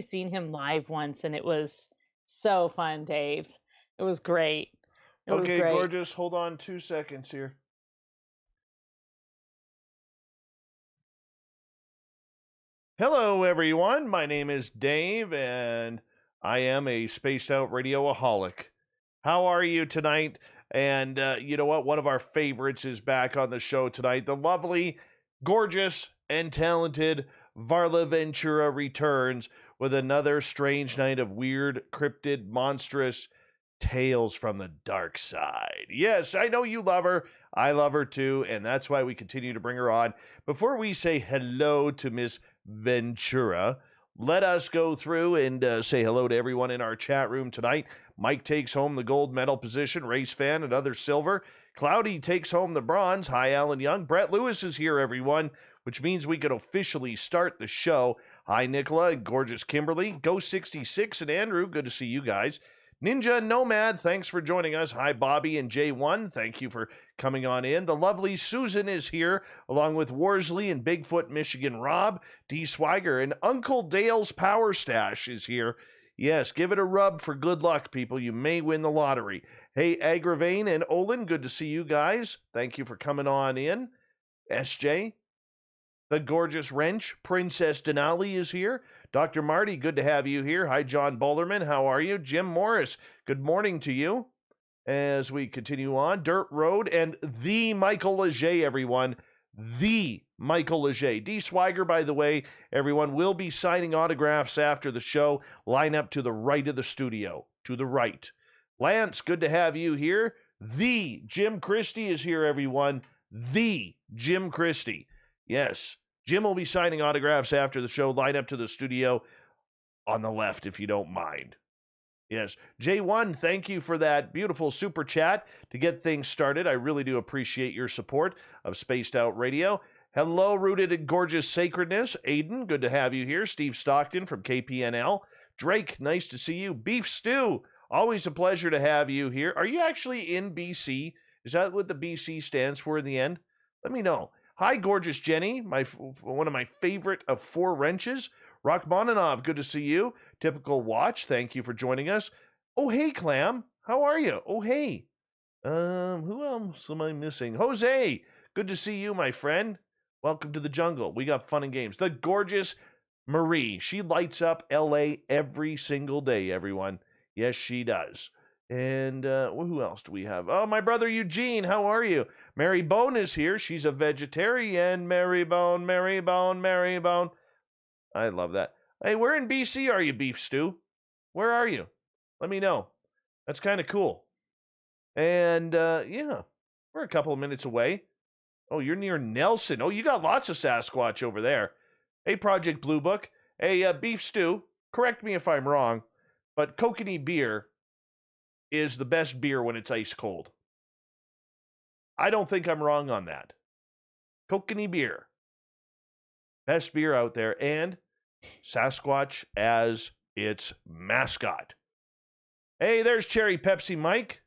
seen him live once, and it was so fun, Dave. It was great. It was Okay, great. gorgeous. Hold on 2 seconds here. Hello, everyone. My name is Dave, and I am a spaced out radioaholic. How are you tonight? And you know what? One of our favorites is back on the show tonight. The lovely, gorgeous, and talented Varla Ventura returns with another strange night of weird, cryptid, monstrous tales from the dark side. Yes, I know you love her. I love her too, and that's why we continue to bring her on. Before we say hello to Miss Ventura, let us go through and say hello to everyone in our chat room tonight. Mike takes home the gold medal position. Race fan, another silver. Cloudy takes home the bronze. Hi, Alan Young. Brett Lewis is here, everyone, which means we could officially start the show. Hi, Nicola and gorgeous Kimberly. Go 66 and Andrew. Good to see you guys. Ninja Nomad, thanks for joining us. Hi, Bobby and J1. Thank you for coming on in. The lovely Susan is here, along with Worsley and Bigfoot Michigan Rob. D. Swiger and Uncle Dale's Power Stash is here. Yes, give it a rub for good luck, people. You may win the lottery. Hey, Agravane and Olin, good to see you guys. Thank you for coming on in. SJ, the gorgeous Wrench, Princess Denali is here. Dr. Marty, good to have you here. Hi, John Boulderman. How are you? Jim Morris, good morning to you. As we continue on, Dirt Road and the Michael Leger, everyone. The Michael Leger. D. Swiger, by the way, everyone will be signing autographs after the show. Line up to the right of the studio. To the right. Lance, good to have you here. The Jim Christie is here, everyone. The Jim Christie. Yes, Jim will be signing autographs after the show. Line up to the studio on the left, if you don't mind. Yes. J1, thank you for that beautiful super chat to get things started. I really do appreciate your support of Spaced Out Radio. Hello, rooted in gorgeous sacredness. Aiden, good to have you here. Steve Stockton from KPNL. Drake, nice to see you. Beef Stew, always a pleasure to have you here. Are you actually in BC? Is that what the BC stands for in the end? Let me know. Hi, gorgeous Jenny, one of my favorite of four wrenches. Rachmaninoff, good to see you. Typical Watch, thank you for joining us. Oh, hey, Clam, how are you? Oh, hey. Who else am I missing? Jose, good to see you, my friend. Welcome to the jungle. We got fun and games. The gorgeous Marie, she lights up LA every single day, everyone. Yes, she does. And who else do we have? Oh, my brother Eugene, how are you? Mary Bone is here. She's a vegetarian. Mary Bone, Mary Bone, Mary Bone. I love that. Hey, where in BC are you, Beef Stew? Where are you? Let me know. That's kind of cool. And yeah, we're a couple of minutes away. Oh, you're near Nelson. Oh, you got lots of Sasquatch over there. Hey, Project Blue Book. Hey, Beef Stew, correct me if I'm wrong, but Kokanee beer is the best beer when it's ice cold. I don't think I'm wrong on that. Kokanee beer. Best beer out there, and Sasquatch as its mascot. Hey, there's Cherry Pepsi Mike.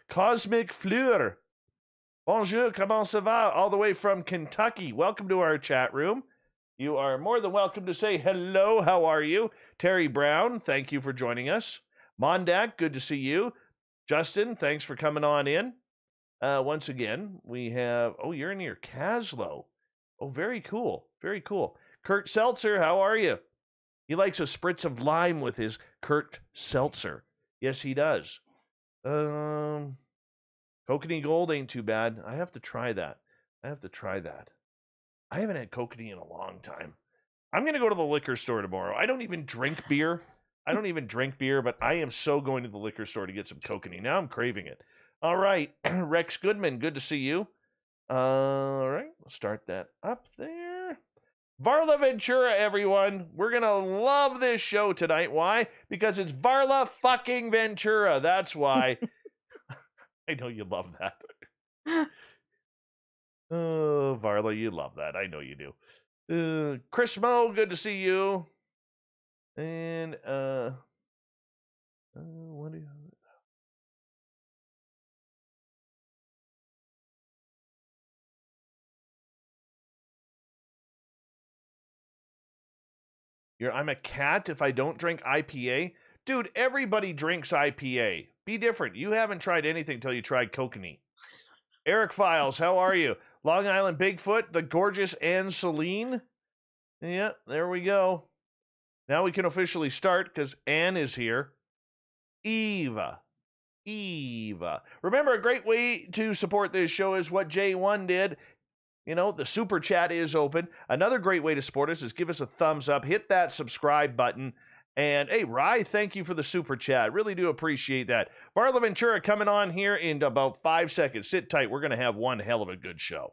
Cosmic Fleur. Bonjour, comment ça va? All the way from Kentucky. Welcome to our chat room. You are more than welcome to say hello. How are you? Terry Brown, thank you for joining us. Mondak, good to see you. Justin, thanks for coming on in. Once again, we have, oh, you're near Caslow. Oh, very cool. Very cool. Kurt Seltzer, how are you? He likes a spritz of lime with his Kurt Seltzer. Yes, he does. Kokanee Gold ain't too bad. I have to try that. I haven't had Kokanee in a long time. I'm going to go to the liquor store tomorrow. I don't even drink beer, but I am so going to the liquor store to get some Kokanee. Now I'm craving it. All right, Rex Goodman, good to see you. All right, we'll start that up there. Varla Ventura, everyone. We're going to love this show tonight. Why? Because it's Varla fucking Ventura. That's why. I know you love that. Oh, Varla, you love that. I know you do. Chris Mo, good to see you. And, what do you... I'm a cat if I don't drink IPA? Dude, everybody drinks IPA. Be different. You haven't tried anything till you tried kokanee. Eric Files, how are you? Long Island Bigfoot, the gorgeous Anne Celine. Yeah, there we go. Now we can officially start because Anne is here. Eva. Remember, a great way to support this show is what J1 did. You know, the super chat is open. Another great way to support us is give us a thumbs up, hit that subscribe button. And hey, Rye, thank you for the super chat. Really do appreciate that. Varla Ventura coming on here in about 5 seconds. Sit tight. We're going to have one hell of a good show.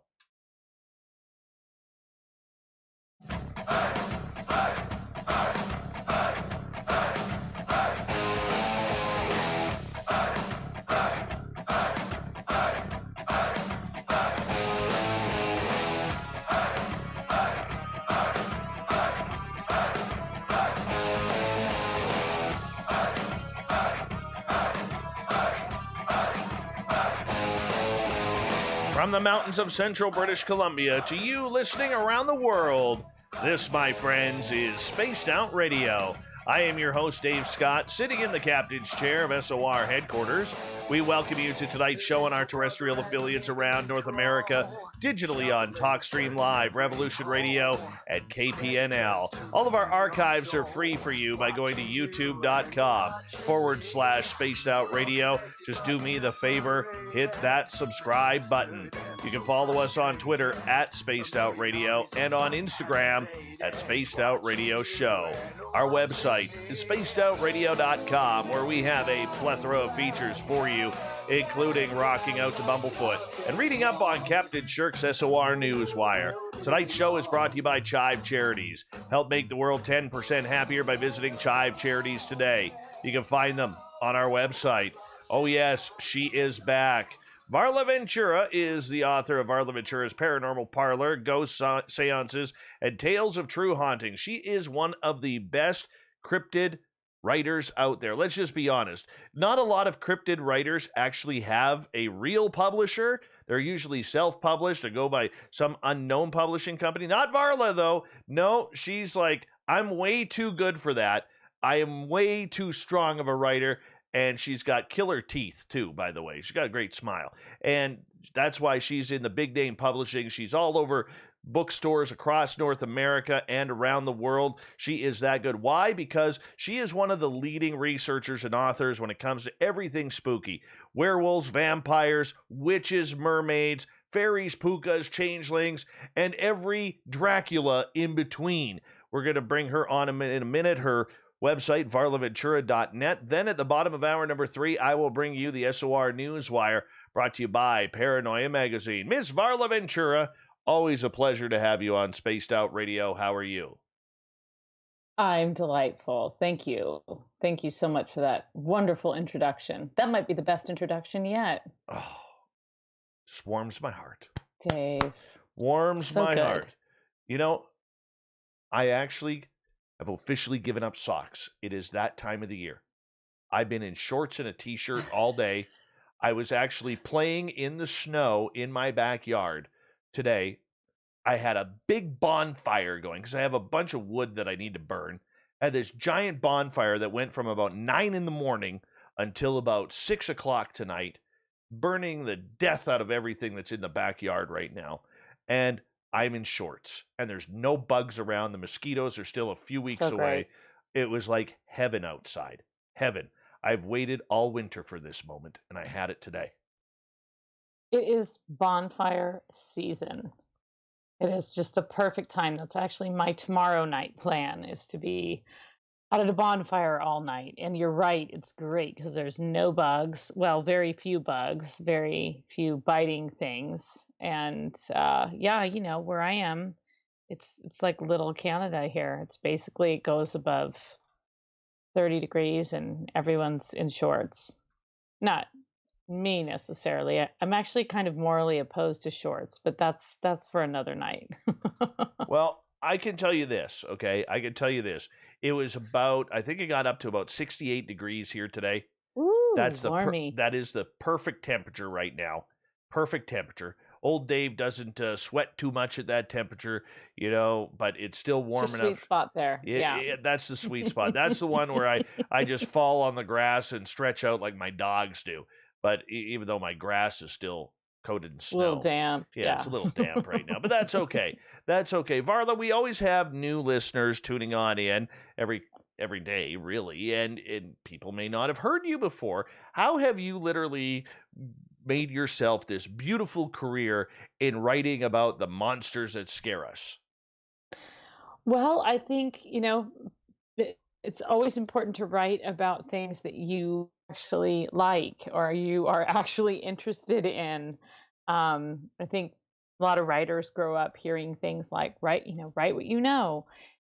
From the mountains of central British Columbia to you listening around the world, this, my friends, is Spaced Out Radio. I am your host, Dave Scott, sitting in the captain's chair of SOR headquarters. We welcome you to tonight's show on our terrestrial affiliates around North America, digitally on TalkStream Live, Revolution Radio, and KPNL. All of our archives are free for you by going to youtube.com/Spaced Out Radio. Just do me the favor, hit that subscribe button. You can follow us on Twitter at Spaced Out Radio and on Instagram at Spaced Out Radio Show. Our website is spacedoutradio.com, where we have a plethora of features for you, including rocking out to Bumblefoot and reading up on Captain Shirk's SOR Newswire. Tonight's show is brought to you by Chive Charities. Help make the world 10% happier by visiting Chive Charities today. You can find them on our website. Oh yes, she is back. Varla Ventura is the author of Varla Ventura's Paranormal Parlor, Ghosts, Seances, and Tales of True Hauntings. She is one of the best cryptid writers out there. Let's just be honest. Not a lot of cryptid writers actually have a real publisher. They're usually self-published or go by some unknown publishing company. Not Varla, though. No, she's like, I'm way too good for that. I am way too strong of a writer. And she's got killer teeth, too, by the way. She's got a great smile. And that's why she's in the big name publishing. She's all over bookstores across North America and around the world. She is that good. Why? Because she is one of the leading researchers and authors when it comes to everything spooky. Werewolves, vampires, witches, mermaids, fairies, pookas, changelings, and every Dracula in between. We're going to bring her on in a minute. Her website, varlaventura.net. Then at the bottom of hour number 3, I will bring you the SOR Newswire, brought to you by Paranoia Magazine. Miss Varla Ventura, always a pleasure to have you on Spaced Out Radio. How are you? I'm delightful. Thank you. Thank you so much for that wonderful introduction. That might be the best introduction yet. Oh, just warms my heart. Dave. Warms So my good. heart. You know, I actually have officially given up socks. It is that time of the year. I've been in shorts and a t-shirt all day. I was actually playing in the snow in my backyard today. I had a big bonfire going because I have a bunch of wood that I need to burn. I had this giant bonfire that went from about 9 in the morning until about 6 o'clock tonight, burning the death out of everything that's in the backyard right now. And I'm in shorts, and there's no bugs around. The mosquitoes are still a few weeks So away. great. It was like heaven outside. Heaven. I've waited all winter for this moment, and I had it today. It is bonfire season. It is just the perfect time. That's actually my tomorrow night plan, is to be out at a bonfire all night. And you're right, it's great because there's no bugs. Well, very few bugs, very few biting things. And yeah, you know, where I am, it's like little Canada here. It's basically, it goes above 30 degrees and everyone's in shorts. Not me necessarily. I'm actually kind of morally opposed to shorts, but that's for another night. Well, I can tell you this, okay? I can tell you this. It was about, I think it got up to about 68 degrees here today. Ooh, That's warmy. that is the perfect temperature right now. Perfect temperature. old Dave doesn't sweat too much at that temperature, but it's still It's your warm sweet enough. spot there. Yeah. That's the sweet spot. That's the one where I just fall on the grass and stretch out like my dogs do. But even though my grass is still coated in A little snow. damp. Yeah, it's Yeah. a little damp right now, but that's okay. That's okay. Varla, we always have new listeners tuning on in every day, really, and people may not have heard you before. How have you literally made yourself this beautiful career in writing about the monsters that scare us? Well, I think, it's always important to write about things that you actually like or you are actually interested in. I think a lot of writers grow up hearing things like write what you know.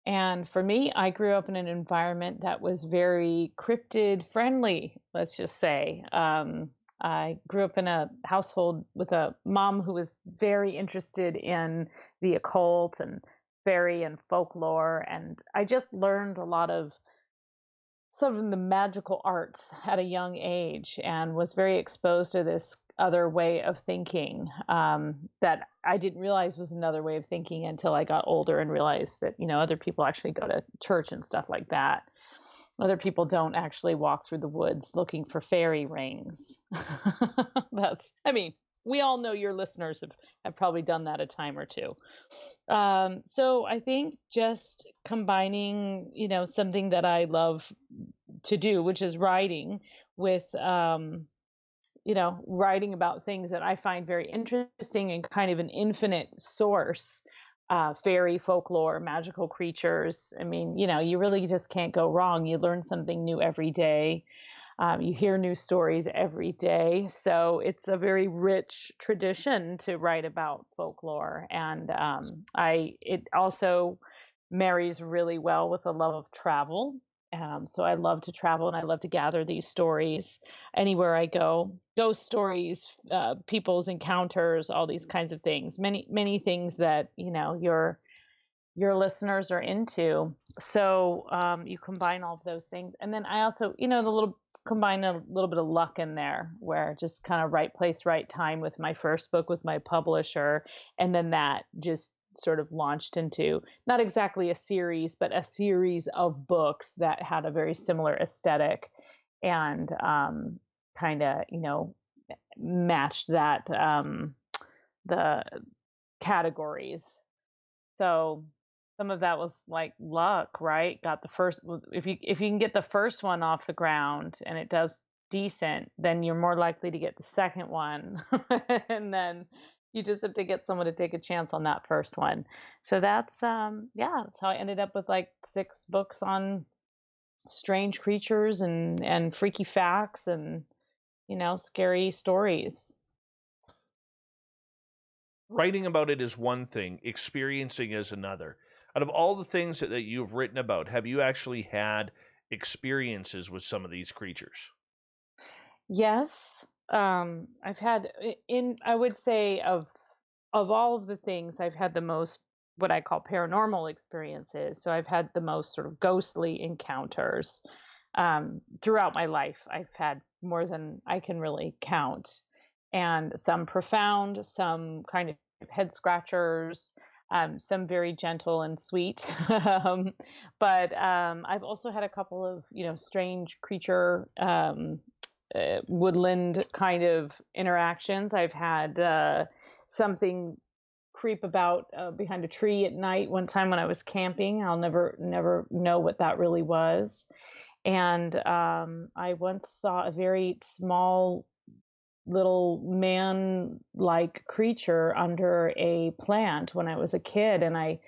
And for me, I grew up in an environment that was very cryptid friendly, let's just say. I grew up in a household with a mom who was very interested in the occult and fairy and folklore. And I just learned a lot of sort of the magical arts at a young age and was very exposed to this other way of thinking that I didn't realize was another way of thinking until I got older and realized that, other people actually go to church and stuff like that. Other people don't actually walk through the woods looking for fairy rings. I mean, we all know your listeners have probably done that a time or two. So I think just combining, something that I love to do, which is writing, with writing about things that I find very interesting and kind of an infinite source, fairy folklore, magical creatures. I mean, you really just can't go wrong. You learn something new every day. You hear new stories every day. So it's a very rich tradition to write about folklore. And it also marries really well with a love of travel. So I love to travel and I love to gather these stories anywhere I go. Ghost stories, people's encounters, all these kinds of things. Many things that your listeners are into. So you combine all of those things, and then I also, combine a little bit of luck in there, where just kind of right place, right time with my first book with my publisher, and then that just sort of launched into not exactly a series, but a series of books that had a very similar aesthetic and kind of, matched that the categories. So some of that was like luck, right? Got the first if you can get the first one off the ground and it does decent, then you're more likely to get the second one. And then you just have to get someone to take a chance on that first one. So that's that's how I ended up with like 6 books on strange creatures and freaky facts and scary stories. Writing about it is one thing, experiencing is another. Out of all the things that you've written about, have you actually had experiences with some of these creatures? Yes. I've had I would say of all of the things, I've had the most what I call paranormal experiences. So I've had the most sort of ghostly encounters throughout my life. I've had more than I can really count, and some profound, some kind of head scratchers, some very gentle and sweet. But I've also had a couple of strange creature woodland kind of interactions. I've had something creep about behind a tree at night one time when I was camping. I'll never know what that really was. And I once saw a very small little man-like creature under a plant when I was a kid, and I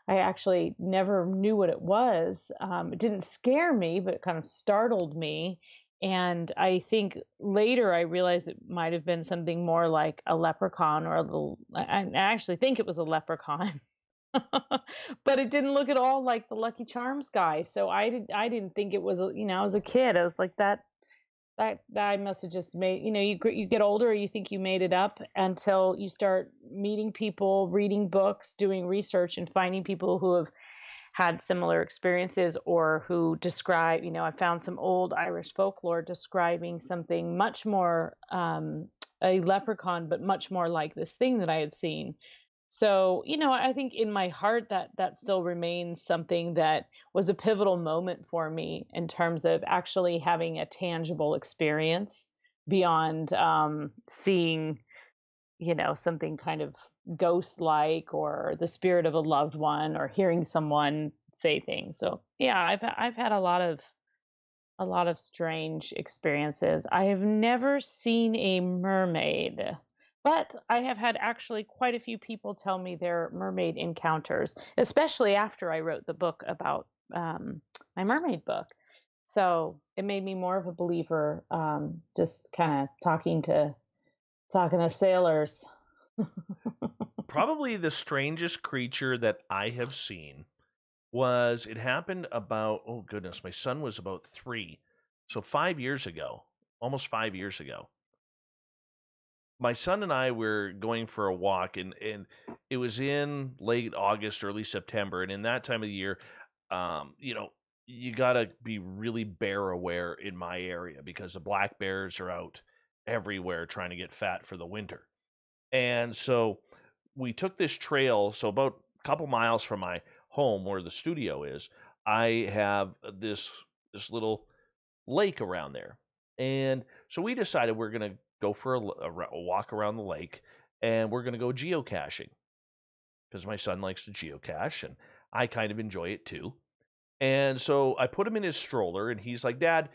actually never knew what it was. It didn't scare me, but it kind of startled me. And I think later I realized it might have been something more like a leprechaun or a little, I actually think it was a leprechaun. But it didn't look at all like the Lucky Charms guy. So I didn't think it was, I was a kid. I was like that I must have just made, you get older, you think you made it up until you start meeting people, reading books, doing research, and finding people who have had similar experiences or who describe, I found some old Irish folklore describing something much more a leprechaun, but much more like this thing that I had seen. So, I think in my heart that still remains something that was a pivotal moment for me in terms of actually having a tangible experience beyond seeing, something kind of ghost like, or the spirit of a loved one, or hearing someone say things. So, yeah, I've had a lot of strange experiences. I have never seen a mermaid, but I have had actually quite a few people tell me their mermaid encounters, especially after I wrote the book about my mermaid book. So it made me more of a believer, just kind of talking to sailors. Probably the strangest creature that I have seen was it happened about, oh goodness, my son was about 3. So 5 years ago, almost 5 years ago. My son and I were going for a walk, and it was in late August, early September, and in that time of the year, you know, you gotta be really bear aware in my area because the black bears are out everywhere trying to get fat for the winter. And so we took this trail. So about a couple miles from my home where the studio is, I have this little lake around there. And so we decided we're going to go for a walk around the lake, and we're going to go geocaching because my son likes to geocache and I kind of enjoy it too. And so I put him in his stroller, and he's like, "Dad,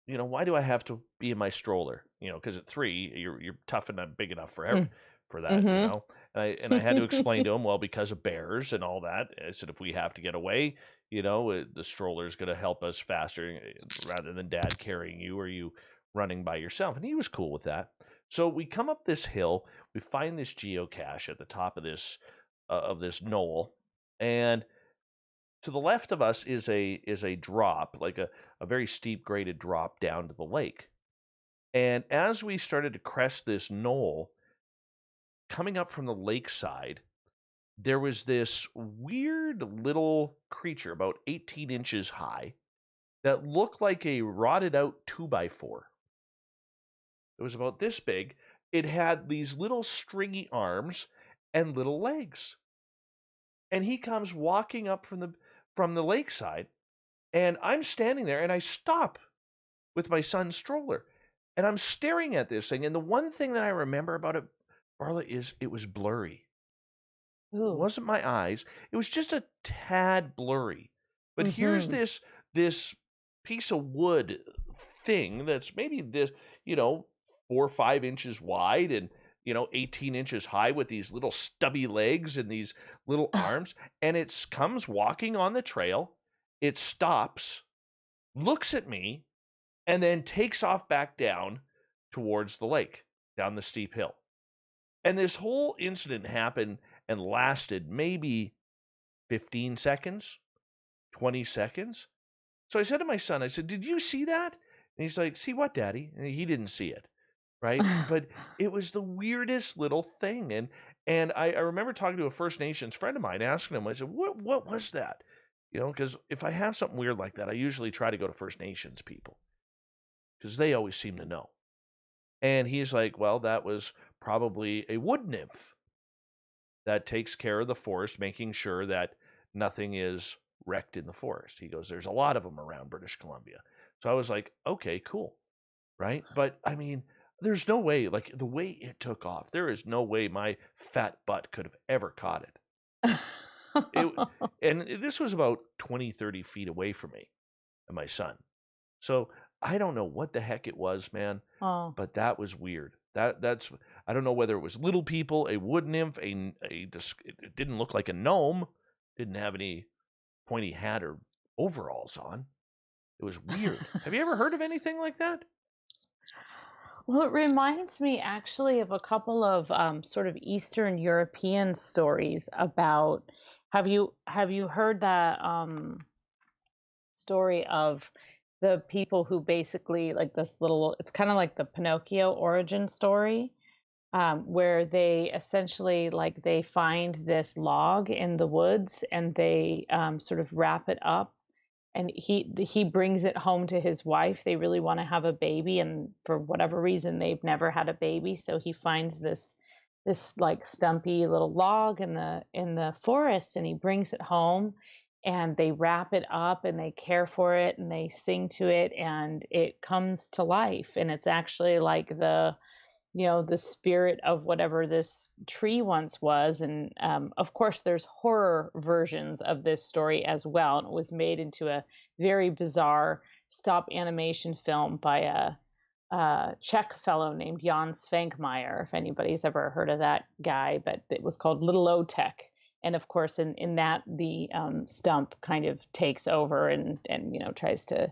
why do I have to be in my stroller? Because at 3, you're tough and not big enough Mm, for that, you mm-hmm. know." And I had to explain to him, well, because of bears and all that. I said, if we have to get away, the stroller is going to help us faster rather than Dad carrying you or you running by yourself. And he was cool with that. So we come up this hill, we find this geocache at the top of this knoll, and to the left of us is a drop, like a very steep graded drop down to the lake. And as we started to crest this knoll, coming up from the lakeside, there was this weird little creature about 18 inches high that looked like a rotted out 2x4. It was about this big. It had these little stringy arms and little legs. And he comes walking up from the lakeside, and I'm standing there, and I stop with my son's stroller. And I'm staring at this thing. And the one thing that I remember about it, Varla, is it was blurry. It Ooh. wasn't my eyes. It was just a tad blurry. But here's Mm-hmm. this piece of wood thing that's maybe 4 or 5 inches wide and 18 inches high with these little stubby legs and these little arms. And it comes walking on the trail. It stops, looks at me, and then takes off back down towards the lake, down the steep hill. And this whole incident happened and lasted maybe 15 seconds, 20 seconds. So I said to my son, I said, "Did you see that?" And he's like, "See what, Daddy?" And he didn't see it, right? But it was the weirdest little thing. And I remember talking to a First Nations friend of mine, asking him, I said, what was that? Because if I have something weird like that, I usually try to go to First Nations people because they always seem to know. And he's like, well, that was probably a wood nymph that takes care of the forest, making sure that nothing is wrecked in the forest. He goes, there's a lot of them around British Columbia. So I was like, okay, cool. Right. But I mean, there's no way, like the way it took off, there is no way my fat butt could have ever caught it. And this was about 20, 30 feet away from me and my son. So I don't know what the heck it was, man, Oh. but that was weird. That's I don't know whether it was little people, a wood nymph, it didn't look like a gnome, didn't have any pointy hat or overalls on. It was weird. Have you ever heard of anything like that? Well, it reminds me actually of a couple of sort of Eastern European stories about. Have you heard that story of the people who basically, like, this little? It's kind of like the Pinocchio origin story, where they essentially, like, they find this log in the woods, and they sort of wrap it up, and he brings it home to his wife. They really want to have a baby, and for whatever reason they've never had a baby, so he finds this like stumpy little log in the forest, and he brings it home, and they wrap it up and they care for it and they sing to it, and it comes to life, and it's actually like the spirit of whatever this tree once was. And of course, there's horror versions of this story as well. And it was made into a very bizarre stop animation film by a Czech fellow named Jan Svankmajer, if anybody's ever heard of that guy. But it was called Little O-Tech. And of course, in that, the stump kind of takes over and tries to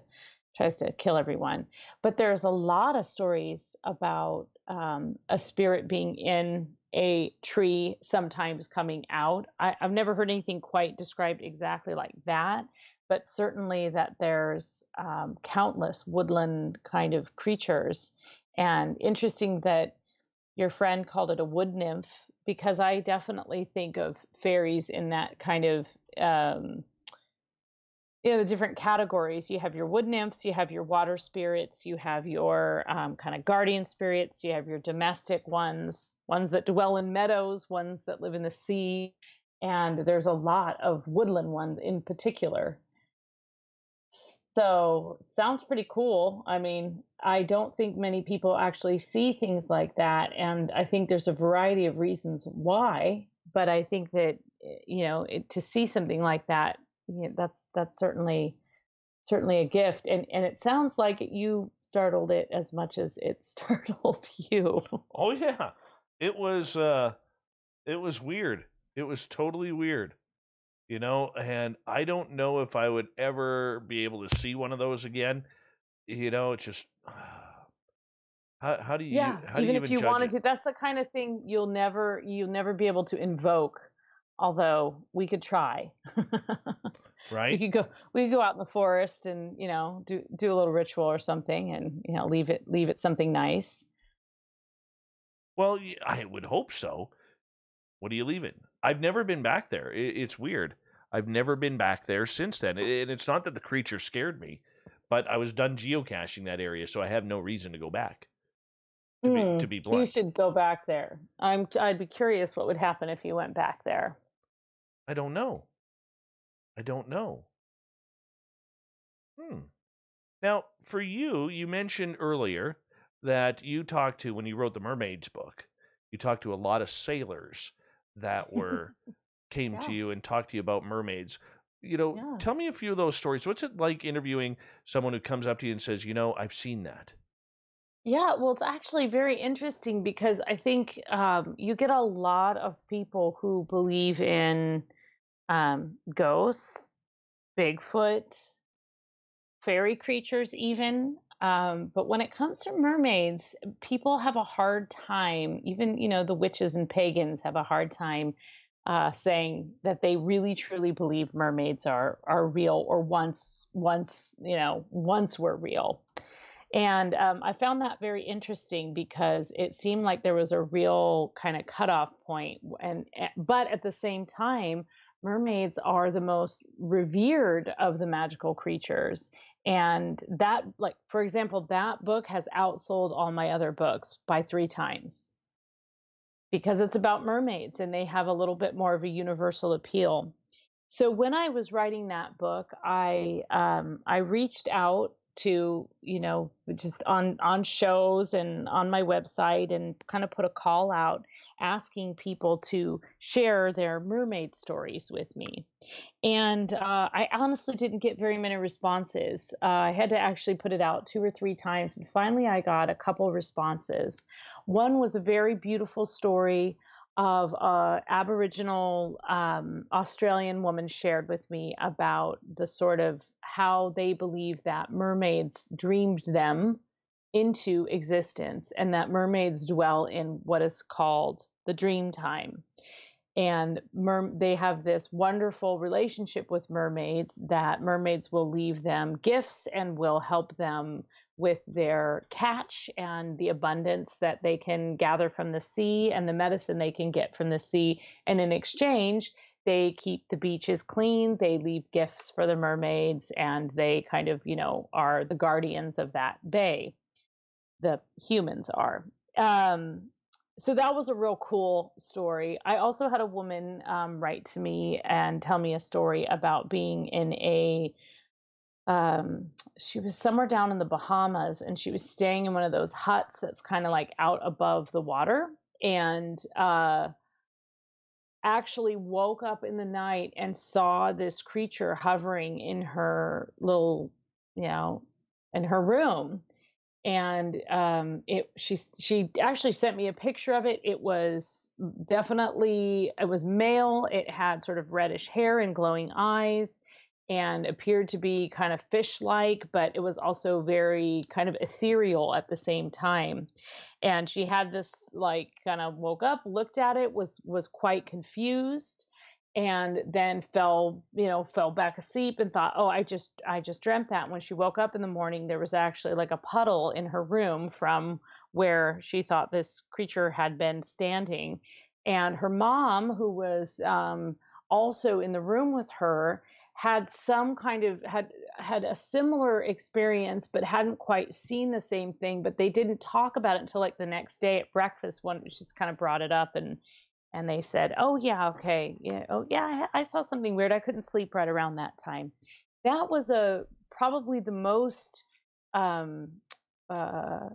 kill everyone. But there's a lot of stories about a spirit being in a tree, sometimes coming out. I've never heard anything quite described exactly like that, but certainly that there's countless woodland kind of creatures. And interesting that your friend called it a wood nymph, because I definitely think of fairies in that kind of the different categories. You have your wood nymphs, you have your water spirits, you have your kind of guardian spirits, you have your domestic ones that dwell in meadows, ones that live in the sea, and there's a lot of woodland ones in particular. So sounds pretty cool. I mean, I don't think many people actually see things like that, and I think there's a variety of reasons why. But I think that to see something like that, that's certainly a gift. And it sounds like you startled it as much as it startled you. Oh yeah, it was weird. It was totally weird. And I don't know if I would ever be able to see one of those again. It's just how do you Yeah, how do even you if even you judge wanted it, to, that's the kind of thing you'll never be able to invoke. Although we could try. We right? could go out in the forest and, do a little ritual or something, and, leave it something nice. Well, I would hope so. What do you leave it? I've never been back there. It's weird. I've never been back there since then. And it's not that the creature scared me, but I was done geocaching that area, so I have no reason to go back. To be You blunt, should go back there. I'd be curious what would happen if you went back there. I don't know. I don't know. Hmm. Now, for you, you mentioned earlier that you talked to, when you wrote the Mermaids book, you talked to a lot of sailors that came to Yeah. you and talked to you about mermaids. Yeah. Tell me a few of those stories. What's it like interviewing someone who comes up to you and says, I've seen that? Yeah, well, it's actually very interesting because I think you get a lot of people who believe in ghosts, Bigfoot, fairy creatures, even. But when it comes to mermaids, people have a hard time, even, the witches and pagans have a hard time saying that they really truly believe mermaids are real, or once were real. And I found that very interesting because it seemed like there was a real kind of cutoff point. But at the same time, mermaids are the most revered of the magical creatures. And that, like, for example, that book has outsold all my other books by 3 times because it's about mermaids and they have a little bit more of a universal appeal. So when I was writing that book, I reached out to, just on shows and on my website, and kind of put a call out asking people to share their mermaid stories with me. And I honestly didn't get very many responses. I had to actually put it out 2 or 3 times, and finally I got a couple responses. One was a very beautiful story of a Aboriginal Australian woman shared with me about the sort of how they believe that mermaids dreamed them into existence, and that mermaids dwell in what is called the dream time. And they have this wonderful relationship with mermaids, that mermaids will leave them gifts and will help them with their catch and the abundance that they can gather from the sea and the medicine they can get from the sea. And in exchange, they keep the beaches clean, they leave gifts for the mermaids, and they kind of, are the guardians of that bay. The humans are. Um, so that was a real cool story. I also had a woman write to me and tell me a story about being in she was somewhere down in the Bahamas, and she was staying in one of those huts that's kind of like out above the water, and actually woke up in the night and saw this creature hovering in her little, in her room. And she actually sent me a picture of it. It was male. It had sort of reddish hair and glowing eyes, and appeared to be kind of fish-like, but it was also very kind of ethereal at the same time. And she had this, like, kind of woke up, looked at it, was quite confused, and then fell back asleep and thought, oh, I just dreamt that. When she woke up in the morning, there was actually like a puddle in her room from where she thought this creature had been standing. And her mom, who was also in the room with her, had some kind of had a similar experience, but hadn't quite seen the same thing. But they didn't talk about it until like the next day at breakfast. One just kind of brought it up, and they said, oh yeah, okay, yeah, oh yeah, I saw something weird. I couldn't sleep right around that time. That was probably the most um, uh,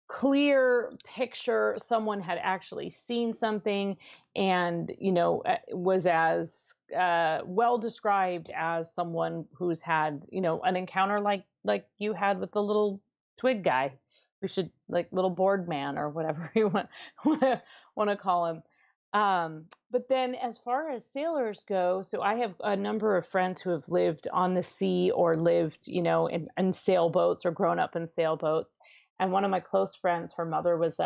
clear picture someone had actually seen something, and was as well described as someone who's had an encounter like you had with the little twig guy. We should, like, little board man or whatever you want to call him. But then as far as sailors go, so I have a number of friends who have lived on the sea or lived in sailboats or grown up in sailboats. And one of my close friends, her mother was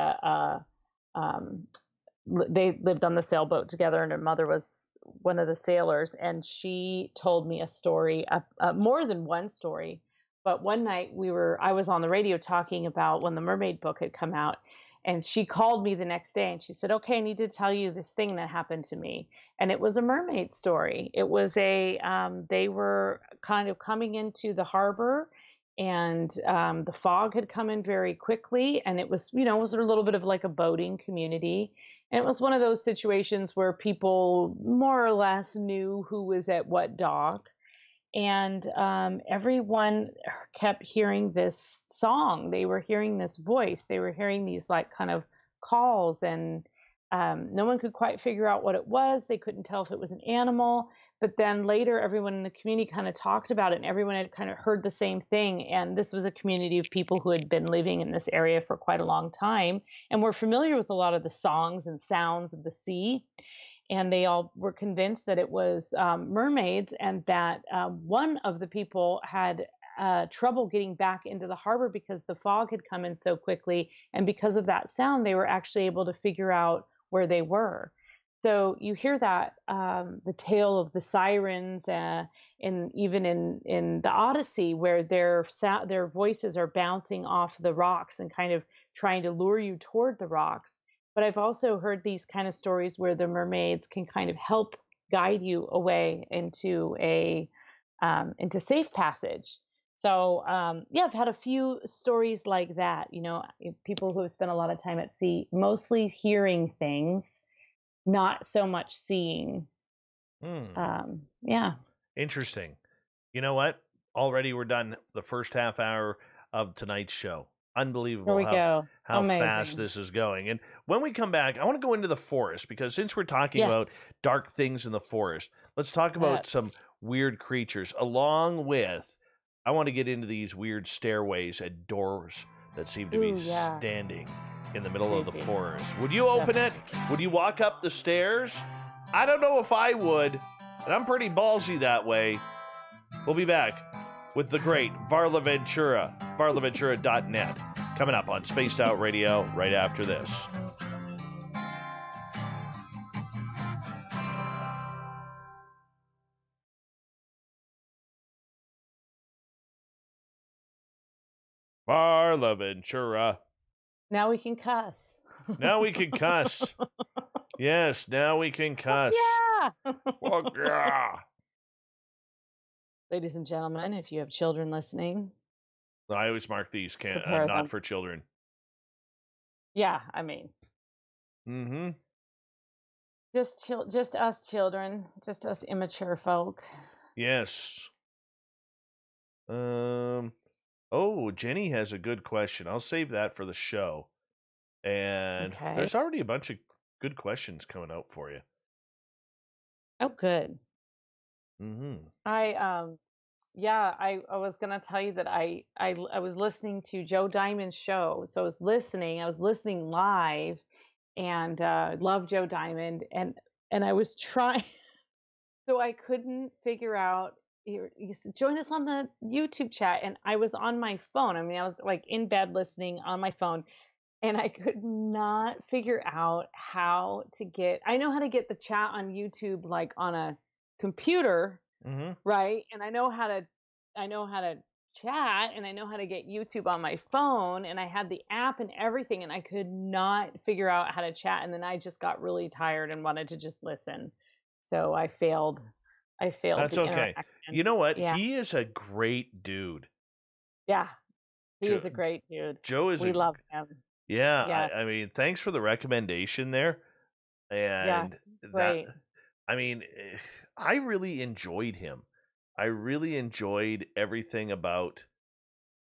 they lived on the sailboat together, and her mother was one of the sailors. And she told me a story, more than one story. But one night I was on the radio talking about when the Mermaid book had come out. And she called me the next day and she said, okay, I need to tell you this thing that happened to me. And it was a mermaid story. It was they were kind of coming into the harbor, and the fog had come in very quickly. And it was, it was a little bit of like a boating community. And it was one of those situations where people more or less knew who was at what dock. And everyone kept hearing this song. They were hearing this voice. They were hearing these like kind of calls, and no one could quite figure out what it was. They couldn't tell if it was an animal. But then later, everyone in the community kind of talked about it, and everyone had kind of heard the same thing. And this was a community of people who had been living in this area for quite a long time and were familiar with a lot of the songs and sounds of the sea. And they all were convinced that it was mermaids, and that one of the people had trouble getting back into the harbor because the fog had come in so quickly. And because of that sound, they were actually able to figure out where they were. So you hear that the tale of the sirens, even in the Odyssey, where their voices are bouncing off the rocks and kind of trying to lure you toward the rocks. But I've also heard these kind of stories where the mermaids can kind of help guide you away into into safe passage. So yeah, I've had a few stories like that. People who have spent a lot of time at sea, mostly hearing things, not so much seeing. Yeah. Interesting. You know what? Already we're done the first half hour of tonight's show. There Unbelievable we go. how fast Amazing. this is going. And when we come back, I want to go into the forest, because since we're talking about Yes. dark things in the forest, let's talk about some Yes. weird creatures, along with, I want to get into these weird stairways and doors that seem to be Ooh, yeah. standing in the middle of the Creepy. forest. Would you open it? Would you walk up the stairs? I don't know if I would, and I'm pretty ballsy that way. We'll be back with the great Varla Ventura, varlaventura.net, coming up on Spaced Out Radio right after this. Varla Ventura. Now we can cuss. Now we can cuss. Yes, now we can cuss. Yeah. Fuck yeah. Ladies and gentlemen, if you have children listening, I always mark these prepare not them. for children. Yeah, I mean, Mm-hmm. just us children, just us immature folk. Yes. Oh, Jenny has a good question. I'll save that for the show. And Okay. there's already a bunch of good questions coming out for you. Oh, good. Mm-hmm. Yeah, I was gonna tell you that I was listening to Joe Diamond's show. So I was listening live, and love Joe Diamond, and I was trying. So I couldn't figure out. You said, join us on the YouTube chat, and I was on my phone. I mean, I was like in bed listening on my phone, and I could not figure out how to get. I know how to get the chat on YouTube, like on a computer, Mm-hmm. right? And I know how to chat, and I know how to get YouTube on my phone, and I had the app and everything, and I could not figure out how to chat, and then I just got really tired and wanted to just listen. So I failed That's the okay. interaction. You know what? Yeah. He is a great dude. Yeah. He Joe, is a great dude. Joe is We a love him. yeah. Yeah. I mean, thanks for the recommendation there. Yeah. And He's that, great. I mean, I really enjoyed him. I really enjoyed everything about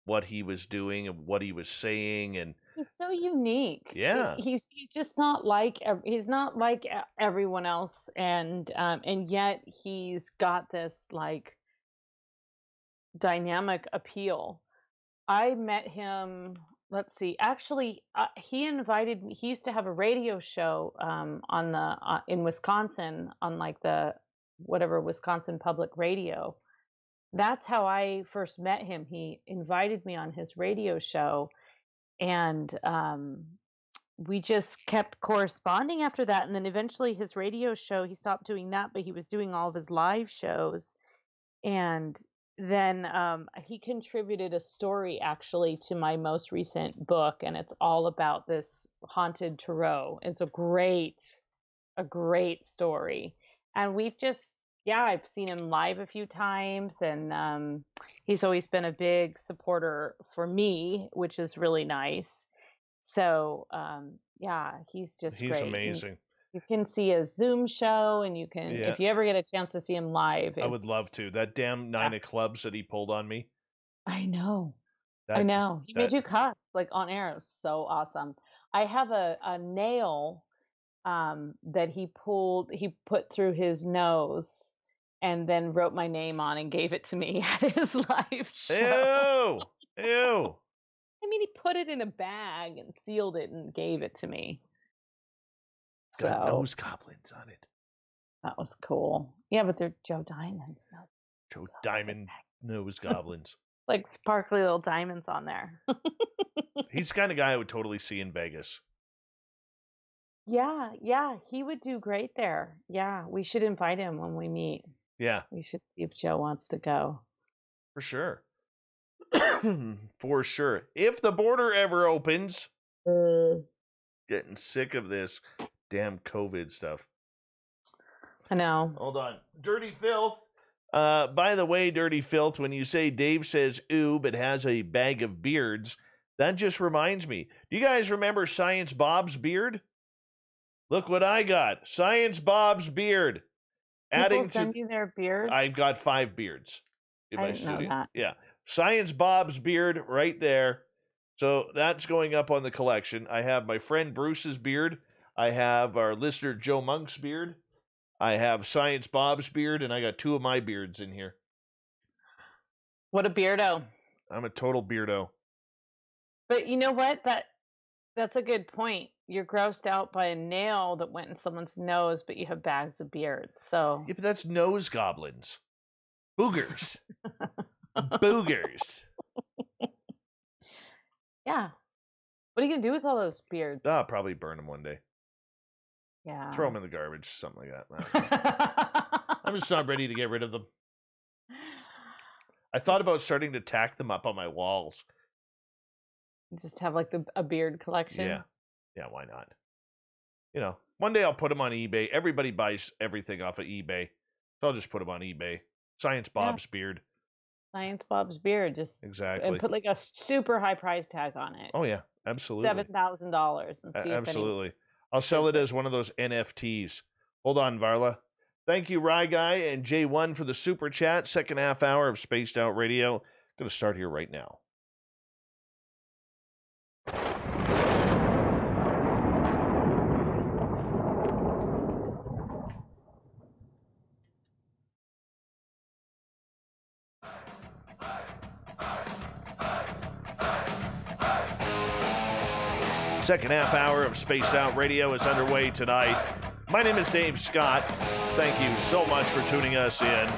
what he was doing and what he was saying, and He's so unique. yeah, He's just not like he's not like everyone else, and yet he's got this like dynamic appeal. I met him. Let's see. Actually, he invited me. He used to have a radio show on the in Wisconsin on like the whatever Wisconsin Public Radio. That's how I first met him. He invited me on his radio show, and we just kept corresponding after that. And then eventually, his radio show, he stopped doing that, but he was doing all of his live shows. And then he contributed a story actually to my most recent book, and it's all about this haunted tarot. It's a great story. And we've just, yeah, I've seen him live a few times, and he's always been a big supporter for me, which is really nice. So, yeah, he's just he's great. And amazing. you can see a Zoom show, and you can, Yeah, if you ever get a chance to see him live, I would love it's, to. That damn yeah, nine of clubs that he pulled on me. I know. I That's know. He made that. you cuss like on air. It was so awesome. I have a nail that he put through his nose and then wrote my name on and gave it to me at his live show. Ew, ew. I mean, he put it in a bag and sealed it and gave it to me. It's got So nose goblins on it. that was cool. Yeah, but they're Joe Diamonds. No, Joe so it's Diamond nose goblins. like sparkly little diamonds on there. He's the kind of guy I would totally see in Vegas. Yeah, yeah, he would do great there. Yeah, we should invite him when we meet. Yeah, We should see if Joe wants to go. for sure. For sure. If the border ever opens, getting sick of this damn COVID stuff. I know. Hold on. Dirty Filth. By the way, Dirty Filth, when you say Dave says ooh, but has a bag of beards, that just reminds me. Do you guys remember Science Bob's beard? Look what I got. Science Bob's beard. People Adding send to you their beards. I've got 5 beards in I my didn't know studio. that. Yeah. Science Bob's beard right there. So that's going up on the collection. I have my friend Bruce's beard. I have our listener Joe Monk's beard. I have Science Bob's beard, and I got 2 of my beards in here. What a beardo. I'm a total beardo. But you know what? That's a good point. You're grossed out by a nail that went in someone's nose, but you have bags of beards. So Yeah, but that's nose goblins. Boogers. Boogers. yeah. What are you gonna do with all those beards? I'll probably burn them one day. Yeah. Throw them in the garbage, something like that. I'm just not ready to get rid of them. I thought about starting to tack them up on my walls. Just have like a beard collection. Yeah. Yeah, why not? One day I'll put them on eBay. Everybody buys everything off of eBay. So I'll just put them on eBay. Science Bob's beard. Science Bob's beard, and Exactly. put like a super high price tag on it. Oh yeah, absolutely. $7,000 and see if anyone Absolutely. I'll sell it bids as one of those NFTs. Hold on, Varla. Thank you, Rye Guy and J1 for the super chat. Second half hour of Spaced Out Radio. Going to start here right now. Second half hour of Spaced Out Radio is underway tonight. My name is Dave Scott. Thank you so much for tuning us in.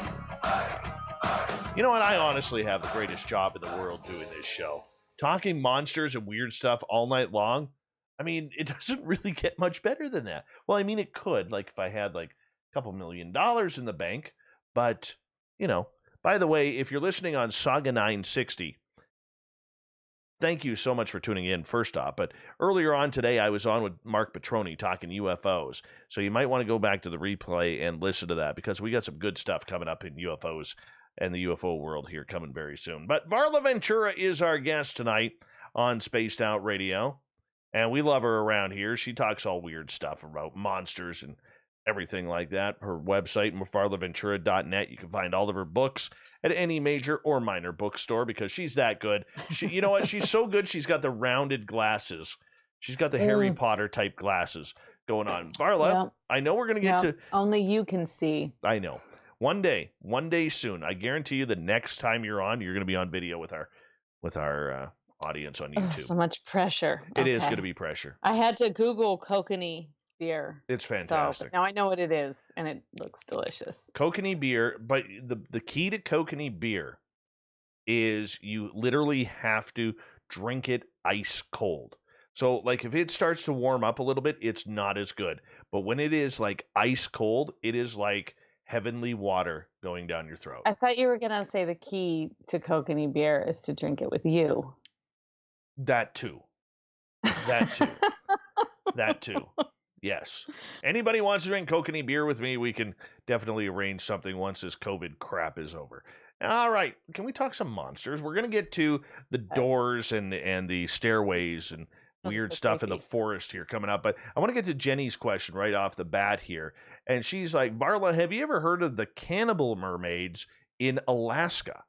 You know what? I honestly have the greatest job in the world doing this show. Talking monsters and weird stuff all night long. I mean, it doesn't really get much better than that. Well, I mean, it could, like if I had like a couple $1 million in the bank. But, by the way, if you're listening on Saga 960, thank you so much for tuning in, first off. But earlier on today, I was on with Mark Petroni talking UFOs. So you might want to go back to the replay and listen to that because we got some good stuff coming up in UFOs and the UFO world here coming very soon. But Varla Ventura is our guest tonight on Spaced Out Radio. And we love her around here. She talks all weird stuff about monsters and everything like that. Her website, varlaventura.net. You can find all of her books at any major or minor bookstore because she's that good. You know what? She's so good. She's got the rounded glasses. She's got the Harry Potter type glasses going on. Varla, I know we're going to get to... Only you can see. I know. One day soon. I guarantee you the next time you're on, you're going to be on video with our audience on YouTube. So much pressure. It is going to be pressure. I had to Google kokanee beer. It's fantastic. So now I know what it is, and it looks delicious. Kokanee beer, but the key to kokanee beer is you literally have to drink it ice cold. So, like, if it starts to warm up a little bit, it's not as good. But when it is, like, ice cold, it is like heavenly water going down your throat. I thought you were going to say the key to kokanee beer is to drink it with you. That too. That too. Yes. Anybody wants to drink kokanee beer with me, we can definitely arrange something once this COVID crap is over. All right. Can we talk some monsters? We're going to get to the doors and the stairways and weird stuff in the forest here coming up. But I want to get to Jenny's question right off the bat here. And she's like, Varla, have you ever heard of the cannibal mermaids in Alaska?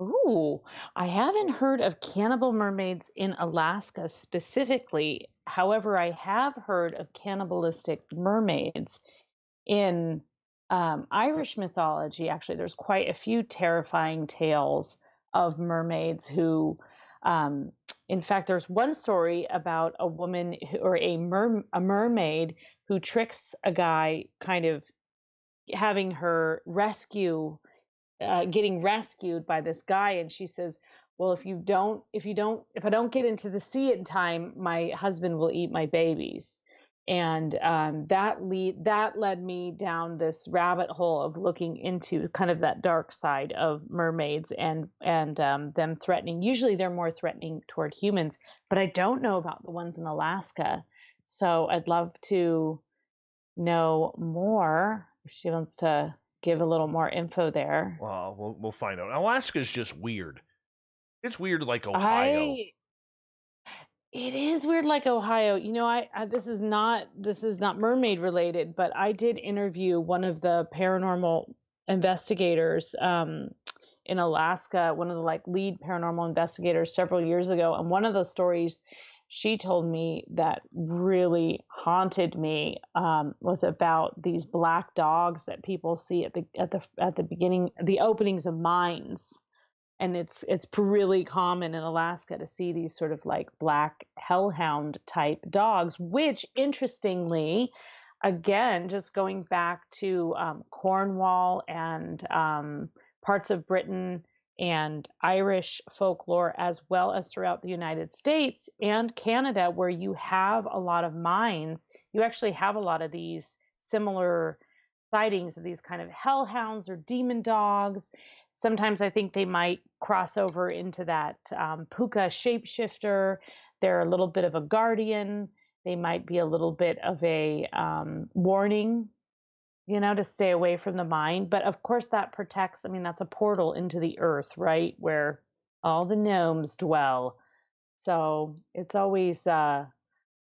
Ooh, I haven't heard of cannibal mermaids in Alaska specifically. However, I have heard of cannibalistic mermaids in Irish mythology. Actually, there's quite a few terrifying tales of mermaids who, in fact, there's one story about a woman or a mermaid who tricks a guy, kind of having her getting rescued by this guy, and she says, well, if I don't get into the sea in time, my husband will eat my babies. And that led me down this rabbit hole of looking into kind of that dark side of mermaids and them threatening. Usually they're more threatening toward humans, but I don't know about the ones in Alaska. So I'd love to know more if she wants to give a little more info there. Well, we'll find out. Alaska's just weird. It's weird like Ohio. It is weird like Ohio. This is not mermaid related, but I did interview one of the paranormal investigators in Alaska, one of the lead paranormal investigators several years ago, and one of the stories she told me that really haunted me was about these black dogs that people see at the beginning, the openings of mines. And it's really common in Alaska to see these sort of like black hellhound type dogs, which interestingly, again, just going back to Cornwall and parts of Britain and Irish folklore, as well as throughout the United States and Canada, where you have a lot of mines, you actually have a lot of these similar sightings of these kind of hellhounds or demon dogs. Sometimes I think they might cross over into that Pookas shapeshifter. They're a little bit of a guardian. they might be a little bit of a warning, to stay away from the mind. But of course, that protects, I mean, that's a portal into the earth, right? Where all the gnomes dwell. So it's always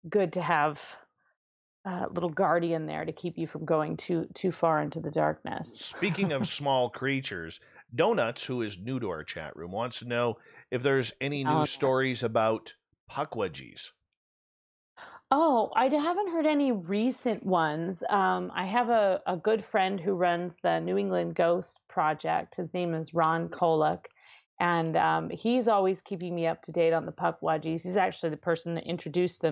good to have a little guardian there to keep you from going too far into the darkness. Speaking of small creatures, Donuts, who is new to our chat room, wants to know if there's any Oh, news stories about puckwudgies. Oh, I haven't heard any recent ones. I have a good friend who runs the New England Ghost Project. His name is Ron Kolek, and he's always keeping me up to date on the puckwudgies. He's actually the person that introduced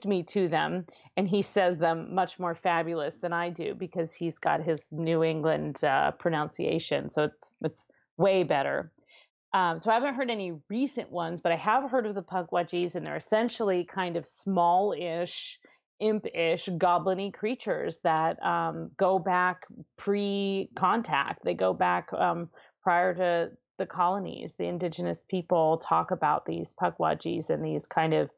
me to them, and he says them much more fabulous than I do because he's got his New England pronunciation, so it's way better. So I haven't heard any recent ones, but I have heard of the puckwudgies, and they're essentially kind of small-ish, imp-ish, goblin-y creatures that go back pre-contact. They go back prior to the colonies. The indigenous people talk about these puckwudgies and these kind of,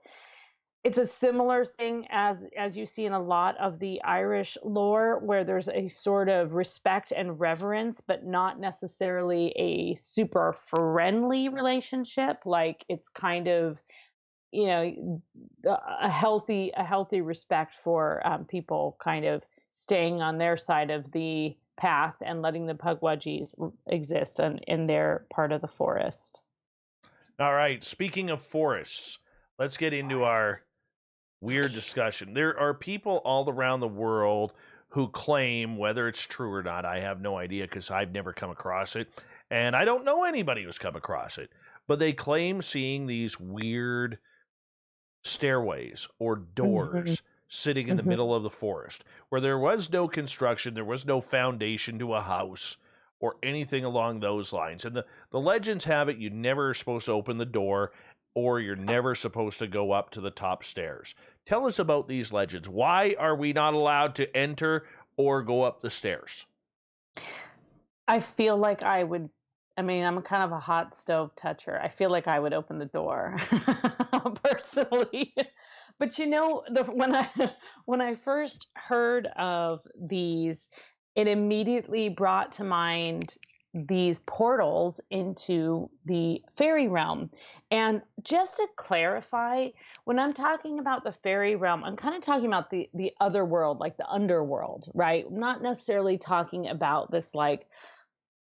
it's a similar thing as you see in a lot of the Irish lore, where there's a sort of respect and reverence, but not necessarily a super friendly relationship. Like it's kind of, a healthy respect for people kind of staying on their side of the path and letting the puckwudgies exist in their part of the forest. All right, speaking of forests, let's get into our weird discussion. There are people all around the world who claim, whether it's true or not, I have no idea because I've never come across it, and I don't know anybody who's come across it, but they claim seeing these weird stairways or doors sitting in the middle of the forest where there was no construction, there was no foundation to a house or anything along those lines. And the legends have it you never are supposed to open the door or you're never supposed to go up to the top stairs. Tell us about these legends. Why are we not allowed to enter or go up the stairs? I feel like I'm kind of a hot stove toucher. I feel like I would open the door personally. But when I first heard of these, it immediately brought to mind these portals into the fairy realm. And just to clarify, when I'm talking about the fairy realm, I'm kind of talking about the other world, like the underworld, right? I'm not necessarily talking about this like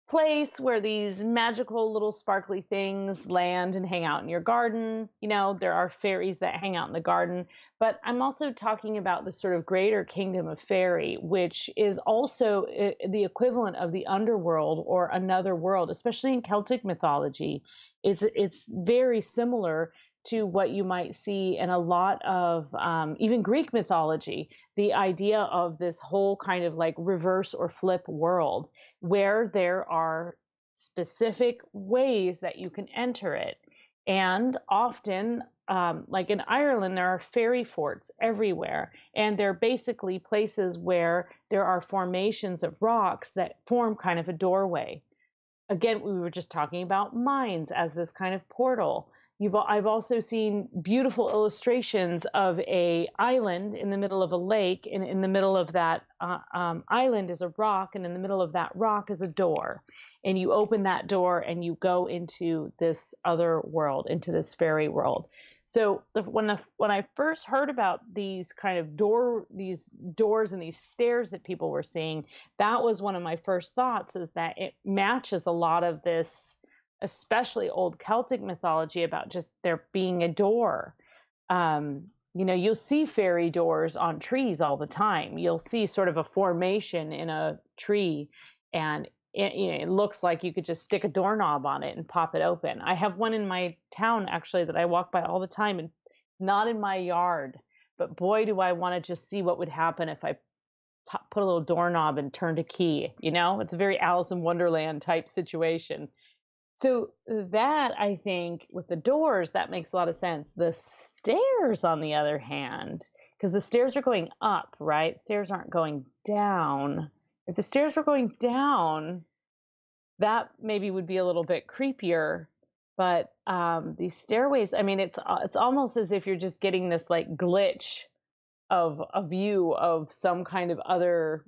place where these magical little sparkly things land and hang out in your garden. There are fairies that hang out in the garden, but I'm also talking about the sort of greater kingdom of fairy, which is also the equivalent of the underworld or another world, especially in Celtic mythology. It's very similar to what you might see in a lot of even Greek mythology, the idea of this whole kind of like reverse or flip world where there are specific ways that you can enter it. And often, like in Ireland, there are fairy forts everywhere. And they're basically places where there are formations of rocks that form kind of a doorway. Again, we were just talking about mines as this kind of portal. I've also seen beautiful illustrations of a island in the middle of a lake, and in the middle of that island is a rock, and in the middle of that rock is a door. And you open that door and you go into this other world, into this fairy world. So when I first heard about these kind of these doors and these stairs that people were seeing, that was one of my first thoughts, is that it matches a lot of this, especially old Celtic mythology, about just there being a door. You'll see fairy doors on trees all the time. You'll see sort of a formation in a tree, and it looks like you could just stick a doorknob on it and pop it open. I have one in my town, actually, that I walk by all the time, and not in my yard. But boy, do I want to just see what would happen if I put a little doorknob and turned a key. It's a very Alice in Wonderland type situation. So that, I think, with the doors, that makes a lot of sense. The stairs, on the other hand, because the stairs are going up, right? Stairs aren't going down. If the stairs were going down, that maybe would be a little bit creepier. But these stairways, I mean, it's almost as if you're just getting this like glitch of a view of some kind of other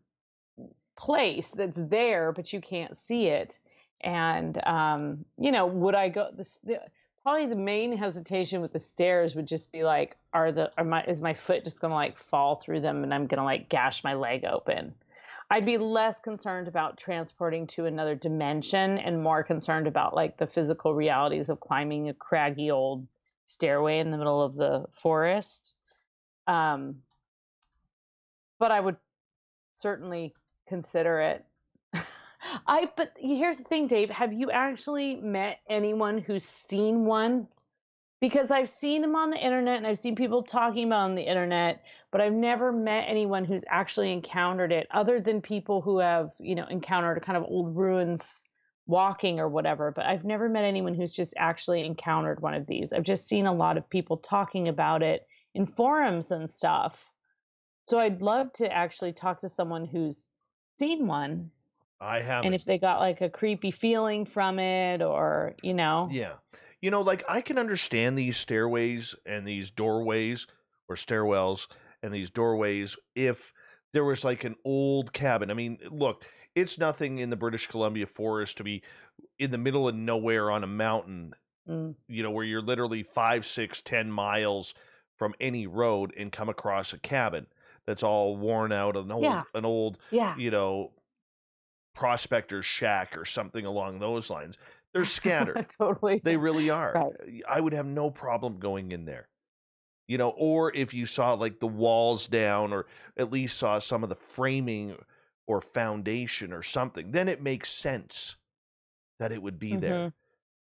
place that's there, but you can't see it. And would I go probably the main hesitation with the stairs would just be like, is my foot just gonna like fall through them and I'm gonna like gash my leg open? I'd be less concerned about transporting to another dimension and more concerned about like the physical realities of climbing a craggy old stairway in the middle of the forest. Um, but I would certainly consider it. But here's the thing, Dave. Have you actually met anyone who's seen one? Because I've seen them on the internet and I've seen people talking about it on the internet, but I've never met anyone who's actually encountered it other than people who have, encountered kind of old ruins walking or whatever. But I've never met anyone who's just actually encountered one of these. I've just seen a lot of people talking about it in forums and stuff. So I'd love to actually talk to someone who's seen one I and haven't. if they got like a creepy feeling from it or. Yeah. Like I can understand these stairways and these doorways or stairwells and these doorways if there was like an old cabin. I mean, look, it's nothing in the British Columbia forest to be in the middle of nowhere on a mountain, Mm. where you're literally 5, 6, 10 miles from any road and come across a cabin that's all worn out, Yeah. an old, Yeah. prospector's shack or something along those lines. They're scattered. Totally. They really are. Right. I would have no problem going in there. Or if you saw like the walls down or at least saw some of the framing or foundation or something, then it makes sense that it would be there.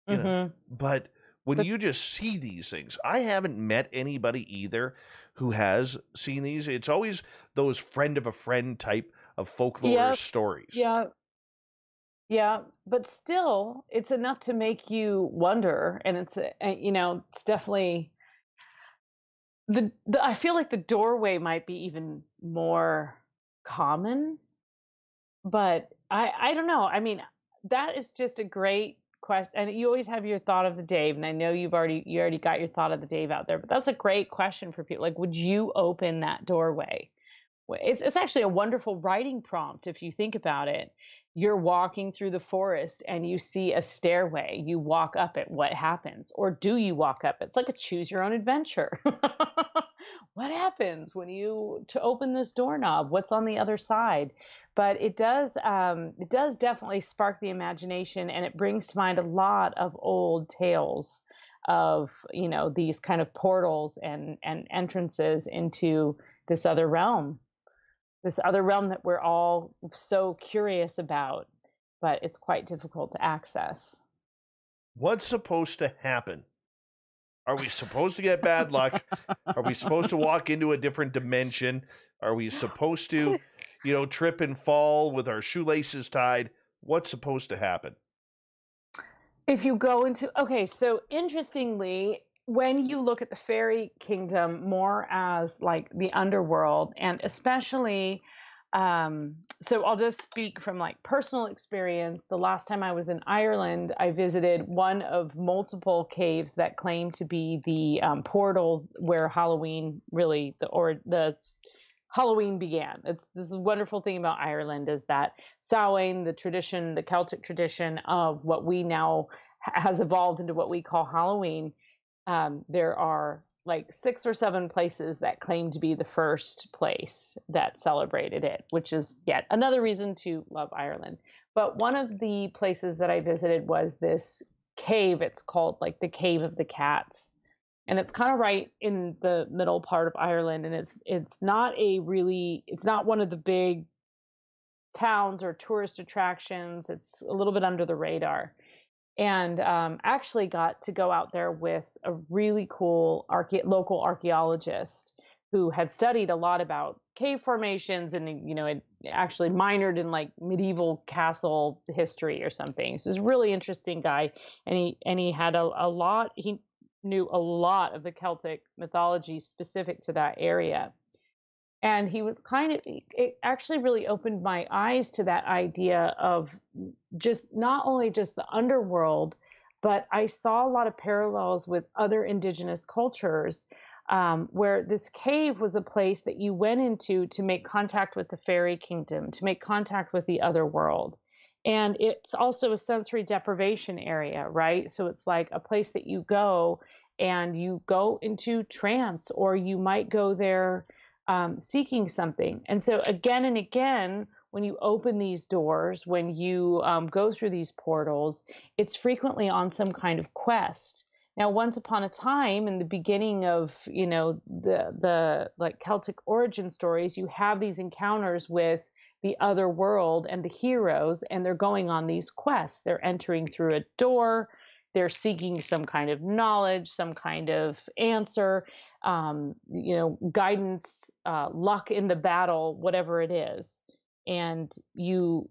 Mm-hmm. Mm-hmm. But when But you just see these things, I haven't met anybody either who has seen these. It's always those friend of a friend type of folklore yeah, stories. yeah, yeah. But still, it's enough to make you wonder, and it's definitely the. I feel like the doorway might be even more common, but I don't know. I mean, that is just a great question, and you always have your thought of the day. And I know you already got your thought of the day out there, but that's a great question for people. Like, would you open that doorway? It's actually a wonderful writing prompt if you think about it. You're walking through the forest and you see a stairway. You walk up it. What happens? Or do you walk up it? It's like a choose your own adventure. What happens when you to open this doorknob? What's on the other side? But it does definitely spark the imagination, and it brings to mind a lot of old tales of these kind of portals and entrances into this other realm that we're all so curious about, but it's quite difficult to access. What's supposed to happen? Are we supposed to get bad luck? Are we supposed to walk into a different dimension? Are we supposed to, trip and fall with our shoelaces tied? What's supposed to happen? If you go into, okay, so interestingly, when you look at the fairy kingdom more as like the underworld, and especially, so I'll just speak from like personal experience. The last time I was in Ireland, I visited one of multiple caves that claim to be the portal where Halloween really, the Halloween began. This is a wonderful thing about Ireland is that Samhain, the tradition, the Celtic tradition of what we now has evolved into what we call Halloween. There are like 6 or 7 places that claim to be the first place that celebrated it, which is yet another reason to love Ireland. But one of the places that I visited was this cave. It's called like the Cave of the Cats, and it's kind of right in the middle part of Ireland, and it's not one of the big towns or tourist attractions. It's a little bit under the radar, and actually got to go out there with a really cool local archaeologist who had studied a lot about cave formations and had actually minored in like medieval castle history or something. So he's a really interesting guy, and he had a lot. He knew a lot of the Celtic mythology specific to that area. And he was it actually really opened my eyes to that idea of just not only just the underworld, But I saw a lot of parallels with other indigenous cultures, where this cave was a place that you went into to make contact with the fairy kingdom, to make contact with the other world. And it's also a sensory deprivation area, right? So it's like a place that you go and you go into trance, or you might go there seeking something. And so again and again, when you open these doors, when you go through these portals, it's frequently on some kind of quest. Now, once upon a time, in the beginning of the like Celtic origin stories, you have these encounters with the other world and the heroes, and they're going on these quests. They're entering through a door. They're seeking some kind of knowledge, some kind of answer, guidance, luck in the battle, whatever it is. And you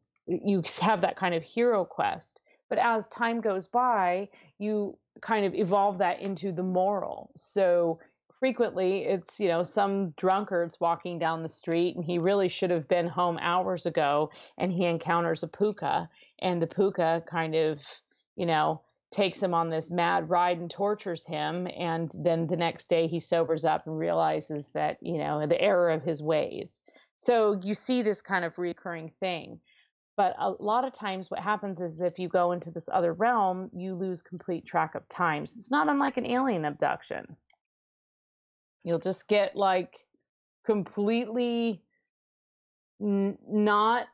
have that kind of hero quest. But as time goes by, you kind of evolve that into the moral. So frequently it's, some drunkard's walking down the street and he really should have been home hours ago, and he encounters a Pooka, and the Pooka kind of, takes him on this mad ride and tortures him. And then the next day he sobers up and realizes that, the error of his ways. So you see this kind of recurring thing. But a lot of times what happens is if you go into this other realm, you lose complete track of time. So it's not unlike an alien abduction. You'll just get like completely not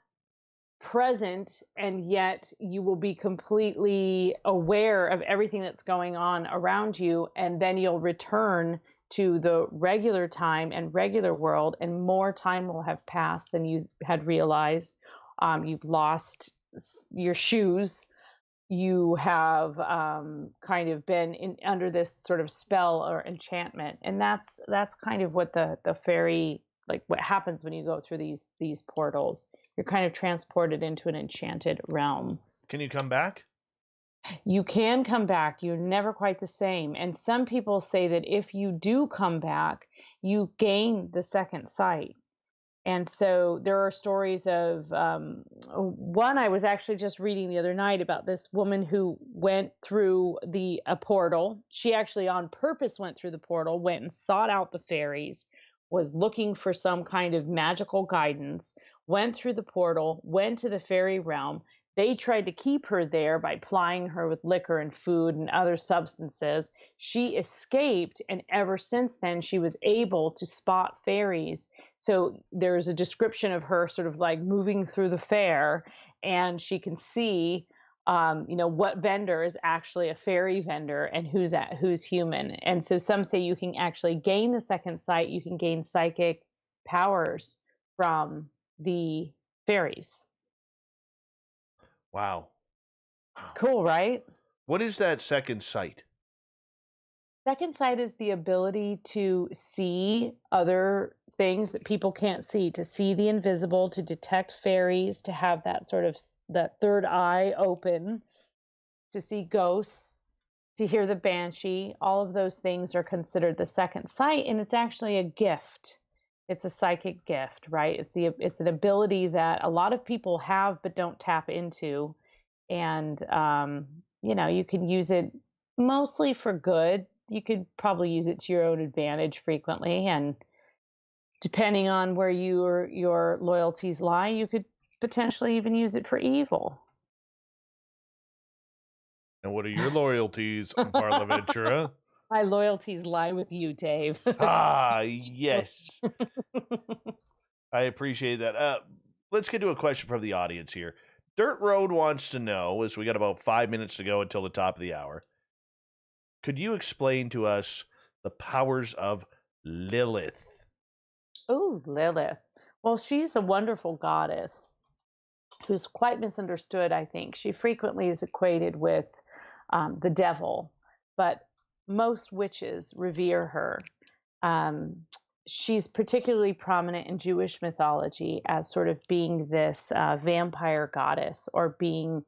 present, and yet you will be completely aware of everything that's going on around you. And then you'll return to the regular time and regular world, and more time will have passed than you had realized. You've lost your shoes. You have kind of been under this sort of spell or enchantment, and that's kind of what the fairy, like what happens when you go through these portals. You're kind of transported into an enchanted realm. Can you come back? You can come back. You're never quite the same. And some people say that if you do come back, you gain the second sight. And so there are stories of one I was actually just reading the other night about this woman who went through a portal. She actually on purpose went through the portal, went and sought out the fairies, was looking for some kind of magical guidance, went through the portal, went to the fairy realm. They tried to keep her there by plying her with liquor and food and other substances. She escaped, and ever since then, she was able to spot fairies. So there's a description of her sort of like moving through the fair, and she can see, what vendor is actually a fairy vendor and who's human. And so some say you can actually gain the second sight. You can gain psychic powers from the fairies. Wow. Cool, right? What is that second sight? Second sight is the ability to see other things that people can't see, to see the invisible, to detect fairies, to have that sort of that third eye open, to see ghosts, to hear the banshee. All of those things are considered the second sight, and it's actually a gift. It's a psychic gift, right? It's an ability that a lot of people have but don't tap into. And you can use it mostly for good. You could probably use it to your own advantage frequently, and depending on where your loyalties lie, you could potentially even use it for evil. And what are your loyalties, Varla Ventura? My loyalties lie with you, Dave. Yes. I appreciate that. Let's get to a question from the audience here. Dirt Road wants to know, as we got about 5 minutes to go until the top of the hour, could you explain to us the powers of Lilith? Oh, Lilith. Well, she's a wonderful goddess who's quite misunderstood, I think. She frequently is equated with the devil, but most witches revere her. She's particularly prominent in Jewish mythology as sort of being this vampire goddess, or being,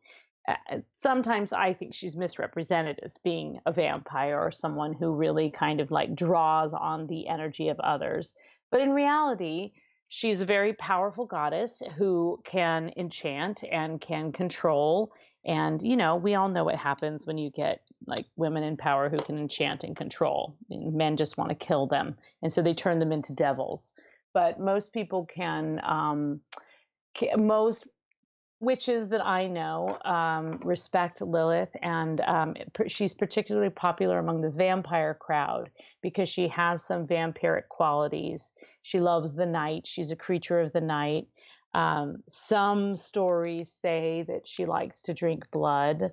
sometimes I think she's misrepresented as being a vampire or someone who really kind of like draws on the energy of others. But in reality, she's a very powerful goddess who can enchant and can control And, you know, we all know what happens when you get like women in power who can enchant and control. And men just want to kill them. And so they turn them into devils. But most people most witches that I know respect Lilith, and she's particularly popular among the vampire crowd because she has some vampiric qualities. She loves the night. She's a creature of the night. Some stories say that she likes to drink blood.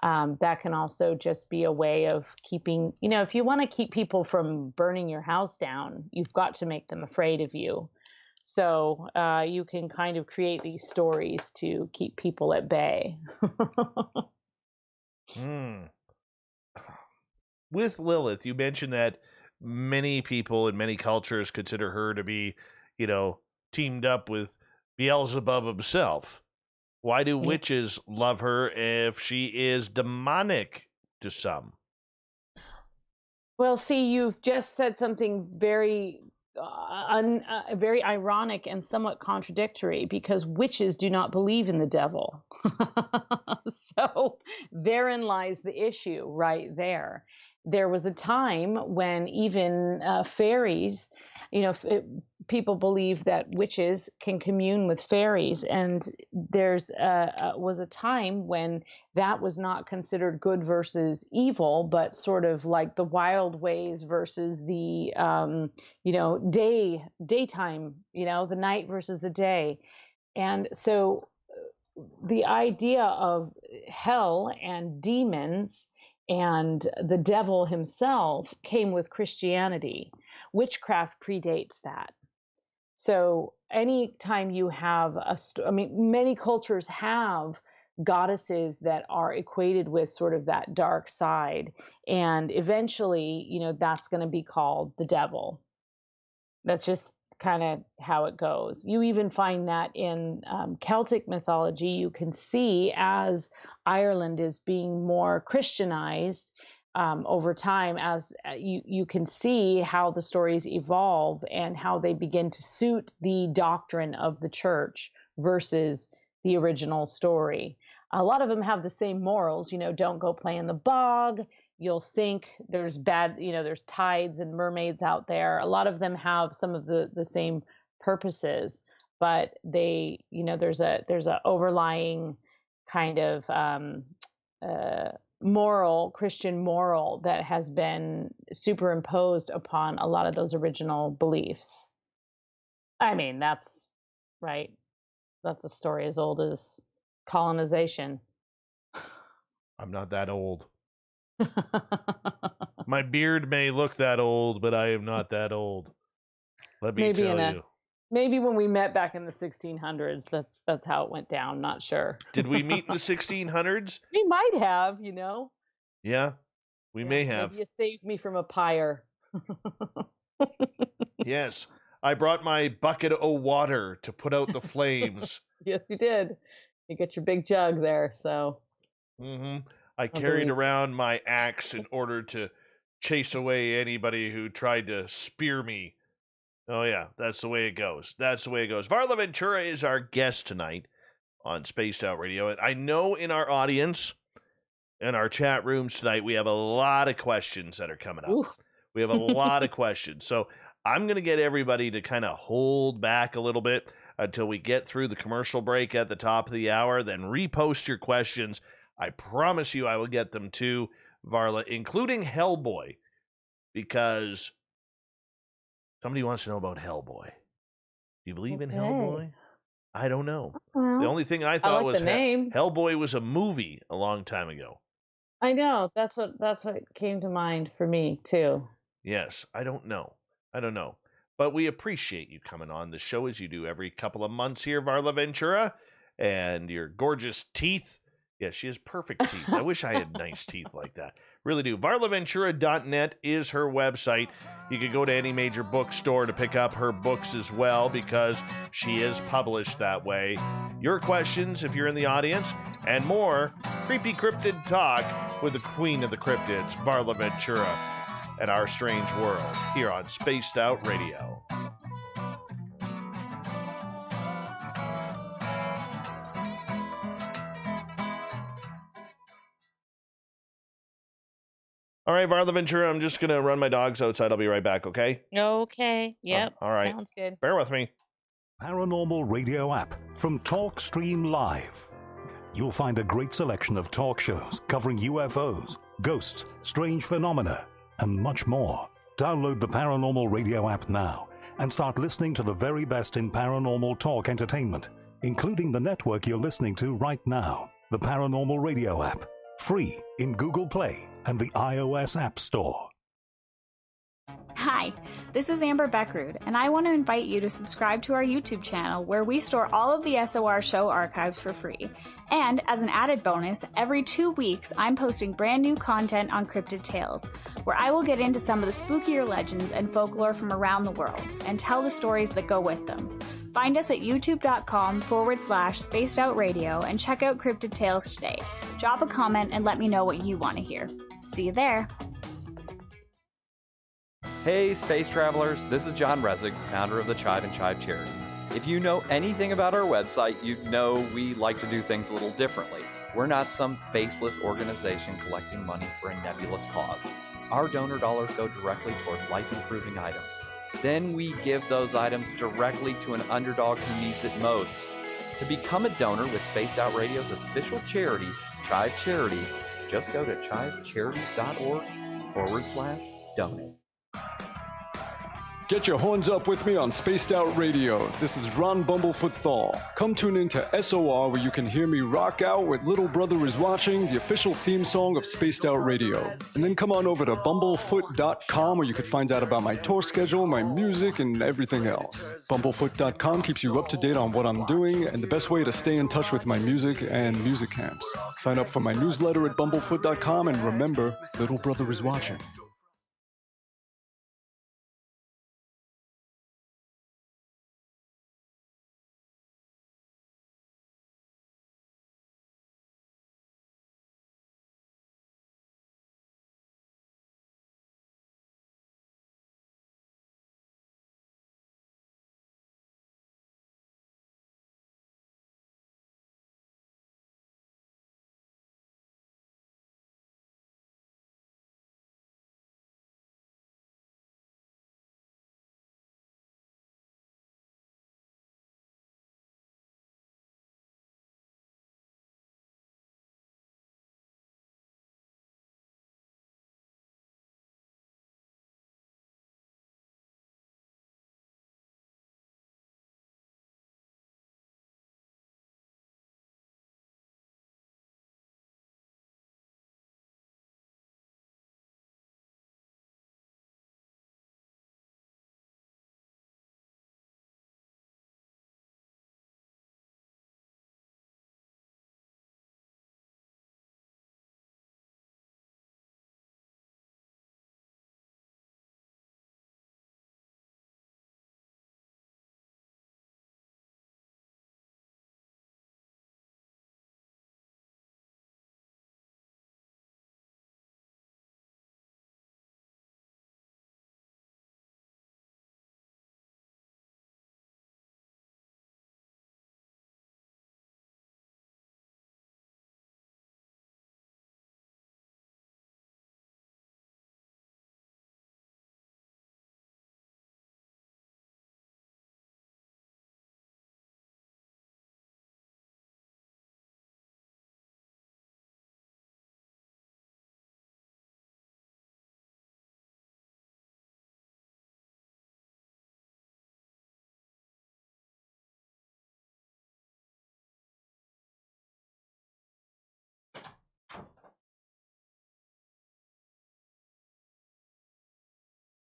That can also just be a way of keeping, you know, if you want to keep people from burning your house down, you've got to make them afraid of you. So you can kind of create these stories to keep people at bay. With Lilith, you mentioned that many people in many cultures consider her to be, you know, teamed up with Beelzebub himself. Why do witches love her if she is demonic to some? Well, see, you've just said something very very ironic and somewhat contradictory, because witches do not believe in the devil. So therein lies the issue right there. There was a time when even fairies, you know, people believe that witches can commune with fairies, and there's was a time when that was not considered good versus evil, but sort of like the wild ways versus the you know, daytime, you know, the night versus the day. And so the idea of hell and demons and the devil himself came with Christianity. Witchcraft predates that. So anytime you have I mean, many cultures have goddesses that are equated with sort of that dark side. And eventually, you know, that's going to be called the devil. That's just kind of how it goes. You even find that in Celtic mythology. You can see as Ireland is being more Christianized over time, as you can see how the stories evolve and how they begin to suit the doctrine of the church versus the original story. A lot of them have the same morals, you know, don't go play in the bog, you'll sink, there's bad, you know, there's tides and mermaids out there. A lot of them have some of the same purposes, but they, you know, there's a overlying kind of moral, Christian moral, that has been superimposed upon a lot of those original beliefs. I mean, that's right. That's a story as old as colonization. I'm not that old. My beard may look that old, but I am not that old. Let me tell you. Maybe when we met back in the 1600s, that's how it went down. Not sure. Did we meet in the 1600s? We might have, you know. Yeah, we may have. Maybe you saved me from a pyre. Yes, I brought my bucket of water to put out the flames. Yes, you did. You got your big jug there, so. I carried around my axe in order to chase away anybody who tried to spear me. Oh, yeah, that's the way it goes. That's the way it goes. Varla Ventura is our guest tonight on Spaced Out Radio. And I know in our audience, in our chat rooms tonight, we have a lot of questions that are coming up. Oof. We have a lot of questions. So I'm going to get everybody to kind of hold back a little bit until we get through the commercial break at the top of the hour. Then repost your questions. I promise you I will get them to Varla, including Hellboy, because somebody wants to know about Hellboy. Do you believe in Hellboy? I don't know. Well, the only thing I thought was Hellboy was a movie a long time ago. I know. That's what came to mind for me too. Yes, I don't know. But we appreciate you coming on the show as you do every couple of months here, Varla Ventura, and your gorgeous teeth. Yeah, she has perfect teeth. I wish I had nice teeth like that. Really do. VarlaVentura.net is her website. You can go to any major bookstore to pick up her books as well, because she is published that way. Your questions, if you're in the audience, and more creepy cryptid talk with the queen of the cryptids, Varla Ventura, and Our Strange World, here on Spaced Out Radio. All right, Varla Ventura, I'm just going to run my dogs outside. I'll be right back, okay? Okay. Yep. All right. Sounds good. Bear with me. Paranormal Radio app from TalkStream Live. You'll find a great selection of talk shows covering UFOs, ghosts, strange phenomena, and much more. Download the Paranormal Radio app now and start listening to the very best in paranormal talk entertainment, including the network you're listening to right now, the Paranormal Radio app, free in Google Play and the iOS App Store. Hi, this is Amber Beckrud, and I want to invite you to subscribe to our YouTube channel where we store all of the SOR show archives for free. And as an added bonus, every 2 weeks I'm posting brand new content on Cryptid Tales, where I will get into some of the spookier legends and folklore from around the world and tell the stories that go with them. Find us at youtube.com/spacedoutradio and check out Cryptid Tales today. Drop a comment and let me know what you want to hear. See you there. Hey, space travelers, this is John Resig, founder of the Chive and Chive Charities. If you know anything about our website, you know we like to do things a little differently. We're not some faceless organization collecting money for a nebulous cause. Our donor dollars go directly toward life-improving items. Then we give those items directly to an underdog who needs it most. To become a donor with Spaced Out Radio's official charity, Chive Charities, just go to chivecharities.org/donate. Get your horns up with me on Spaced Out Radio. This is Ron Bumblefoot Thal. Come tune in to SOR where you can hear me rock out with Little Brother is Watching, the official theme song of Spaced Out Radio. And then come on over to bumblefoot.com where you could find out about my tour schedule, my music, and everything else. Bumblefoot.com keeps you up to date on what I'm doing and the best way to stay in touch with my music and music camps. Sign up for my newsletter at bumblefoot.com and remember, Little Brother is watching.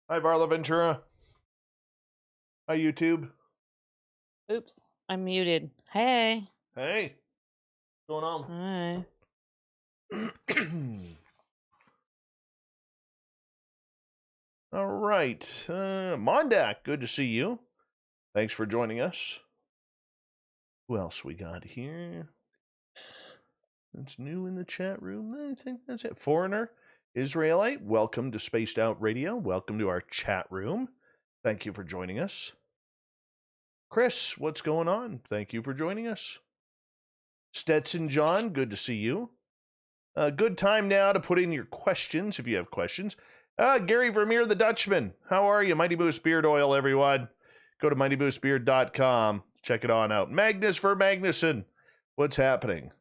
Hi, Varla Ventura. Hi, YouTube. Oops. I'm muted. Hey. Hey. What's going on? Hi. All right. Mondak, good to see you. Thanks for joining us. Who else we got here? That's new in the chat room. I think that's it. Foreigner, Israelite, welcome to Spaced Out Radio. Welcome to our chat room. Thank you for joining us. Chris, what's going on? Thank you for joining us. Stetson John, good to see you. Good time now to put in your questions if you have questions. Gary Vermeer, the Dutchman. How are you? Mighty Moose Beard Oil, everyone. Go to mightymoosebeard.com. Check it on out. Magnus for Magnuson. What's happening?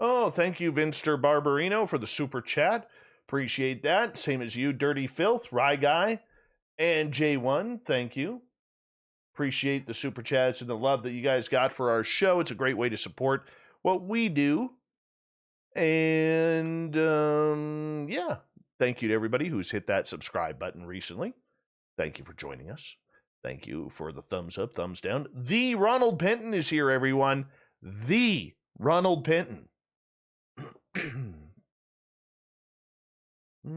Oh, thank you, Vinster Barbarino, for the super chat. Appreciate that. Same as you, Dirty Filth, Rye Guy, and J1. Thank you. Appreciate the super chats and the love that you guys got for our show. It's a great way to support what we do. And yeah, thank you to everybody who's hit that subscribe button recently. Thank you for joining us. Thank you for the thumbs up, thumbs down. The Ronald Penton is here, everyone. The Ronald Penton. All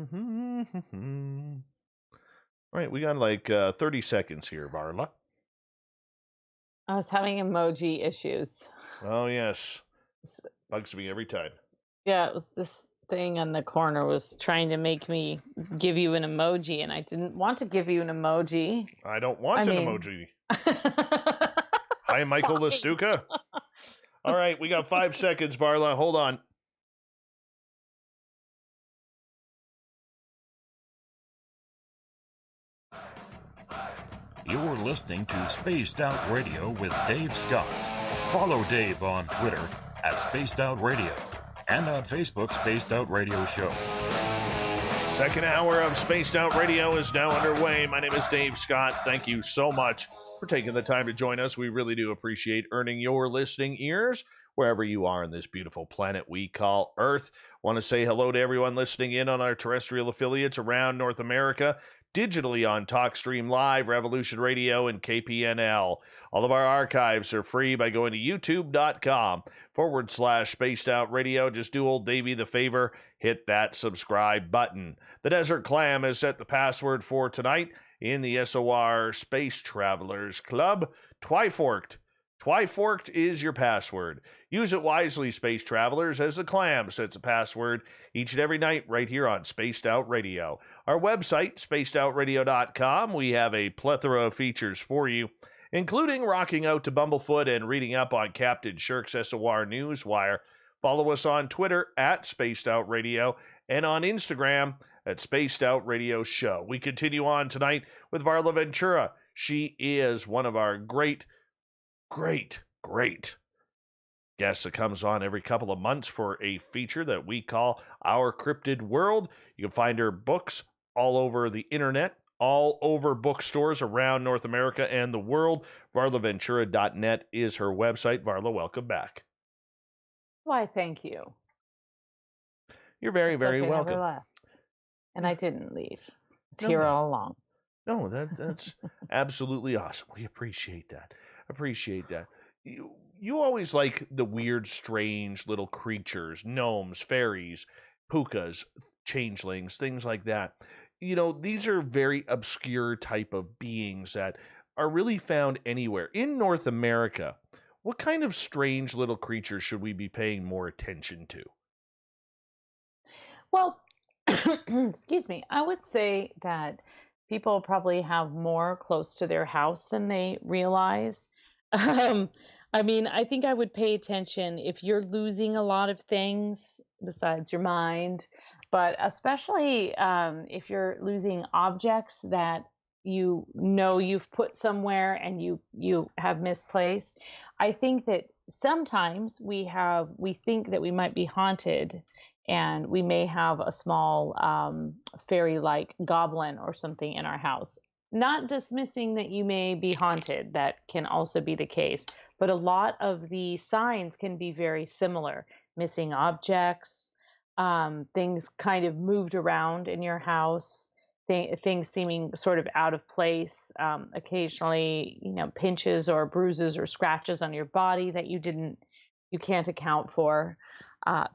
right, we got like 30 seconds here, Varla. I was having emoji issues. Oh, yes. Bugs me every time. Yeah, it was this thing on the corner was trying to make me give you an emoji, and I didn't want to give you an emoji. I don't want emoji. Hi, Michael Lestuca. All right, we got 5 seconds, Varla. Hold on. You're listening to Spaced Out Radio with Dave Scott. Follow Dave on Twitter at Spaced Out Radio and on Facebook, Spaced Out Radio Show. Second hour of Spaced Out Radio is now underway. My name is Dave Scott. Thank you so much for taking the time to join us. We really do appreciate earning your listening ears wherever you are on this beautiful planet we call Earth. Want to say hello to everyone listening in on our terrestrial affiliates around North America, digitally on TalkStream Live, Revolution Radio, and KPNL. All of our archives are free by going to youtube.com/Spaced Out Radio. Just do old Davey the favor, hit that subscribe button. The Desert Clam has set the password for tonight in the SOR Space Travelers Club. Twyforked. Twyforked is your password. Use it wisely, Space Travelers, as the Clam sets a password each and every night right here on Spaced Out Radio. Our website, spacedoutradio.com, we have a plethora of features for you, including rocking out to Bumblefoot and reading up on Captain Shirk's SOR Newswire. Follow us on Twitter at Spaced Out Radio and on Instagram at Spaced Out Radio Show. We continue on tonight with Varla Ventura. She is one of our great guest that comes on every couple of months for a feature that we call Our Cryptid World. You can find her books all over the internet, all over bookstores around North America and the world. VarlaVentura.net is her website. Varla, welcome back. Why, thank you. You're very, It's very okay, I never welcome. left. And I didn't leave. It's No. here all along. No, that's absolutely awesome. We appreciate that. You always like the weird, strange little creatures, gnomes, fairies, pookas, changelings, things like that. You know, these are very obscure type of beings that are really found anywhere. In North America, what kind of strange little creatures should we be paying more attention to? Well, excuse me. I would say that people probably have more close to their house than they realize. I mean, I think I would pay attention if you're losing a lot of things besides your mind, but especially if you're losing objects that you know you've put somewhere and you have misplaced. I think that sometimes we think that we might be haunted, and we may have a small fairy-like goblin or something in our house. Not dismissing that you may be haunted, that can also be the case, but a lot of the signs can be very similar. Missing objects, things kind of moved around in your house, things seeming sort of out of place, occasionally, pinches or bruises or scratches on your body that you can't account for.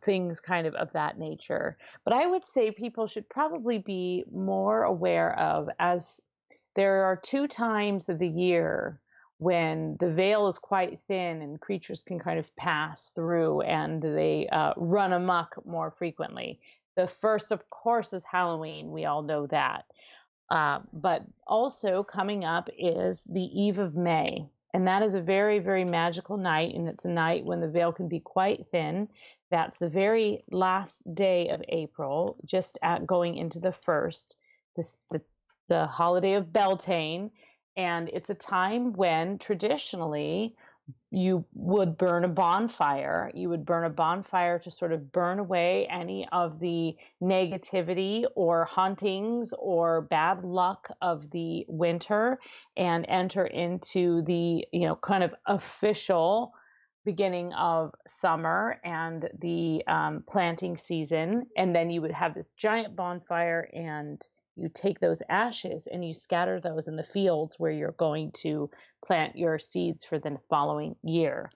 Things kind of that nature. But I would say people should probably be more aware of, as there are 2 times of the year when the veil is quite thin and creatures can kind of pass through and they run amok more frequently. The first, of course, is Halloween. We all know that. But also coming up is the Eve of May. And that is a very, very magical night. And it's a night when the veil can be quite thin. That's the very last day of April, just at going into the first, the holiday of Beltane. And it's a time when traditionally you would burn a bonfire. You would burn a bonfire to sort of burn away any of the negativity or hauntings or bad luck of the winter and enter into the, kind of official beginning of summer and the planting season. And then you would have this giant bonfire, and you take those ashes and you scatter those in the fields where you're going to plant your seeds for the following year,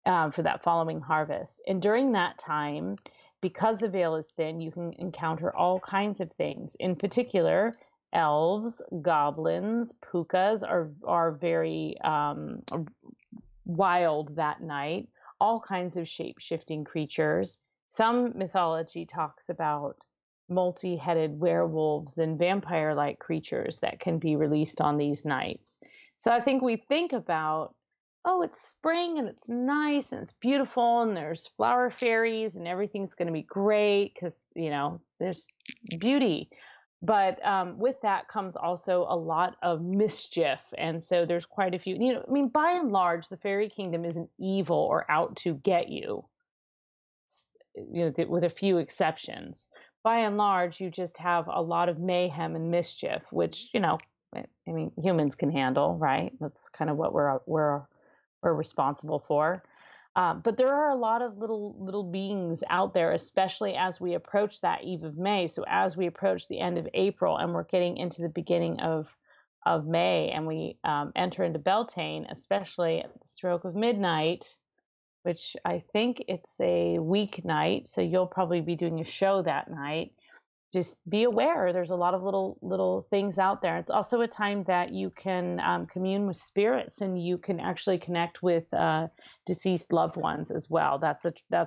for that following harvest. And during that time, because the veil is thin, you can encounter all kinds of things. In particular, elves, goblins, Pookas are very wild that night. All kinds of shape-shifting creatures. Some mythology talks about multi-headed werewolves and vampire-like creatures that can be released on these nights. So I think we think about, oh, it's spring and it's nice and it's beautiful and there's flower fairies and everything's going to be great because, there's beauty. But with that comes also a lot of mischief. And so there's quite a few, by and large, the fairy kingdom isn't evil or out to get you, with a few exceptions. By and large, you just have a lot of mayhem and mischief, which, humans can handle, right? That's kind of what we're responsible for. But there are a lot of little beings out there, especially as we approach that Eve of May. So as we approach the end of April and we're getting into the beginning of May, and we enter into Beltane, especially at the stroke of midnight, which I think it's a weeknight, so you'll probably be doing a show that night. Just be aware. There's a lot of little things out there. It's also a time that you can commune with spirits, and you can actually connect with deceased loved ones as well. That's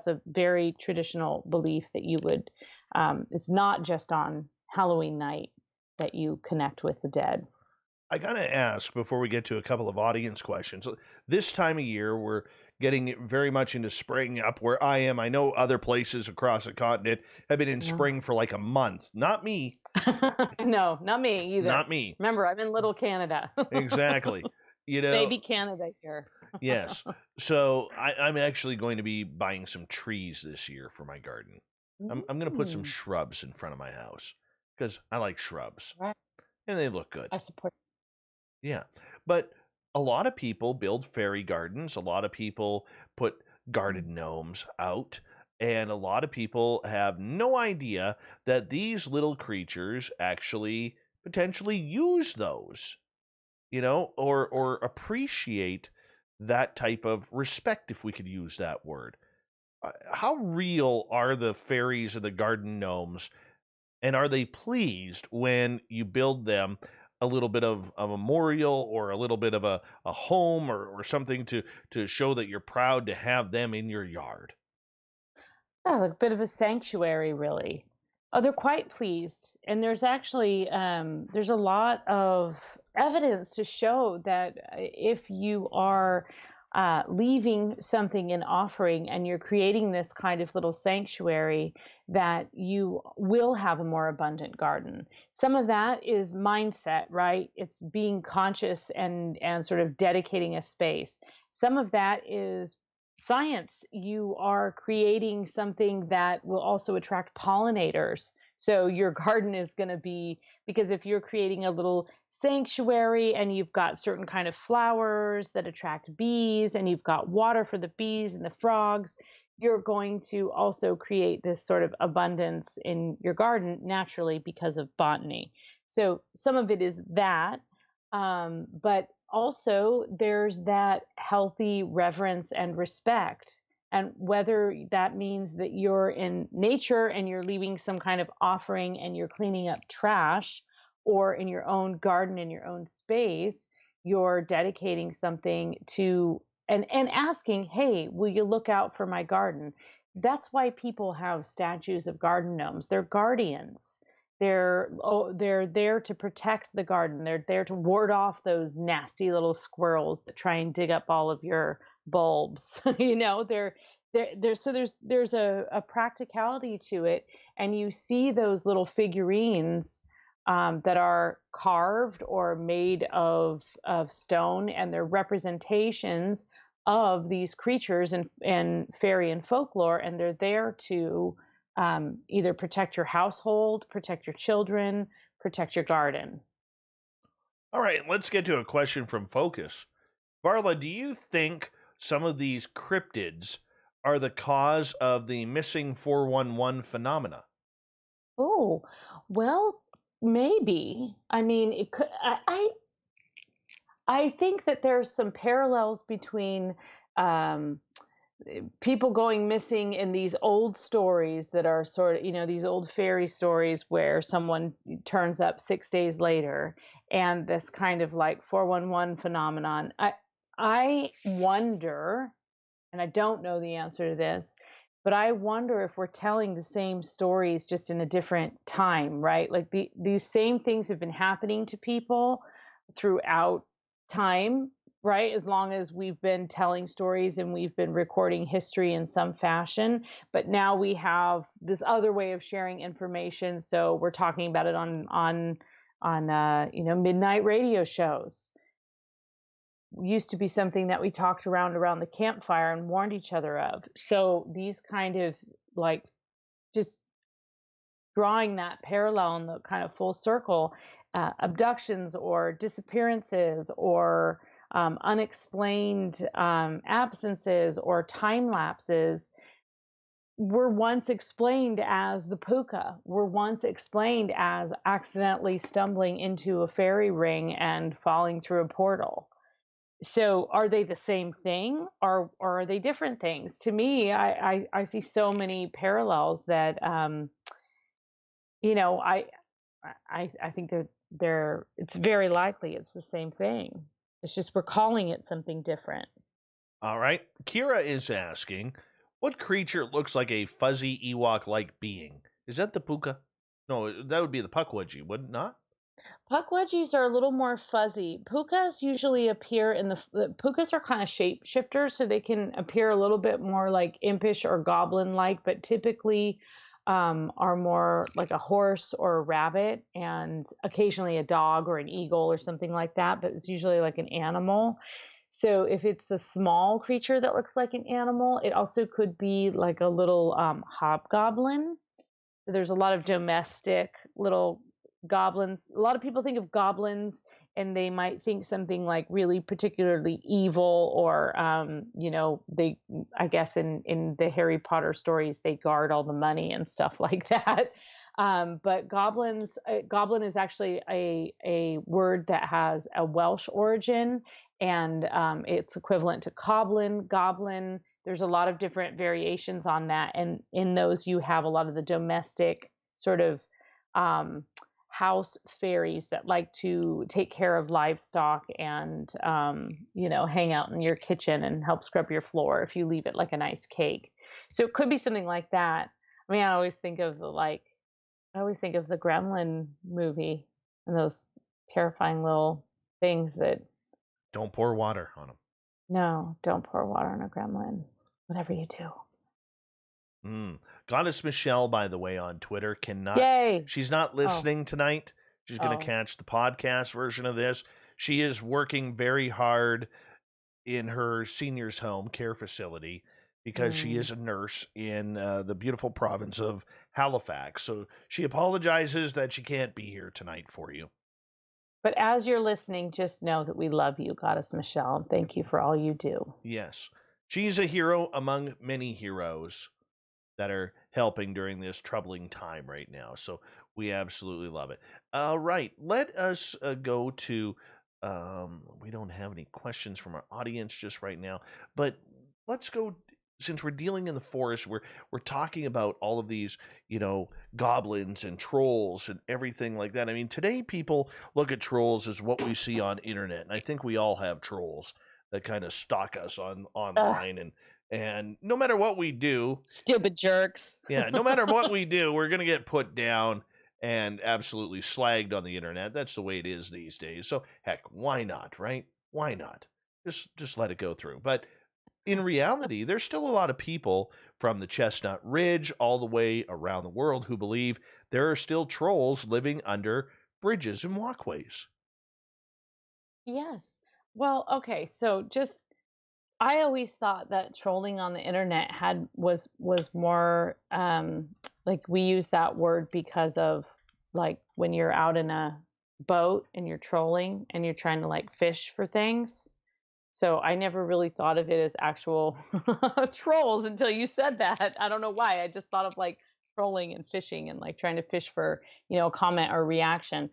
a very traditional belief that you would. It's not just on Halloween night that you connect with the dead. I gotta ask before we get to a couple of audience questions. This time of year, we're getting very much into spring up where I am. I know other places across the continent have been in spring for like a month. Not me. No, not me either. Not me. Remember, I'm in little Canada. Exactly. Baby Canada here. Yes. So I'm actually going to be buying some trees this year for my garden. I'm going to put some shrubs in front of my house because I like shrubs. Right. And they look good. I support. Yeah. But a lot of people build fairy gardens. A lot of people put garden gnomes out. And a lot of people have no idea that these little creatures actually potentially use those, or appreciate that type of respect, if we could use that word. How real are the fairies and the garden gnomes? And are they pleased when you build them a little bit of a memorial or a little bit of a home or something to show that you're proud to have them in your yard? Yeah, like a bit of a sanctuary, really. Oh, they're quite pleased. And there's actually, there's a lot of evidence to show that if you are leaving something in offering and you're creating this kind of little sanctuary, that you will have a more abundant garden. Some of that is mindset, right? It's being conscious and sort of dedicating a space. Some of that is science. You are creating something that will also attract pollinators. So your garden is going to be, because if you're creating a little sanctuary and you've got certain kind of flowers that attract bees and you've got water for the bees and the frogs, you're going to also create this sort of abundance in your garden naturally because of botany. So some of it is that, but also there's that healthy reverence and respect. And whether that means that you're in nature and you're leaving some kind of offering and you're cleaning up trash, or in your own garden, in your own space, you're dedicating something to, and asking, hey, will you look out for my garden? That's why people have statues of garden gnomes. They're guardians. They're there to protect the garden. They're there to ward off those nasty little squirrels that try and dig up all of your bulbs. So there's a practicality to it, and you see those little figurines that are carved or made of stone, and they're representations of these creatures and fairy and folklore, and they're there to either protect your household, protect your children, protect your garden. All right, let's get to a question from Focus. Varla, do you think some of these cryptids are the cause of the missing 411 phenomena? Oh, well, maybe. I mean, it could. I think that there's some parallels between um, people going missing in these old stories that are sort of, these old fairy stories where someone turns up 6 days later, and this kind of like 411 phenomenon. I wonder, and I don't know the answer to this, but I wonder if we're telling the same stories just in a different time, right? Like these same things have been happening to people throughout time, right? As long as we've been telling stories and we've been recording history in some fashion, but now we have this other way of sharing information. So we're talking about it on midnight radio shows. Used to be something that we talked around the campfire and warned each other of. So these kind of like just drawing that parallel in the kind of full circle, abductions or disappearances or unexplained absences or time lapses were once explained as the Pooka, were once explained as accidentally stumbling into a fairy ring and falling through a portal. So are they the same thing, or are they different things? To me, I see so many parallels that I think they're it's very likely it's the same thing. It's just we're calling it something different. All right. Kira is asking, what creature looks like a fuzzy Ewok-like being? Is that the Pooka? No, that would be the Pukwudgie, would it not? Pukwudgies are a little more fuzzy. Pookas usually appear the Pookas are kind of shapeshifters, so they can appear a little bit more like impish or goblin-like, but typically are more like a horse or a rabbit, and occasionally a dog or an eagle or something like that, but it's usually like an animal. So if it's a small creature that looks like an animal, it also could be like a little hobgoblin. There's a lot of domestic little goblins. A lot of people think of goblins and they might think something like really particularly evil, or they, I guess in the Harry Potter stories, they guard all the money and stuff like that. But goblin is actually a word that has a Welsh origin, and it's equivalent to goblin. There's a lot of different variations on that, and in those you have a lot of the domestic sort of house fairies that like to take care of livestock and hang out in your kitchen and help scrub your floor if you leave it like a nice cake. So it could be something like that. I mean, I always think of the Gremlin movie and those terrifying little things that don't pour water on them. No, don't pour water on a gremlin. Whatever you do. Goddess Michelle, by the way, on Twitter cannot. Yay! She's not listening tonight. She's going to catch the podcast version of this. She is working very hard in her seniors' home care facility because she is a nurse in the beautiful province of Halifax. So she apologizes that she can't be here tonight for you. But as you're listening, just know that we love you, Goddess Michelle, and thank you for all you do. Yes. She's a hero among many heroes that are helping during this troubling time right now. So we absolutely love it. All right. Let us go to, we don't have any questions from our audience just right now, but let's go since we're dealing in the forest, we're talking about all of these, goblins and trolls and everything like that. I mean, today people look at trolls as what we see on internet, and I think we all have trolls that kind of stalk us Ugh, online, and no matter what we do, stupid jerks. yeah, no matter what we do, we're gonna get put down and absolutely slagged on the internet. That's the way it is these days. So heck, why not, right? Why not? Just let it go through. But in reality, there's still a lot of people from the Chestnut Ridge all the way around the world who believe there are still trolls living under bridges and walkways. Yes. Well, okay. So just I always thought that trolling on the internet was more like we use that word because of like when you're out in a boat and you're trolling and you're trying to like fish for things. So I never really thought of it as actual trolls until you said that. I don't know why. I just thought of like trolling and fishing and like trying to fish for, a comment or reaction.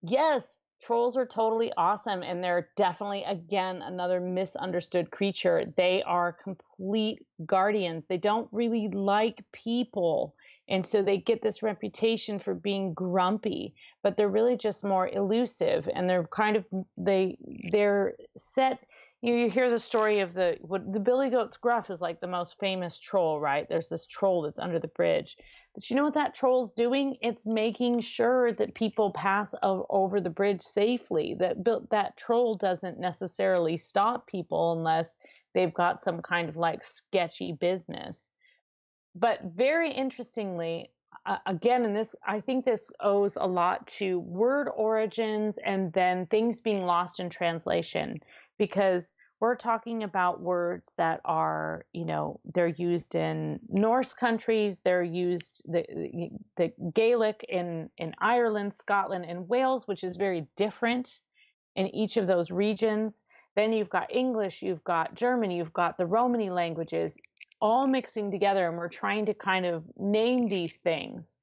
Yes, trolls are totally awesome, and they're definitely, again, another misunderstood creature. They are complete guardians. They don't really like people, and so they get this reputation for being grumpy, but they're really just more elusive, and they're kind of they're set. You hear the story of the Billy Goat's Gruff is like the most famous troll, right? There's this troll that's under the bridge. But you know what that troll's doing? It's making sure that people pass over the bridge safely. That troll doesn't necessarily stop people unless they've got some kind of like sketchy business. But very interestingly, again, I think this owes a lot to word origins and then things being lost in translation, because we're talking about words that are, they're used in Norse countries, they're used the Gaelic in Ireland, Scotland, and Wales, which is very different in each of those regions. Then you've got English, you've got German, you've got the Romani languages all mixing together, and we're trying to kind of name these things.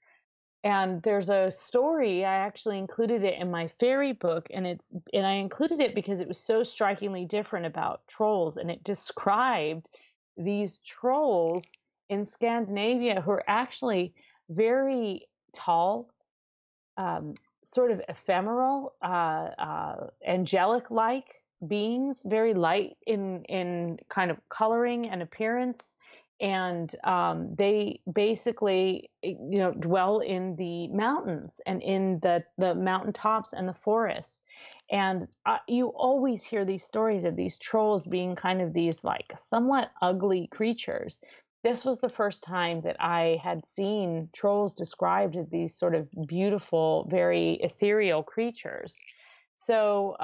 And there's a story, I actually included it in my fairy book, and I included it because it was so strikingly different about trolls, and it described these trolls in Scandinavia who are actually very tall, sort of ephemeral, angelic-like beings, very light in kind of coloring and appearance. And they basically, dwell in the mountains and in the mountaintops and the forests. And you always hear these stories of these trolls being kind of these like somewhat ugly creatures. This was the first time that I had seen trolls described as these sort of beautiful, very ethereal creatures. So,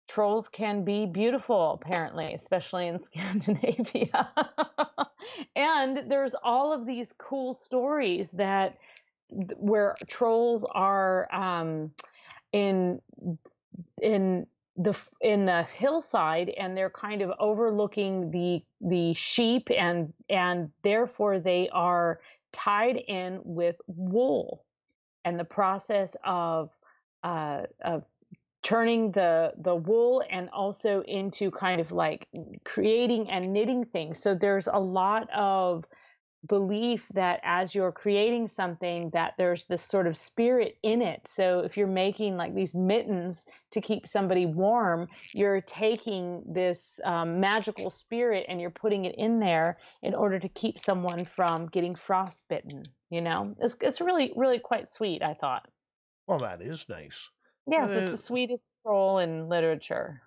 trolls can be beautiful, apparently, especially in Scandinavia. And there's all of these cool stories where trolls are in the hillside, and they're kind of overlooking the sheep, and therefore they are tied in with wool, and the process of turning the wool and also into kind of like creating and knitting things. So there's a lot of belief that as you're creating something, that there's this sort of spirit in it. So if you're making like these mittens to keep somebody warm, you're taking this magical spirit and you're putting it in there in order to keep someone from getting frostbitten. It's really, really quite sweet, I thought. Well, that is nice. Yes, it's the sweetest troll in literature.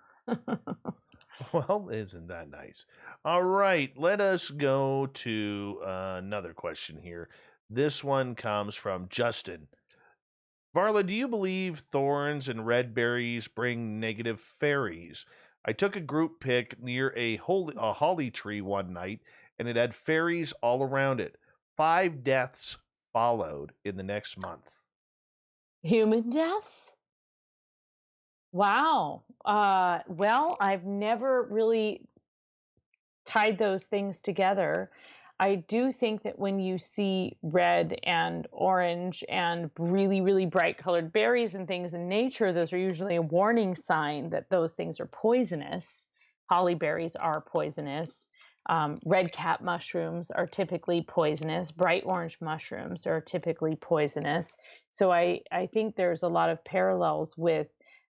Well, isn't that nice? All right, let us go to another question here. This one comes from Justin. Varla, do you believe thorns and red berries bring negative fairies? I took a group pic near a holly tree one night, and it had fairies all around it. 5 deaths followed in the next month. Human deaths? Wow. Well, I've never really tied those things together. I do think that when you see red and orange and really, really bright colored berries and things in nature, those are usually a warning sign that those things are poisonous. Holly berries are poisonous. Red cap mushrooms are typically poisonous. Bright orange mushrooms are typically poisonous. So I think there's a lot of parallels with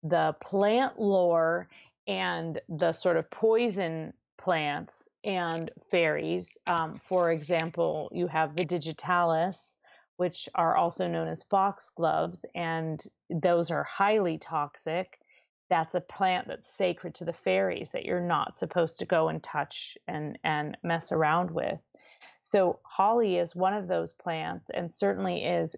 the plant lore and the sort of poison plants and fairies. For example, you have the digitalis, which are also known as foxgloves, and those are highly toxic. That's a plant that's sacred to the fairies that you're not supposed to go and touch and mess around with. So holly is one of those plants, and certainly is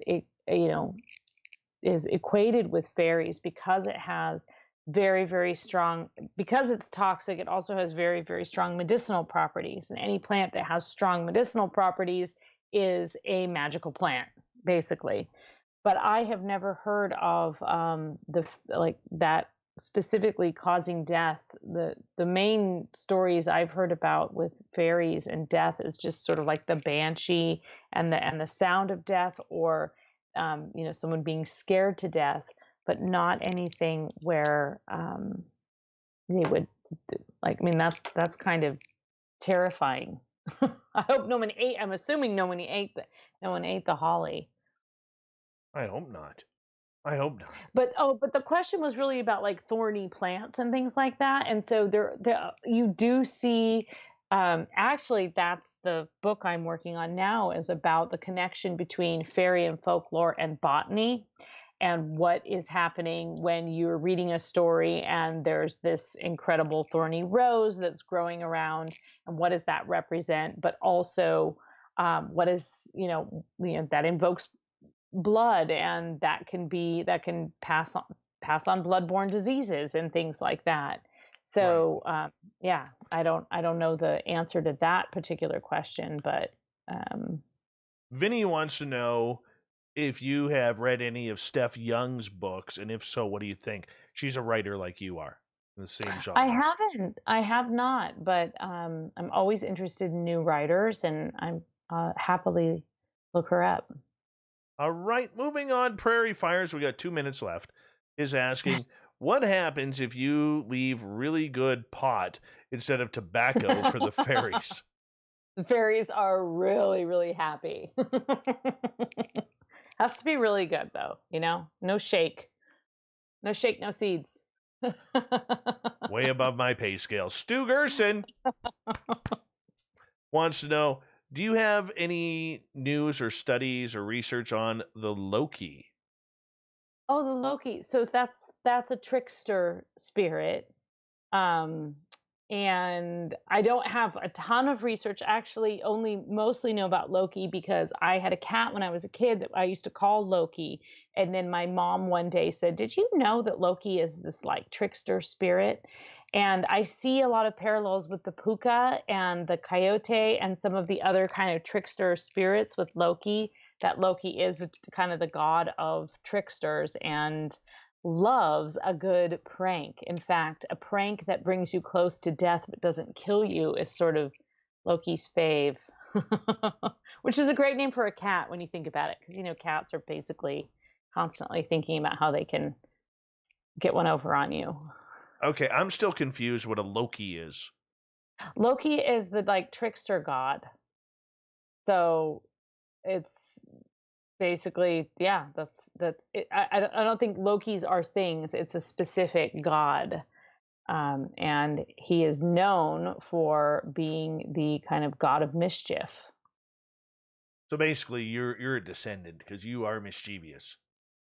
equated with fairies because it has very, very strong, because it's toxic, it also has very, very strong medicinal properties. And any plant that has strong medicinal properties is a magical plant, basically. But I have never heard of that specifically causing death. The main stories I've heard about with fairies and death is just sort of like the banshee and the sound of death, or someone being scared to death, but not anything where they would that's kind of terrifying. I hope no one ate. I'm assuming no one ate the holly. I hope not. But the question was really about like thorny plants and things like that. And so there you do see, actually that's the book I'm working on now, is about the connection between fairy and folklore and botany, and what is happening when you're reading a story and there's this incredible thorny rose that's growing around, and what does that represent? But also, what is, that invokes blood, and that can pass on bloodborne diseases and things like that. So right. I don't know the answer to that particular question, but Vinny wants to know if you have read any of Steph Young's books, and if so, what do you think? She's a writer like you are, in the same genre. I have not, but I'm always interested in new writers, and I'm happily look her up. All right, moving on. Prairie Fires, we got 2 minutes left, is asking, what happens if you leave really good pot instead of tobacco for the fairies? The fairies are really, really happy. Has to be really good, though, no shake. No shake, no seeds. Way above my pay scale. Stu Gerson wants to know, do you have any news or studies or research on the Loki? Oh, the Loki. So that's a trickster spirit. And I don't have a ton of research. Actually, only mostly know about Loki because I had a cat when I was a kid that I used to call Loki. And then my mom one day said, "Did you know that Loki is this like trickster spirit?" And I see a lot of parallels with the Pooka and the coyote and some of the other kind of trickster spirits with Loki, that Loki is kind of the god of tricksters and loves a good prank. In fact, a prank that brings you close to death but doesn't kill you is sort of Loki's fave, which is a great name for a cat when you think about it, because, cats are basically constantly thinking about how they can get one over on you. Okay, I'm still confused what a Loki is. Loki is the trickster god. So it's basically, that's it. I don't think Lokis are things. It's a specific god. And he is known for being the kind of god of mischief. So basically you're a descendant because you are mischievous.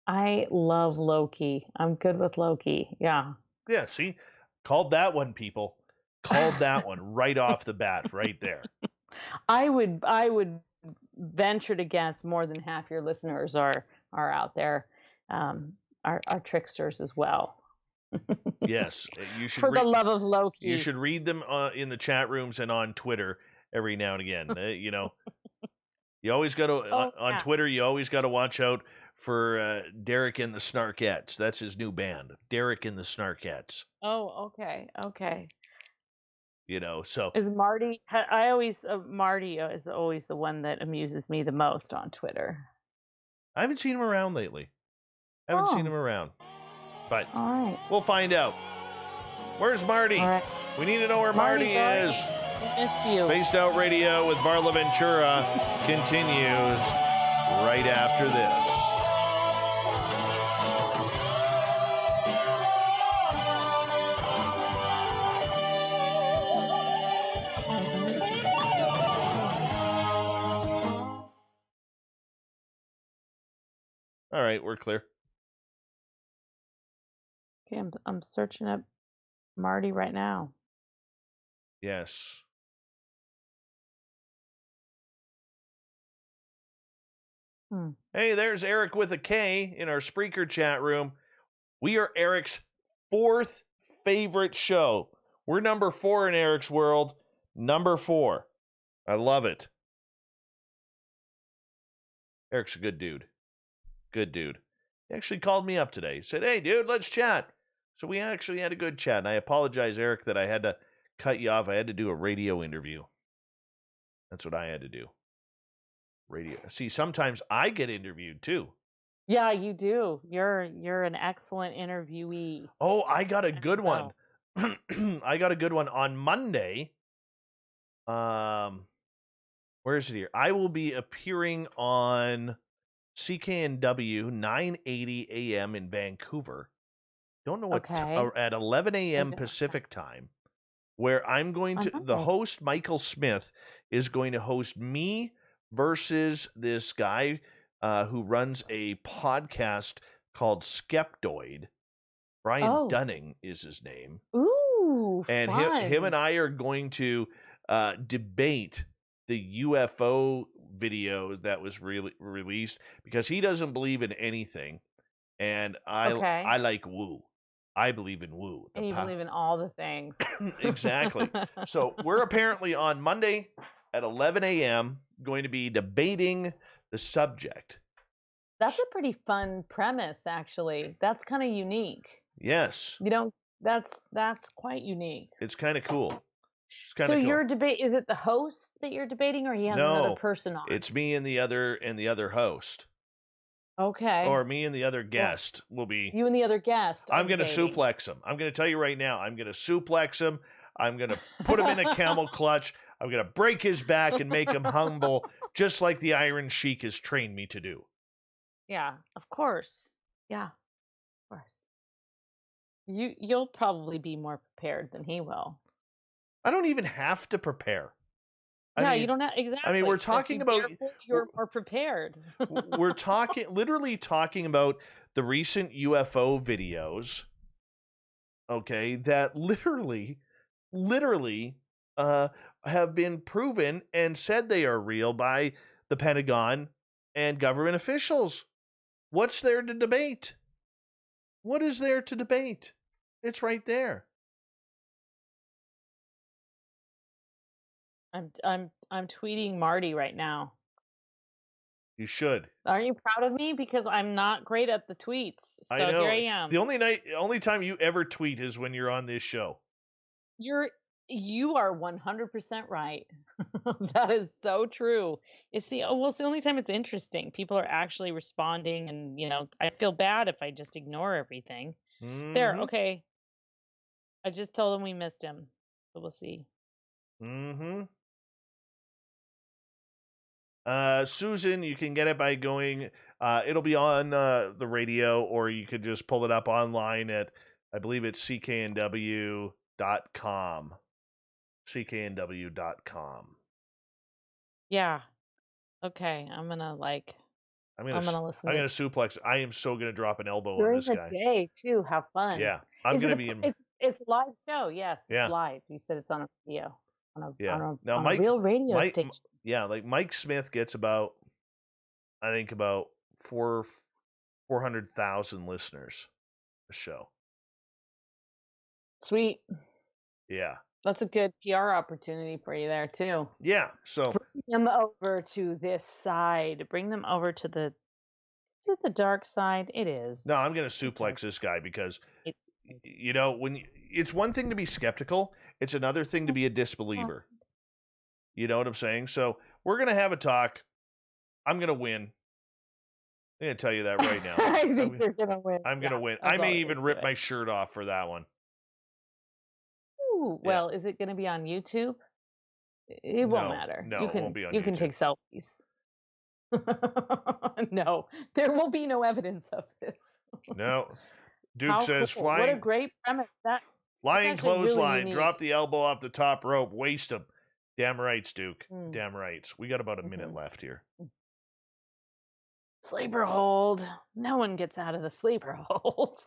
I love Loki. I'm good with Loki. Yeah. Yeah, see? Called that one, people. Called that one right off the bat, right there. I would venture to guess more than half your listeners are out there, are tricksters as well. Yes, you should. For the love of Loki, you should read them in the chat rooms and on Twitter every now and again. You always got to on Twitter. You always got to watch out for Derek and the Snarkettes. That's his new band, Derek and the Snarkettes. Oh, okay. So is Marty. Marty is always the one that amuses me the most on Twitter. I haven't seen him around lately. But all right. We'll find out. Where's Marty? All right. We need to know where Marty boy, is. we miss you. Spaced Out Radio with Varla Ventura continues right after this. All right, we're clear. Okay, I'm searching up Marty right now. Yes. Hey, there's Eric with a K in our Spreaker chat room. We are Eric's 4th favorite show. We're number 4 in Eric's world. Number 4. I love it. Eric's a good dude. Good dude. He actually called me up today. He said, hey, dude, let's chat. So we actually had a good chat. And I apologize, Eric, that I had to cut you off. I had to do a radio interview. That's what I had to do. Radio. See, sometimes I get interviewed too. Yeah, you do. You're an excellent interviewee. Oh, I got a good one. I got a good one on Monday. Where is it here? I will be appearing on CKNW 980 AM in Vancouver. Don't know what at 11 a.m. Pacific time, where I'm going to the host Michael Smith is going to host me versus this guy who runs a podcast called Skeptoid. Brian Dunning is his name. Ooh, and him and I are going to debate the UFO video that was released, because he doesn't believe in anything, and I like woo. I believe in woo. And you believe in all the things. Exactly. So we're apparently on Monday at 11 a.m. going to be debating the subject. That's a pretty fun premise, actually. That's kind of unique. Yes. You know, that's quite unique. It's kind of cool. So cool. Your debate, is it the host that you're debating, or he has another person on? It's me and the other host. Okay. Or me and the other guest will be. You and the other guest. I'm going to suplex him. I'm going to tell you right now. I'm going to suplex him. I'm going to put him in a camel clutch. I'm going to break his back and make him humble, just like the Iron Sheik has trained me to do. Yeah, of course. Yeah, of course. You'll probably be more prepared than he will. I don't even have to prepare. Yeah, you don't have exactly. I mean, we're talking about you're more prepared. We're literally talking about the recent UFO videos. Okay, that literally have been proven and said they are real by the Pentagon and government officials. What's there to debate? What is there to debate? It's right there. I'm tweeting Marty right now. You should. Aren't you proud of me? Because I'm not great at the tweets. So I know. Here I am. The only time you ever tweet is when you're on this show. You are 100% right. That is so true. It's the only time it's interesting. People are actually responding, and I feel bad if I just ignore everything. Mm-hmm. There, okay. I just told him we missed him, so we'll see. Mm-hmm. Susan, you can get it by going, it'll be on the radio, or you could just pull it up online at, I believe it's cknw.com. cknw.com. Yeah. Okay. I'm gonna listen. I'm gonna suplex. I am so gonna drop an elbow on this guy. During the day too. Have fun. Yeah. I'm gonna be in. It's a live show. Yes. It's live. You said it's on a video. On a real radio station. Yeah, like Mike Smith gets about 400,000 listeners a show. Sweet. Yeah. That's a good PR opportunity for you there too. Yeah. So bring them over to this side. Bring them over to the dark side. It is. No, I'm gonna suplex this guy because it's one thing to be skeptical, it's another thing to be a disbeliever. You know what I'm saying? So we're going to have a talk. I'm going to win. I'm going to tell you that right now. I think you're going to win. I'm going to win. I may even rip my shirt off for that one. Ooh. Oh, well, is it going to be on YouTube? It won't matter. No, You can, it won't be on you can YouTube. take selfies. No, there will be no evidence of this. No. Duke How says cool. What a flying great premise. That's flying actually really clothesline, unique. drop the elbow off the top rope, waste him. Damn rights, Duke. Mm. Damn rights. We got about a minute Mhm. left here. Sleeper hold. No one gets out of the sleeper hold.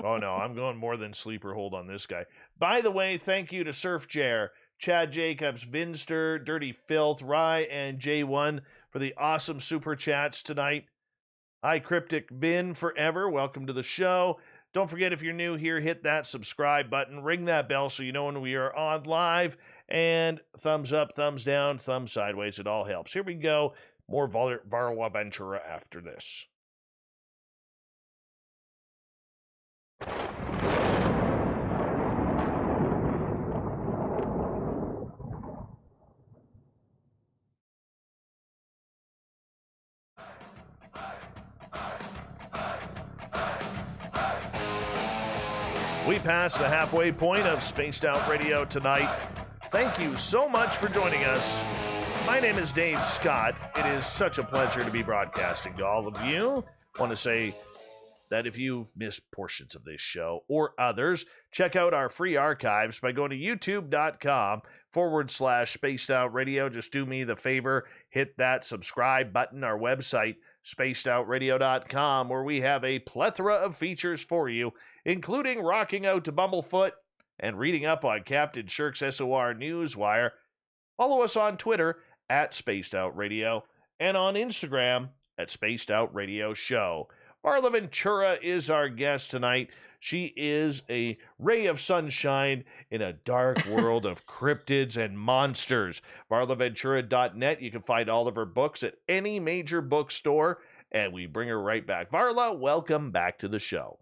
Oh no, I'm going more than sleeper hold on this guy. By the way, thank you to Surf Jer, Chad Jacobs, Vinster, Dirty Filth, Rye, and J1 for the awesome super chats tonight. Hi, Cryptic Vin forever. Welcome to the show. Don't forget, if you're new here, hit that subscribe button, ring that bell so you know when we are on live, and thumbs up, thumbs down, thumbs sideways. It all helps. Here we go. More Varla Ventura after this. We passed the halfway point of Spaced Out Radio tonight. Thank you so much for joining us. My name is Dave Scott. It is such a pleasure to be broadcasting to all of you. I want to say that if you've missed portions of this show or others, check out our free archives by going to youtube.com/Spaced Out Radio. Just do me the favor, hit that subscribe button. Our website, spacedoutradio.com, where we have a plethora of features for you, including rocking out to Bumblefoot and reading up on Captain Shirk's SOR Newswire. Follow us on Twitter at Spaced Out Radio and on Instagram at Spaced Out Radio Show. Marla Ventura is our guest tonight. She is a ray of sunshine in a dark world of cryptids and monsters. VarlaVentura.net. You can find all of her books at any major bookstore, and we bring her right back. Varla, welcome back to the show.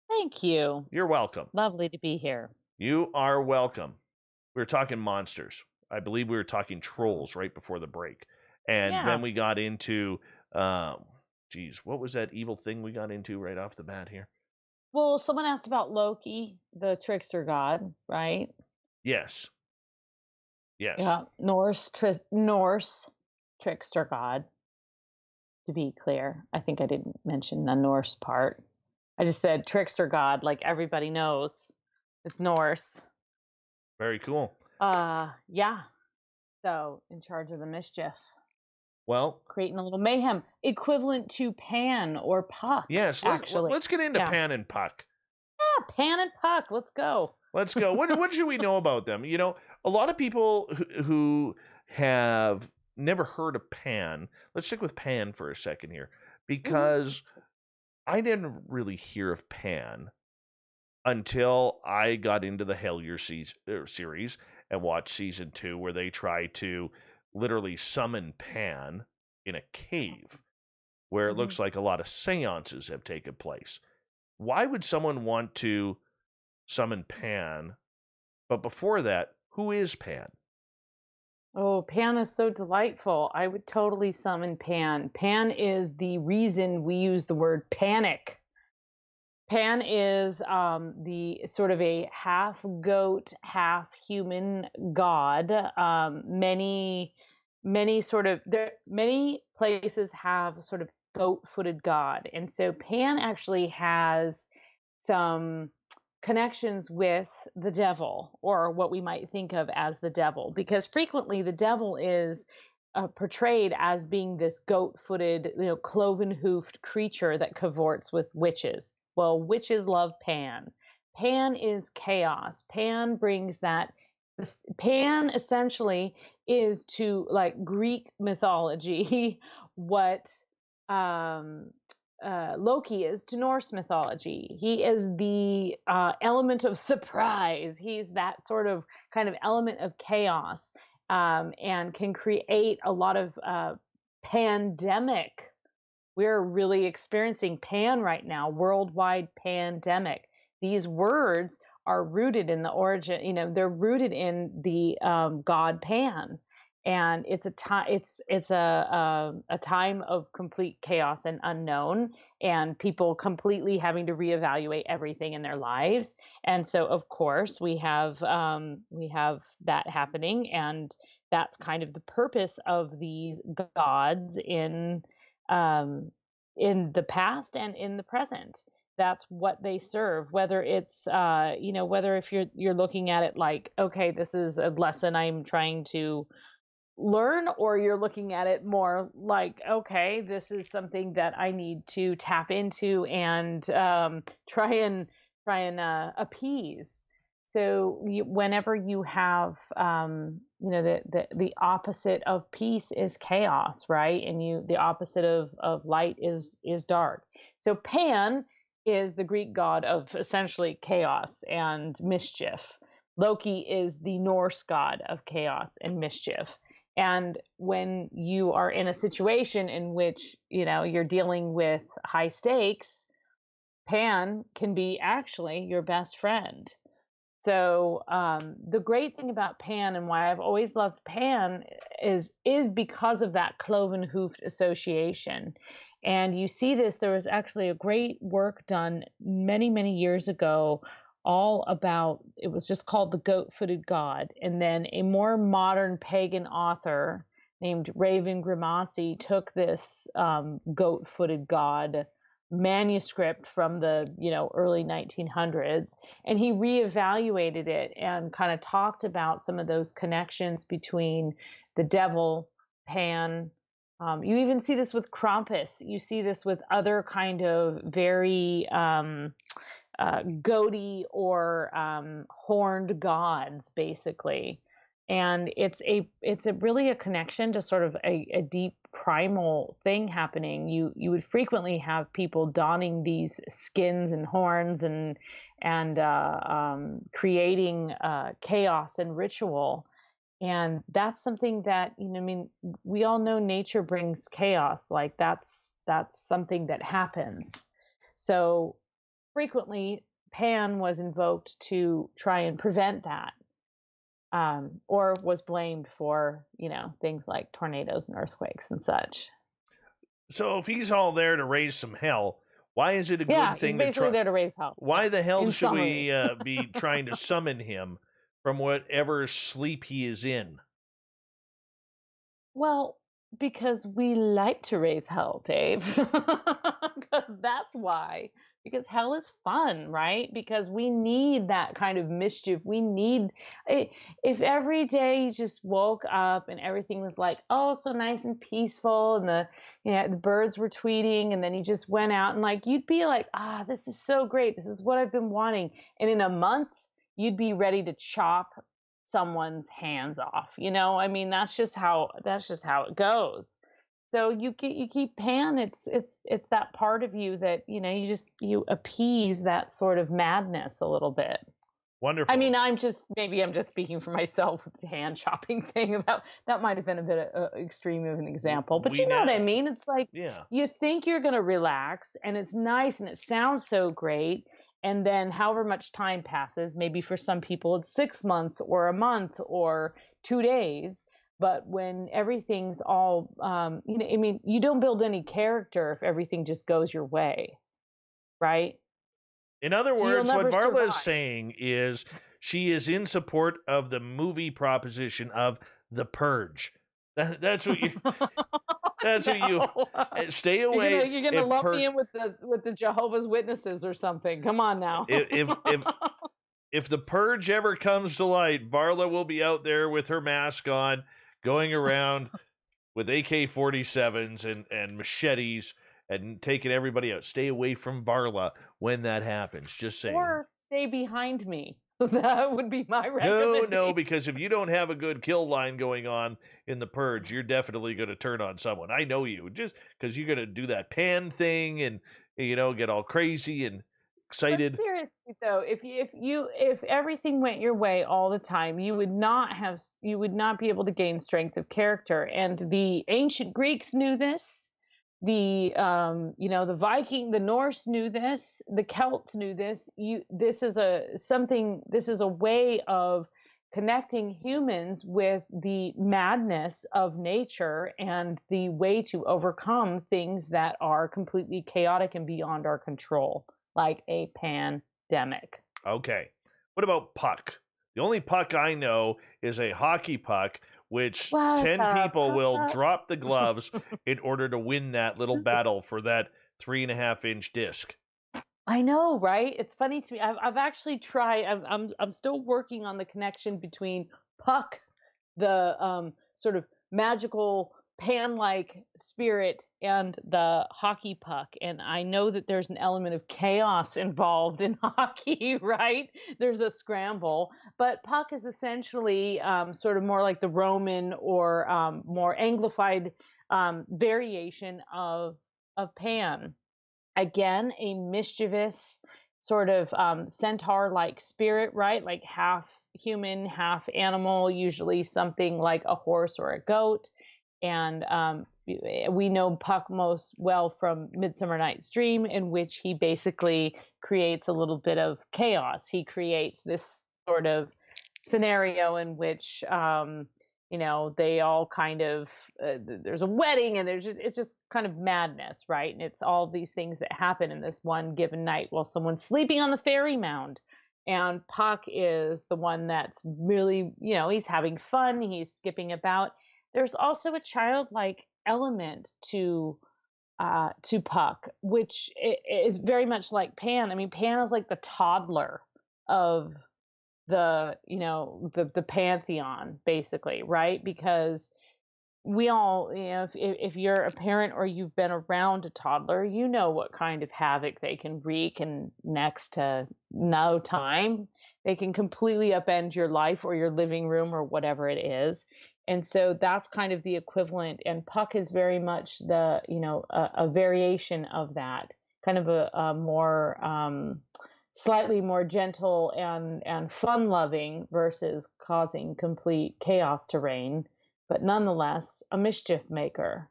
Thank you. You're welcome. Lovely to be here. You are welcome. We were talking monsters. I believe we were talking trolls right before the break. And then we got into, what was that evil thing we got into right off the bat here? Well, someone asked about Loki, the trickster god, right? Yes. Yeah, Norse trickster god. To be clear, I think I didn't mention the Norse part. I just said trickster god, like everybody knows. It's Norse. Very cool. Yeah. So, in charge of the mischief. Well, creating a little mayhem, equivalent to Pan or Puck. Yes, let's get into Pan and Puck. Yeah, Pan and Puck. Let's go. Let's go. What should we know about them? You know, a lot of people who have never heard of Pan. Let's stick with Pan for a second here, because I didn't really hear of Pan until I got into the Hellier series and watched season 2, where they try to literally summon Pan in a cave where it looks like a lot of seances have taken place. Why would someone want to summon Pan? But before that, who is Pan? Oh, Pan is so delightful. I would totally summon Pan. Pan is the reason we use the word panic. Pan is the sort of a half goat, half human god. Many places have sort of goat-footed god, and so Pan actually has some connections with the devil, or what we might think of as the devil, because frequently the devil is portrayed as being this goat-footed, cloven-hoofed creature that cavorts with witches. Well, witches love Pan. Pan is chaos. Pan brings that. Pan essentially is to, like, Greek mythology what Loki is to Norse mythology. He is the element of surprise. He's that sort of kind of element of chaos, and can create a lot of pandemic. We're really experiencing Pan right now, worldwide pandemic. These words are rooted in the origin, they're rooted in the god Pan. and it's a time it's a time of complete chaos and unknown, and people completely having to reevaluate everything in their lives. And so of course we have that happening, and that's kind of the purpose of these gods in the past and in the present. That's what they serve, whether it's whether if you're looking at it like, okay, this is a lesson I'm trying to learn, or you're looking at it more like, okay, this is something that I need to tap into and try and appease. So whenever you have the opposite of peace is chaos, right? And the opposite of light is dark. So Pan is the Greek god of essentially chaos and mischief. Loki is the Norse god of chaos and mischief. And when you are in a situation in which, you're dealing with high stakes, Pan can be actually your best friend. So the great thing about Pan, and why I've always loved Pan, is because of that cloven-hoofed association. And you see this, there was actually a great work done many, many years ago all about, it was just called The Goat-Footed God. And then a more modern pagan author named Raven Grimassi took this goat-footed god manuscript from the early 1900s, and he reevaluated it and kind of talked about some of those connections between the devil, Pan. You even see this with Krampus. You see this with other kind of very goaty or horned gods, basically. And it's really a connection to sort of a deep primal thing happening. You would frequently have people donning these skins and horns and creating chaos and ritual. And that's something that, we all know nature brings chaos. Like that's something that happens. So frequently Pan was invoked to try and prevent that, or was blamed for, things like tornadoes and earthquakes and such. So if he's all there to raise some hell, why is it a good thing he's basically there to raise hell. Why the hell In should summary. we be trying to summon him from whatever sleep he is in? Well, because we like to raise hell, Dave. That's why. Because hell is fun, right? Because we need that kind of mischief. We need, if every day you just woke up and everything was like, oh, so nice and peaceful, and the birds were tweeting, and then you just went out and like, you'd be like, this is so great. This is what I've been wanting. And in a month, you'd be ready to chop someone's hands off. That's just how it goes. So you keep Pan. It's that part of you that you appease that sort of madness a little bit. Wonderful. I'm just speaking for myself with the hand chopping thing. That might have been a bit extreme of an example, but you know what I mean. It's like, you think you're going to relax, and it's nice, and it sounds so great. And then however much time passes, maybe for some people it's 6 months or a month or 2 days. But when everything's all, you don't build any character if everything just goes your way, right? In other So words, what Varla survive. is saying is she is in support of the movie proposition of The Purge. That's what you. That's what you stay away. You're gonna lump me in with the Jehovah's Witnesses or something. Come on now. If the Purge ever comes to light, Varla will be out there with her mask on, going around with AK-47s and machetes and taking everybody out. Stay away from Varla when that happens. Just saying. Or stay behind me. That would be my recommendation. No, because if you don't have a good kill line going on in the Purge, you're definitely going to turn on someone. I know you, just because you're going to do that Pan thing and get all crazy and excited. But seriously though, if everything went your way all the time, you would not be able to gain strength of character. And the ancient Greeks knew this. The the Norse knew this, the Celts knew this. This is a way of connecting humans with the madness of nature and the way to overcome things that are completely chaotic and beyond our control, like a pandemic. Okay. What about puck? The only puck I know is a hockey puck, which 10 people will drop the gloves in order to win that little battle for that 3.5-inch disc. I know, right? It's funny to me. I've actually tried. I'm still working on the connection between puck, the sort of magical pan-like spirit, and the hockey puck. And I know that there's an element of chaos involved in hockey, right? There's a scramble, but puck is essentially sort of more like the Roman or more Anglified variation of Pan. Again, a mischievous sort of centaur-like spirit, right? Like half human, half animal, usually something like a horse or a goat. And we know Puck most well from Midsummer Night's Dream, in which he basically creates a little bit of chaos. He creates this sort of scenario in which they all kind of there's a wedding, and it's just kind of madness, right? And it's all these things that happen in this one given night while someone's sleeping on the fairy mound. And Puck is the one that's really, he's having fun, he's skipping about. There's also a childlike element to Puck, which is very much like Pan. I mean, Pan is like the toddler of the pantheon, basically, right? Because we all, if you're a parent or you've been around a toddler, you know what kind of havoc they can wreak, and next to no time, they can completely upend your life or your living room or whatever it is. And so that's kind of the equivalent. And Puck is very much the, a variation of that, kind of a more slightly more gentle and fun-loving versus causing complete chaos to reign, but nonetheless a mischief maker.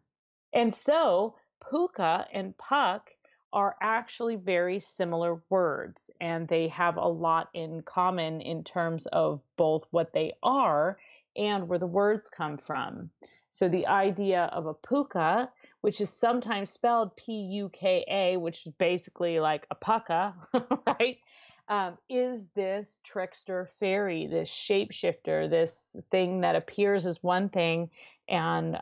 And so Pooka and Puck are actually very similar words, and they have a lot in common in terms of both what they are and where the words come from. So the idea of a Pooka, which is sometimes spelled Puka, which is basically like a pucka, right? Is this trickster fairy, this shapeshifter, this thing that appears as one thing and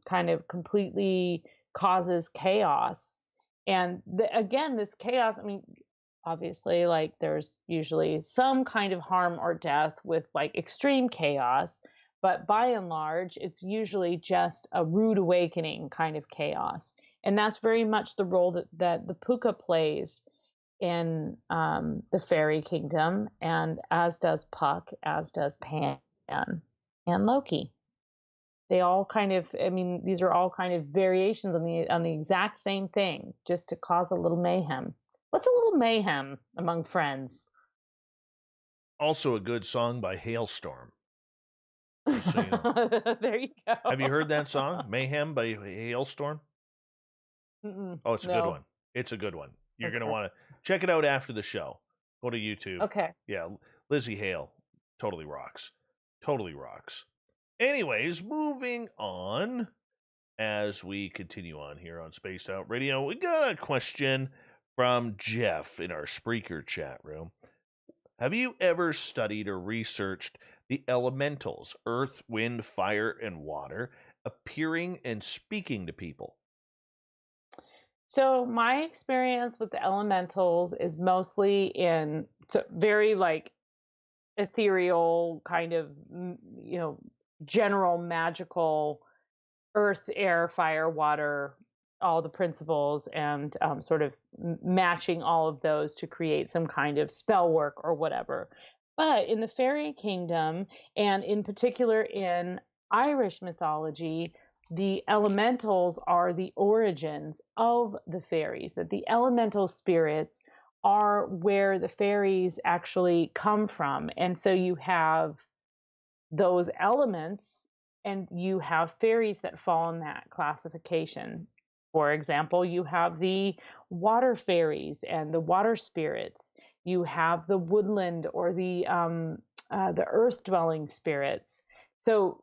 kind of completely causes chaos. And again, this chaos, I mean, obviously, like there's usually some kind of harm or death with like extreme chaos, but by and large, it's usually just a rude awakening kind of chaos. And that's very much the role that the Pooka plays in the fairy kingdom, and as does Puck, as does Pan and Loki. They all kind of, I mean, these are all kind of variations on the exact same thing, just to cause a little mayhem. What's a little mayhem among friends? Also a good song by Hailstorm. So, there you go. Have you heard that song, Mayhem by Hailstorm? Oh, it's a good one. It's a good one. You're going to want to check it out after the show. Go to YouTube. Okay. Yeah, Lizzie Hale totally rocks. Totally rocks. Anyways, moving on. As we continue on here on Spaced Out Radio, we got a question from Jeff in our Spreaker chat room. Have you ever studied or researched the elementals, earth, wind, fire, and water, appearing and speaking to people? So my experience with the elementals is mostly in very like ethereal kind of, general magical earth, air, fire, water, all the principles, and sort of matching all of those to create some kind of spell work or whatever. But in the fairy kingdom, and in particular in Irish mythology, the elementals are the origins of the fairies, that the elemental spirits are where the fairies actually come from. And so you have those elements and you have fairies that fall in that classification. For example, you have the water fairies and the water spirits. You have the woodland or the the earth-dwelling spirits. So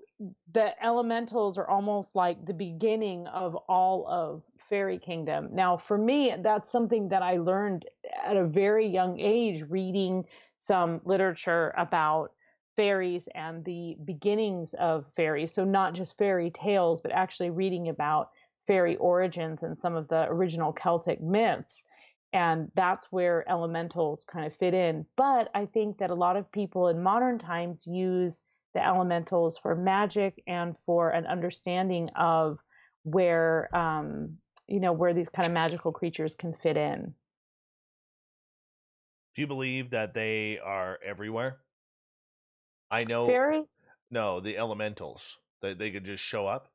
the elementals are almost like the beginning of all of fairy kingdom. Now, for me, that's something that I learned at a very young age, reading some literature about fairies and the beginnings of fairies. So not just fairy tales, but actually reading about fairy origins and some of the original Celtic myths. And that's where elementals kind of fit in. But I think that a lot of people in modern times use the elementals for magic and for an understanding of where, where these kind of magical creatures can fit in. Do you believe that they are everywhere? I know. Fairies? No, the elementals. They could just show up.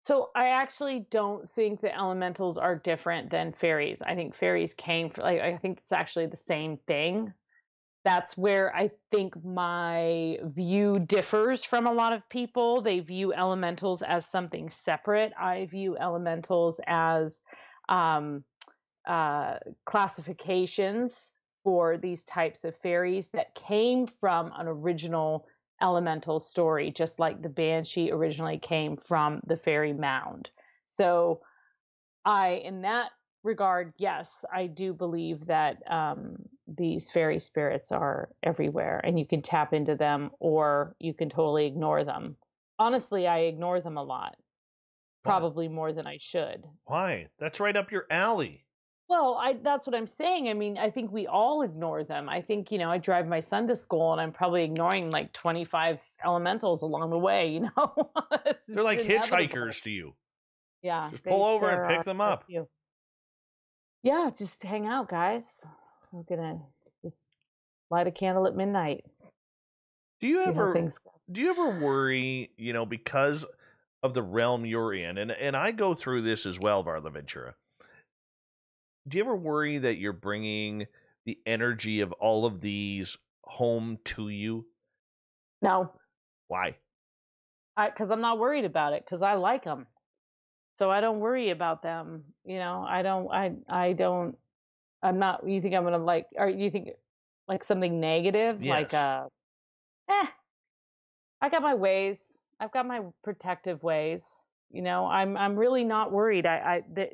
So I actually don't think the elementals are different than fairies. I think fairies came from, I think it's actually the same thing. That's where I think my view differs from a lot of people. They view elementals as something separate. I view elementals as classifications for these types of fairies that came from an original elemental story, just like the Banshee originally came from the fairy mound. So in that regard, yes, I do believe that these fairy spirits are everywhere and you can tap into them or you can totally ignore them. Honestly, I ignore them a lot, probably more than I should. Why? That's right up your alley. Well, that's what I'm saying. I mean, I think we all ignore them. I think, I drive my son to school and I'm probably ignoring like 25 elementals along the way, They're like hitchhikers to you. Yeah. Just pull over and pick them up. Yeah, just hang out, guys. We're going to just light a candle at midnight. Do you ever worry, because of the realm you're in, and I go through this as well, Varla Ventura. Do you ever worry that you're bringing the energy of all of these home to you? No. Why? Because I'm not worried about it, because I like them. So I don't worry about them. I'm not, you think I'm going to or you think like something negative? Yes. Like, I got my ways. I've got my protective ways. I'm really not worried.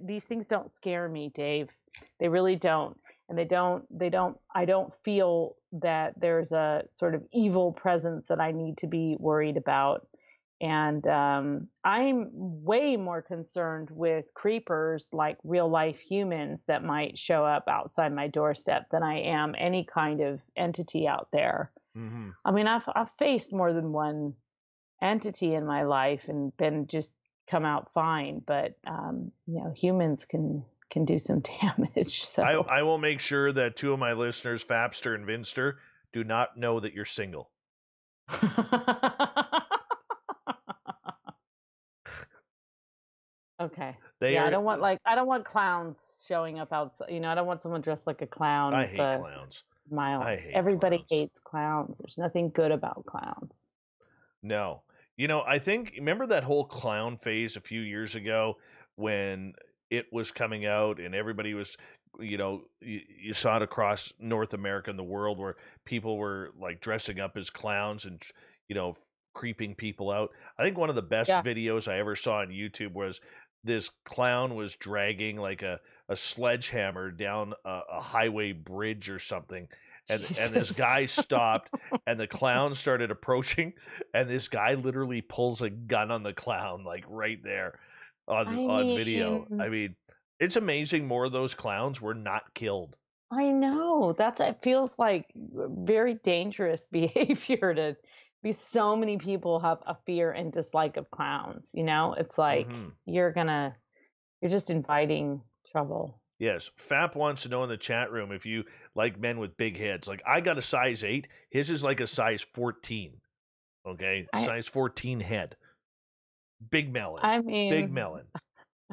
These things don't scare me, Dave. They really don't. And I don't feel that there's a sort of evil presence that I need to be worried about. And I'm way more concerned with creepers like real life humans that might show up outside my doorstep than I am any kind of entity out there. Mm-hmm. I mean, I've faced more than one entity in my life and just come out fine, but humans can do some damage. So I will make sure that two of my listeners, Fapster and Vinster, do not know that you're single. Okay. I don't want clowns showing up outside. I don't want someone dressed like a clown. I hate clowns. Smile. Everybody hates clowns. There's nothing good about clowns. No. I think, remember that whole clown phase a few years ago when it was coming out and everybody was, you saw it across North America and the world where people were like dressing up as clowns and, creeping people out. I think one of the best videos I ever saw on YouTube was this clown was dragging like a sledgehammer down a highway bridge or something. And this guy stopped and the clown started approaching and this guy literally pulls a gun on the clown, like right there on video. I mean, it's amazing more of those clowns were not killed. I know. It feels like very dangerous behavior to be so many people have a fear and dislike of clowns. It's like you're just inviting trouble. Yes. Fap wants to know in the chat room if you like men with big heads. Like, I got a size 8. His is like a size 14. Okay? Size 14 head. Big melon. I mean... Big melon.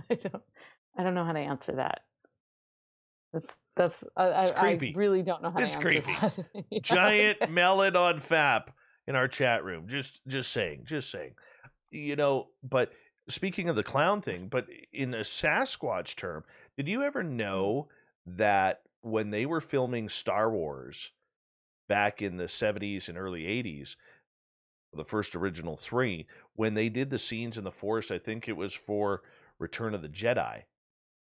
I don't know how to answer that. It's creepy. I really don't know how to answer creepy. That. Giant melon on Fap in our chat room. Just saying. But speaking of the clown thing, but in a Sasquatch term, did you ever know that when they were filming Star Wars, back in the 70s and early 80s, the first original 3, when they did the scenes in the forest. I think it was for Return of the Jedi.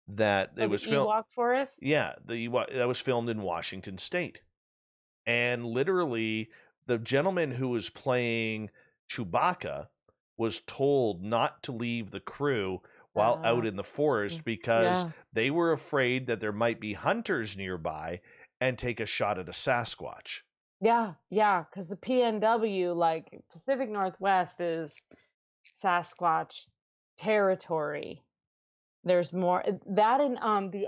That it was filmed. Ewok Forest? Yeah, that was filmed in Washington State. And literally, the gentleman who was playing Chewbacca was told not to leave the crew while out in the forest because they were afraid that there might be hunters nearby and take a shot at a Sasquatch. Yeah, because the PNW, like Pacific Northwest, is Sasquatch territory. There's more that in the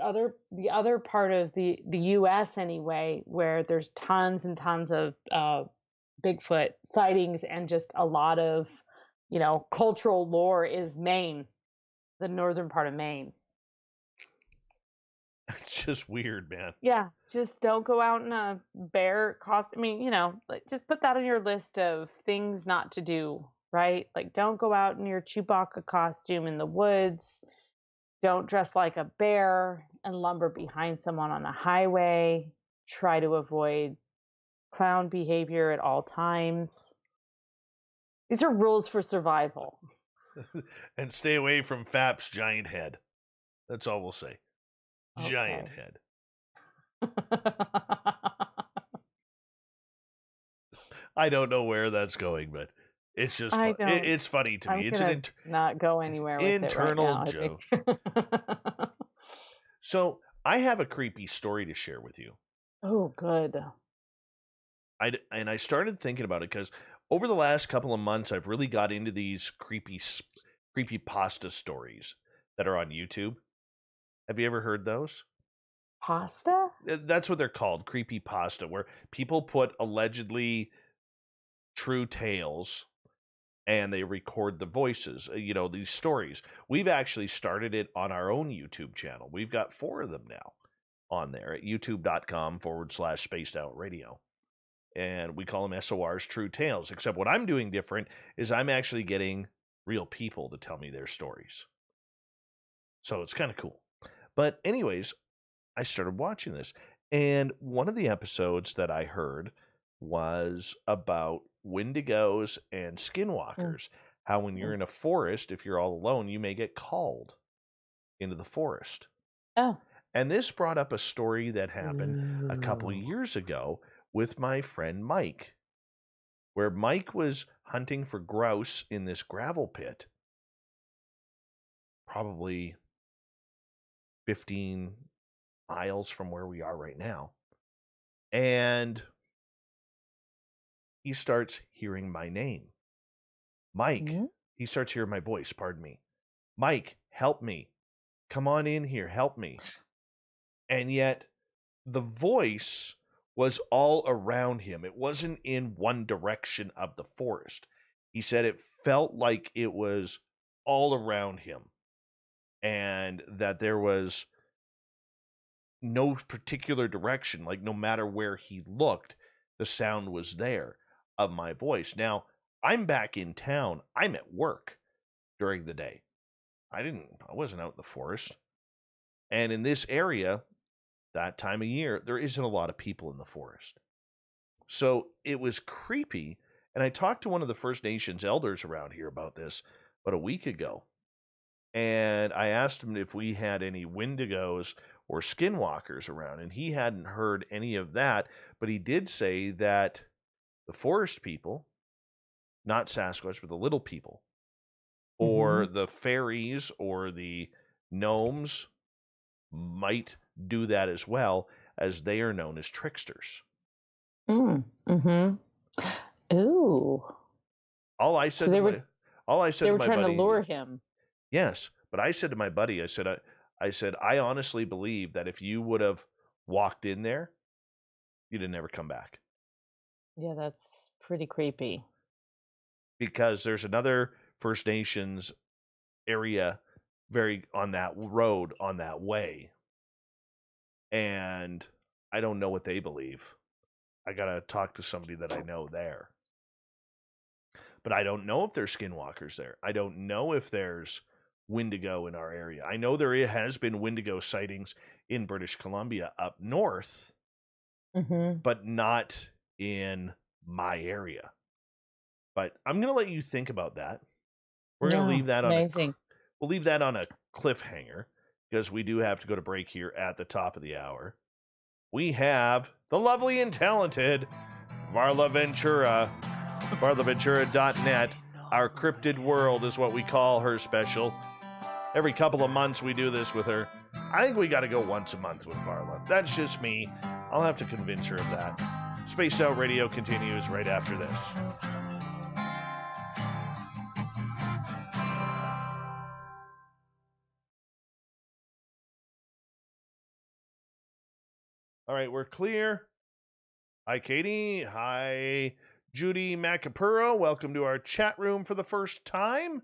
other part of the U.S. anyway, where there's tons and tons of Bigfoot sightings and just a lot of, cultural lore is Maine, the northern part of Maine. It's just weird, man. Yeah, just don't go out in a bear costume. I mean, just put that on your list of things not to do, right? Like, don't go out in your Chewbacca costume in the woods. Don't dress like a bear and lumber behind someone on a highway. Try to avoid clown behavior at all times. These are rules for survival. And stay away from Fap's giant head. That's all we'll say. Okay. Giant head. I don't know where that's going, but it's just it's funny to me. It's not go anywhere with internal it right joke. So I have a creepy story to share with you. Oh, good. I started thinking about it because over the last couple of months, I've really got into these creepy pasta stories that are on YouTube. Have you ever heard those? Pasta? That's what they're called, creepy pasta, where people put allegedly true tales and they record the voices, these stories. We've actually started it on our own YouTube channel. We've got 4 of them now on there at youtube.com/spacedoutradio. And we call them SOR's True Tales, except what I'm doing different is I'm actually getting real people to tell me their stories. So it's kind of cool. But anyways, I started watching this. And one of the episodes that I heard was about Wendigos and Skinwalkers. How when you're in a forest, if you're all alone, you may get called into the forest. Oh. And this brought up a story that happened a couple years ago with my friend Mike, where Mike was hunting for grouse in this gravel pit, probably 15 miles from where we are right now. And he starts hearing my name. Mike, he starts hearing my voice, pardon me. Mike, help me. Come on in here, help me. And yet the voice was all around him. It wasn't in one direction of the forest. He said it felt like it was all around him and that there was no particular direction. Like no matter where he looked, the sound was there of my voice. Now, I'm back in town. I'm at work during the day. I wasn't out in the forest. And in this area, that time of year, there isn't a lot of people in the forest. So it was creepy. And I talked to one of the First Nations elders around here about this about a week ago. And I asked him if we had any Wendigos or Skinwalkers around. And he hadn't heard any of that. But he did say that the forest people, not Sasquatch, but the little people, or the fairies or the gnomes might do that as well, as they are known as tricksters. Ooh. All I said they were to my trying buddy, to lure him. Yes, but I said to my buddy, I said, I honestly believe that if you would have walked in there, you'd have never come back. Yeah, that's pretty creepy. Because there's another First Nations area on that road, on that way. And I don't know what they believe. I got to talk to somebody that I know there. But I don't know if there's Skinwalkers there. I don't know if there's Wendigo in our area. I know there has been Wendigo sightings in British Columbia up north, but not in my area. But I'm going to let you think about that. We're going to leave that amazing. We'll leave that on a cliffhanger because we do have to go to break here at the top of the hour. We have the lovely and talented Varla Ventura, varlaventura.net. Our Cryptid World is what we call her special. Every couple of months we do this with her. I think we got to go once a month with Varla. That's just me. I'll have to convince her of that. Spaced Out Radio continues right after this. All right, we're clear. Hi, Katie. Hi, Judy Macapuro. Welcome to our chat room for the first time.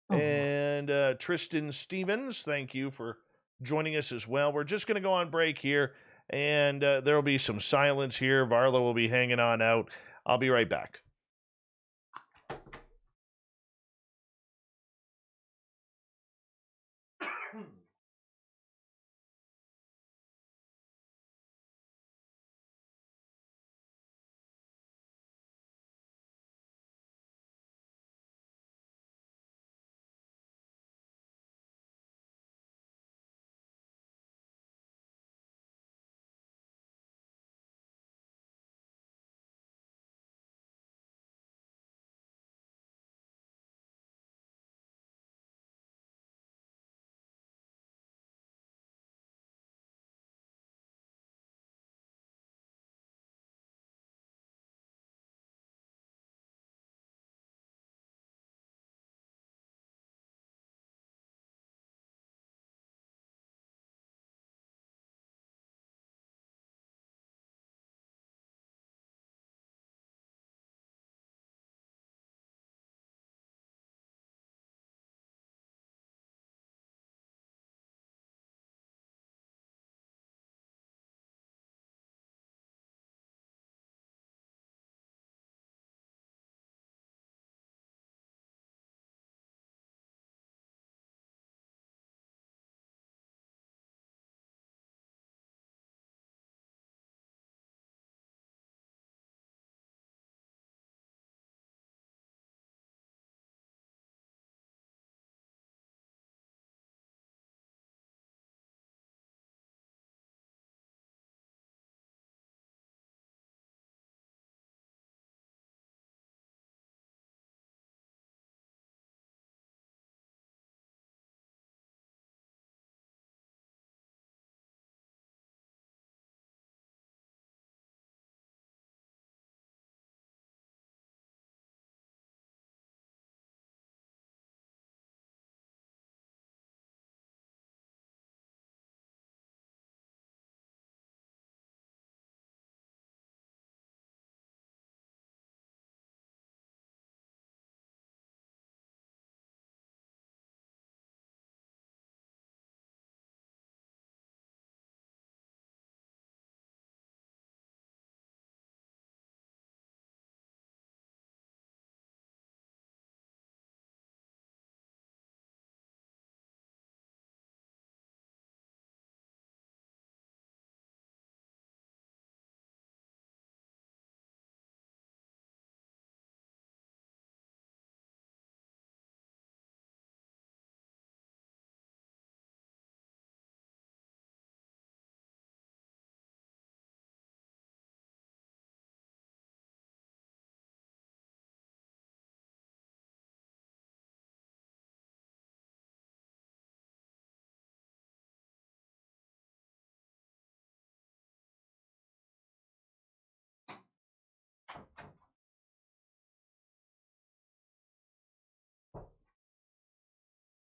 Oh. And Tristan Stevens, thank you for joining us as well. We're just going to go on break here, and there will be some silence here. Varla will be hanging on out. I'll be right back.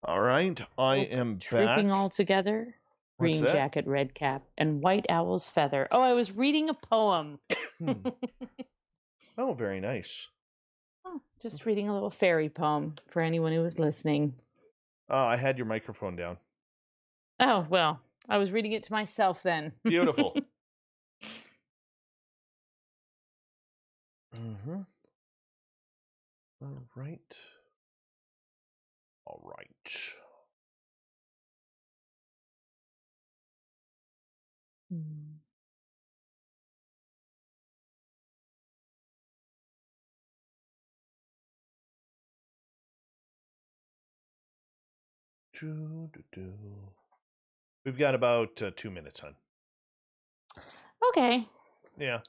All right, I am Trooping back. all together. What's Green that? jacket, red cap, and white owl's feather. Oh, I was reading a poem. Oh, very nice. Oh, just reading a little fairy poem for anyone who was listening. Oh, I had your microphone down. Oh, well, I was reading it to myself then. Beautiful. Mm-hmm. All right. All right. We've got about 2 minutes, hon. Okay. Yeah.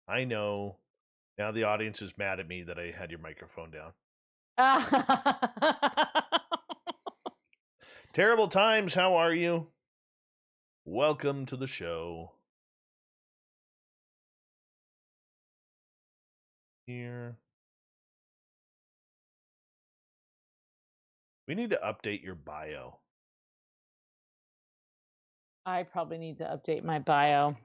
I know. Now the audience is mad at me that I had your microphone down. Terrible times, how are you? Welcome to the show. Here. We need to update your bio. I probably need to update my bio.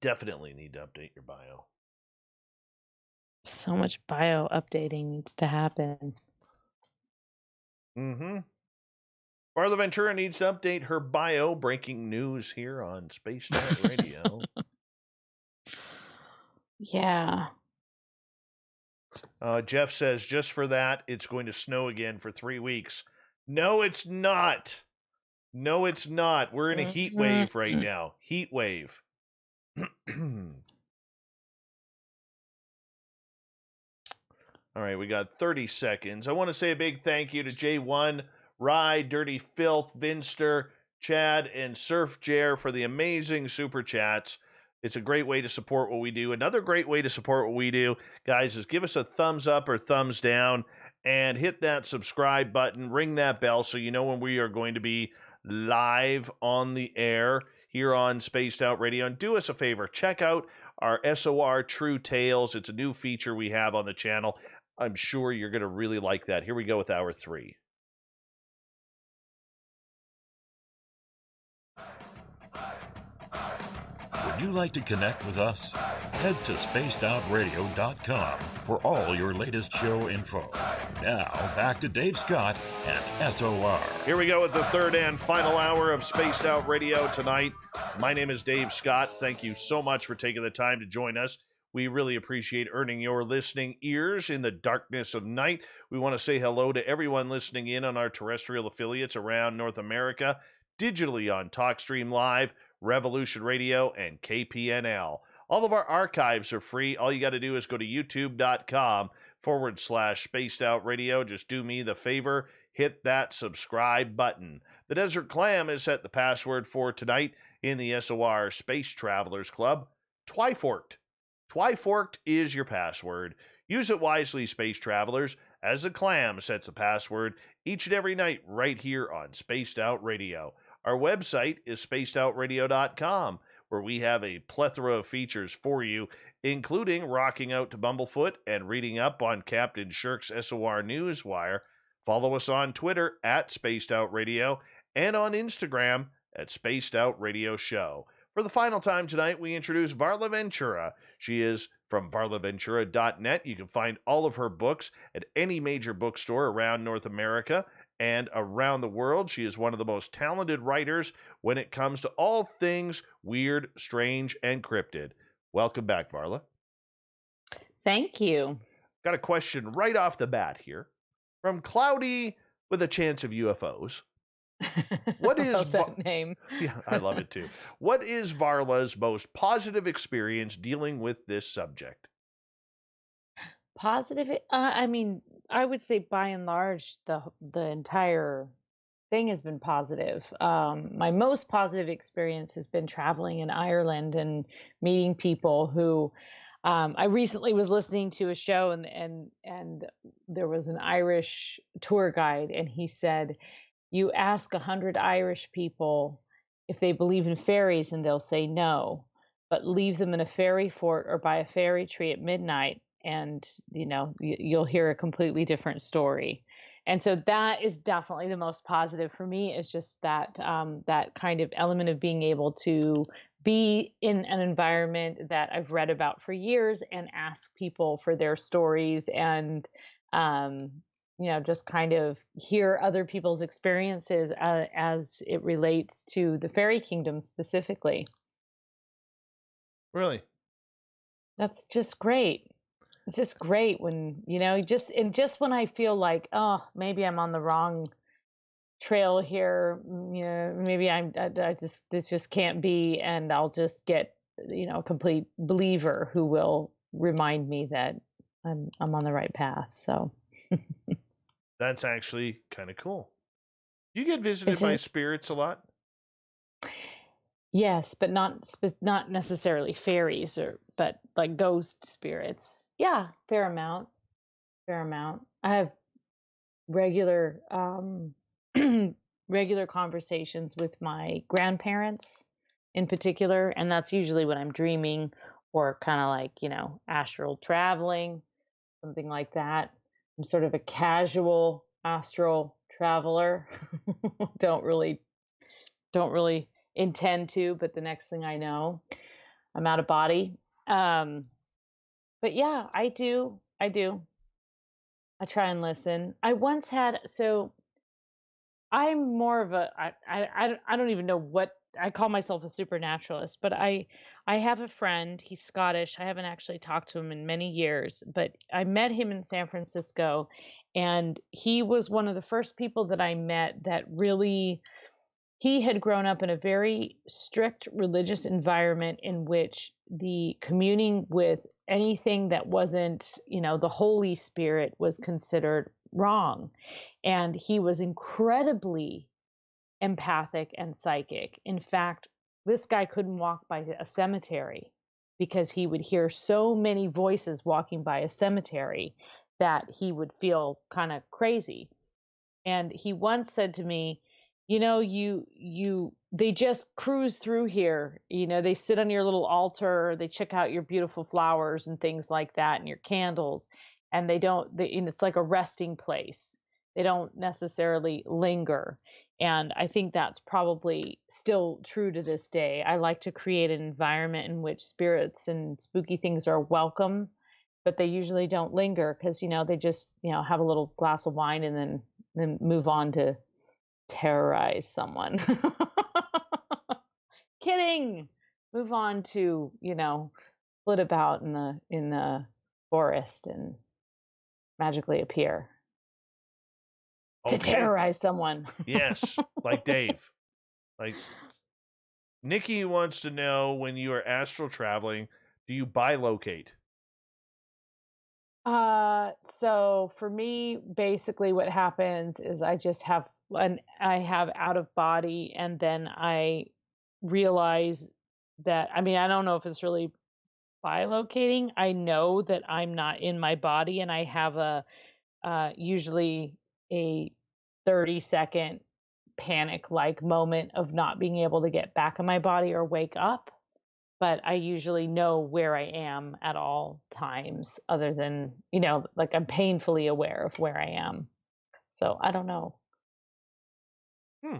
Definitely need to update your bio. So much bio updating needs to happen. Mm-hmm. Varla Ventura needs to update her bio. Breaking news here on Spaced Out Radio. Yeah. Jeff says, just for that, it's going to snow again for 3 weeks. No, it's not. No, it's not. We're in a heat wave right now. Heat wave. All right, we got 30 seconds. I want to say a big thank you to J1, Rye, Dirty Filth, Vinster, Chad, and Surf Jer for the amazing super chats. It's a great way to support what we do. Another great way to support what we do, guys, is give us a thumbs up or thumbs down and hit that subscribe button. Ring that bell so you know when we are going to be live on the air here on Spaced Out Radio. And do us a favor, check out our SOR True Tales. It's a new feature we have on the channel. I'm sure you're going to really like that. Here we go with hour 3. Would you like to connect with us? Head to spacedoutradio.com for all your latest show info. Now, back to Dave Scott and SOR. Here we go with the third and final hour of Spaced Out Radio tonight. My name is Dave Scott. Thank you so much for taking the time to join us. We really appreciate earning your listening ears in the darkness of night. We want to say hello to everyone listening in on our terrestrial affiliates around North America, digitally on TalkStream Live, Revolution Radio, and KPNL. All of our archives are free. All you got to do is go to youtube.com/Spaced Out Radio. Just do me the favor, hit that subscribe button. The Desert Clam has set the password for tonight in the SOR Space Travelers Club. Twyforked. Twyforked is your password. Use it wisely, Space Travelers, as the Clam sets the password each and every night right here on Spaced Out Radio. Our website is spacedoutradio.com, where we have a plethora of features for you, including rocking out to Bumblefoot and reading up on Captain Shirk's SOR Newswire. Follow us on Twitter at Spaced Out Radio and on Instagram at Spaced Out Radio Show. For the final time tonight, we introduce Varla Ventura. She is from varlaventura.net. You can find all of her books at any major bookstore around North America and around the world. She is one of the most talented writers when it comes to all things weird, strange, and cryptid. Welcome back, Varla. Thank you. Got a question right off the bat here from Cloudy with a Chance of UFOs. What is that name? Yeah, I love it too. What is Varla's most positive experience dealing with this subject? Positive. I mean, I would say by and large, the entire thing has been positive. My most positive experience has been traveling in Ireland and meeting people who. I recently was listening to a show and there was an Irish tour guide, and he said, you ask 100 Irish people if they believe in fairies and they'll say no, but leave them in a fairy fort or by a fairy tree at midnight and, you'll hear a completely different story. And so that is definitely the most positive for me, is just that that kind of element of being able to be in an environment that I've read about for years and ask people for their stories and, just kind of hear other people's experiences as it relates to the fairy kingdom specifically. Really? That's just great. It's just great when, just when I feel like, oh, maybe I'm on the wrong trail here, maybe this just can't be, and I'll just get, a complete believer who will remind me that I'm on the right path. So That's actually kind of cool. You get visited by spirits a lot? Yes, but not necessarily fairies, but like ghost spirits. Yeah, fair amount. I have regular regular conversations with my grandparents in particular, and that's usually when I'm dreaming or kind of like, astral traveling, something like that. I'm sort of a casual astral traveler. don't really intend to, but the next thing I know, I'm out of body. But yeah, I do. I try and listen. I once had, so I'm more of a, I don't even know what, I call myself a supernaturalist, but I have a friend, he's Scottish. I haven't actually talked to him in many years, but I met him in San Francisco, and he was one of the first people that I met that really, he had grown up in a very strict religious environment in which the communing with anything that wasn't, the Holy Spirit was considered wrong. And he was incredibly empathic and psychic. In fact, this guy couldn't walk by a cemetery because he would hear so many voices walking by a cemetery that he would feel kind of crazy. And he once said to me, they just cruise through here. They sit on your little altar, they check out your beautiful flowers and things like that and your candles. And it's like a resting place. They don't necessarily linger. And I think that's probably still true to this day. I like to create an environment in which spirits and spooky things are welcome, but they usually don't linger because, they just, have a little glass of wine and then move on to terrorize someone. Kidding. Move on to, flit about in the forest and magically appear to terrorize someone. Yes, like Dave. Like Nikki wants to know, when you are astral traveling, do you bilocate? So for me, basically what happens is I have out of body, and then I realize that, I don't know if it's really bilocating. I know that I'm not in my body, and I have usually a 30-second panic-like moment of not being able to get back in my body or wake up. But I usually know where I am at all times, other than, like I'm painfully aware of where I am. So I don't know.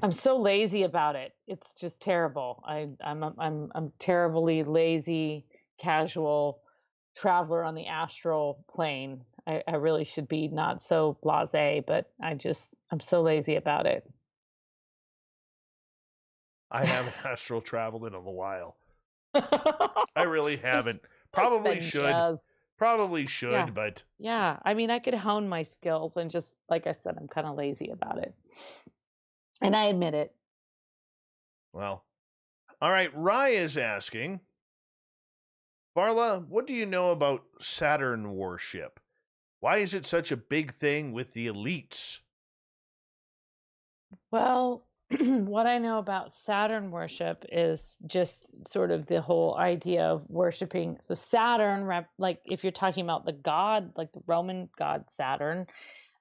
I'm so lazy about it. It's just terrible. I'm terribly lazy, casual traveler on the astral plane. I really should be not so blasé, but I'm so lazy about it. I haven't astral traveled in a while. I really haven't. Probably should. Yeah. But yeah, I could hone my skills, and just like I said, I'm kind of lazy about it. And I admit it. Well, all right. Rye is asking, Varla, what do you know about Saturn worship? Why is it such a big thing with the elites? Well, what I know about Saturn worship is just sort of the whole idea of worshiping. So Saturn, like if you're talking about the god, like the Roman god Saturn,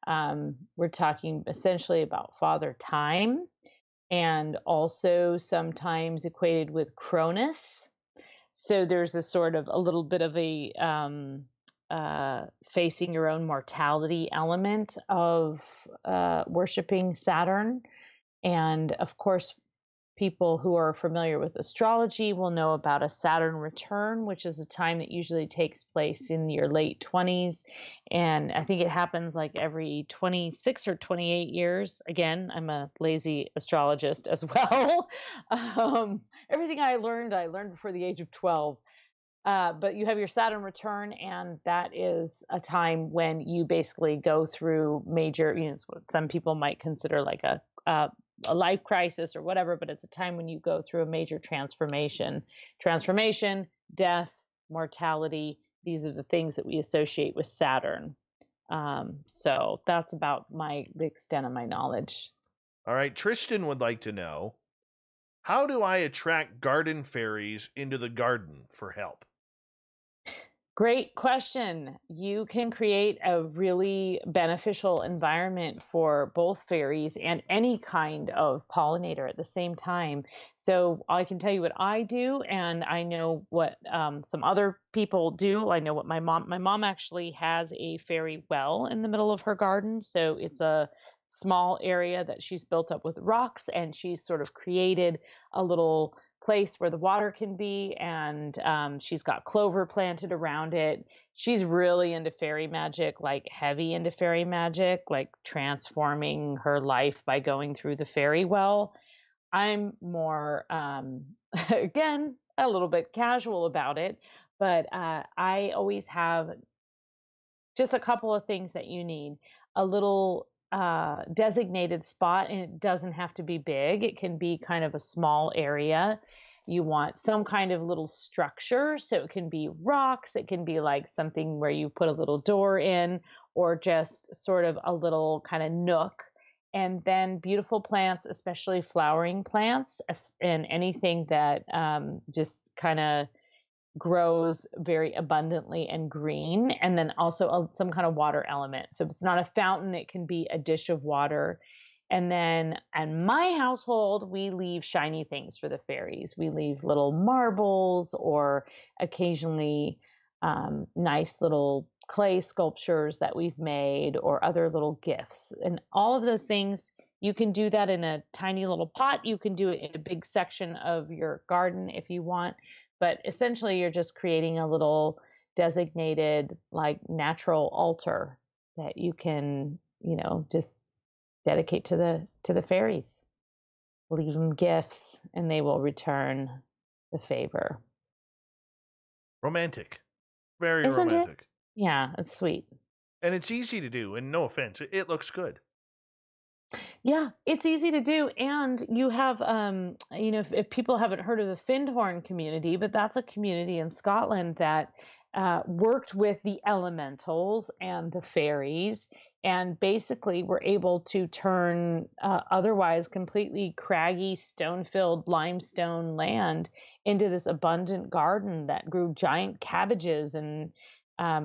we're talking essentially about Father Time, and also sometimes equated with Cronus. So there's a little bit of a facing your own mortality element of worshiping Saturn. And of course, people who are familiar with astrology will know about a Saturn return, which is a time that usually takes place in your late 20s. And I think it happens like every 26 or 28 years. Again, I'm a lazy astrologist as well. Everything I learned before the age of 12. But you have your Saturn return, and that is a time when you basically go through major, it's what some people might consider like a life crisis or whatever, but it's a time when you go through a major transformation, death, mortality. These are the things that we associate with Saturn. So that's about the extent of my knowledge. All right, Tristan would like to know, how do I attract garden fairies into the garden for help? Great question. You can create a really beneficial environment for both fairies and any kind of pollinator at the same time. So I can tell you what I do, and I know what some other people do. I know what my mom actually has a fairy well in the middle of her garden. So it's a small area that she's built up with rocks, and she's sort of created a little place where the water can be, and she's got clover planted around it. She's really into fairy magic, like heavy into fairy magic, like transforming her life by going through the fairy well. I'm more, again, a little bit casual about it, but I always have just a couple of things that you need. A little designated spot, and it doesn't have to be big. It can be kind of a small area. You want some kind of little structure. So it can be rocks. It can be like something where you put a little door in, or just sort of a little kind of nook. And then beautiful plants, especially flowering plants, and anything that just kind of grows very abundantly and green, and then also some kind of water element. So if it's not a fountain, it can be a dish of water. And then in my household, we leave shiny things for the fairies. We leave little marbles, or occasionally nice little clay sculptures that we've made, or other little gifts. And all of those things, you can do that in a tiny little pot. You can do it in a big section of your garden if you want. But essentially, you're just creating a little designated, like, natural altar that you can, just dedicate to the fairies. Leave them gifts, and they will return the favor. Romantic. Very Isn't romantic. it? Yeah, it's sweet. And it's easy to do, and no offense, it looks good. Yeah, it's easy to do. And you have, if people haven't heard of the Findhorn community, but that's a community in Scotland that worked with the elementals and the fairies, and basically were able to turn otherwise completely craggy, stone-filled limestone land into this abundant garden that grew giant cabbages and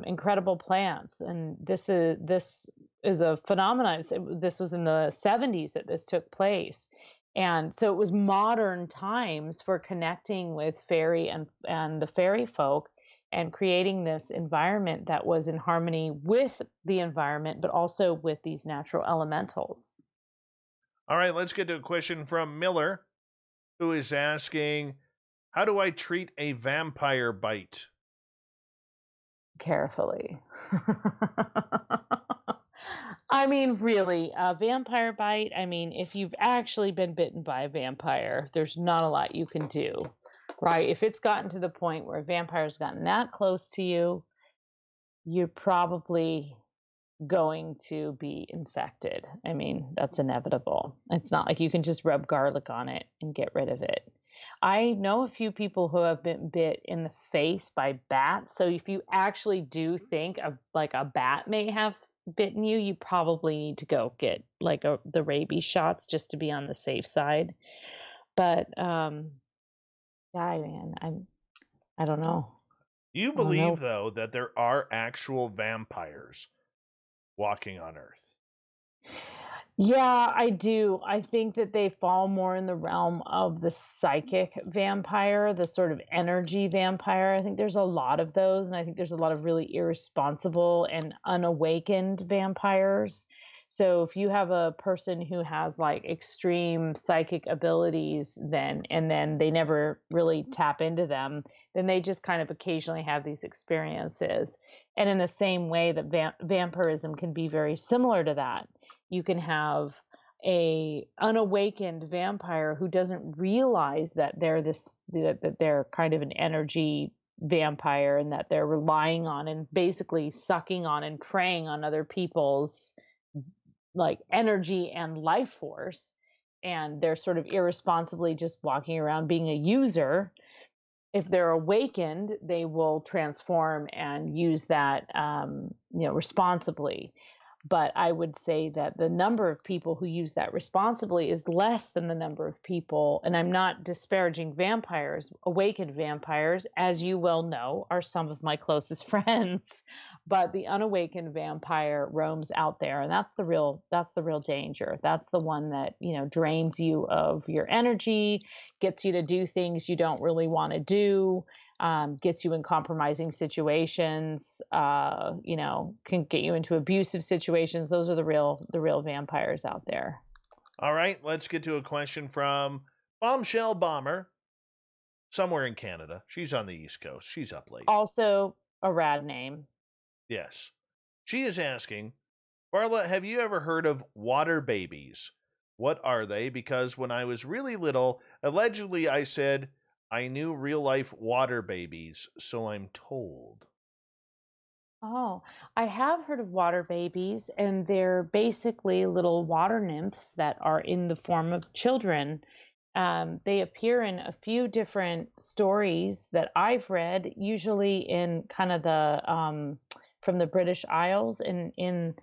incredible plants. And this is a phenomenon. This was in the 70s that this took place. And so it was modern times for connecting with fairy and the fairy folk, and creating this environment that was in harmony with the environment, but also with these natural elementals. All right, let's get to a question from Miller, who is asking, how do I treat a vampire bite? Carefully. I mean, really, a vampire bite, if you've actually been bitten by a vampire, there's not a lot you can do, right? If it's gotten to the point where a vampire's gotten that close to you, you're probably going to be infected. That's inevitable. It's not like you can just rub garlic on it and get rid of it. I know a few people who have been bit in the face by bats. So if you actually do think of like a bat may have bitten you, you probably need to go get like the rabies shots just to be on the safe side. But yeah, man, I don't know. You believe, though, that there are actual vampires walking on Earth? Yeah, I do. I think that they fall more in the realm of the psychic vampire, the sort of energy vampire. I think there's a lot of those, and I think there's a lot of really irresponsible and unawakened vampires. So if you have a person who has like extreme psychic abilities, and then they never really tap into them, then they just kind of occasionally have these experiences. And in the same way that vampirism can be very similar to that. You can have a unawakened vampire who doesn't realize that they're that they're kind of an energy vampire, and that they're relying on and basically sucking on and preying on other people's like energy and life force, and they're sort of irresponsibly just walking around being a user. If they're awakened, they will transform and use that responsibly. But I would say that the number of people who use that responsibly is less than the number of people, and I'm not disparaging vampires. Awakened vampires, as you well know, are some of my closest friends. But the unawakened vampire roams out there, and that's the real danger. That's the one that, drains you of your energy, gets you to do things you don't really want to do, gets you in compromising situations, can get you into abusive situations. Those are the real vampires out there. All right, let's get to a question from Bombshell Bomber, somewhere in Canada. She's on the East Coast. She's up late. Also a rad name. Yes. She is asking, Varla, have you ever heard of water babies? What are they? Because when I was really little, allegedly I said I knew real-life water babies, so I'm told. Oh, I have heard of water babies, and they're basically little water nymphs that are in the form of children. They appear in a few different stories that I've read, usually in kind of the from the British Isles, in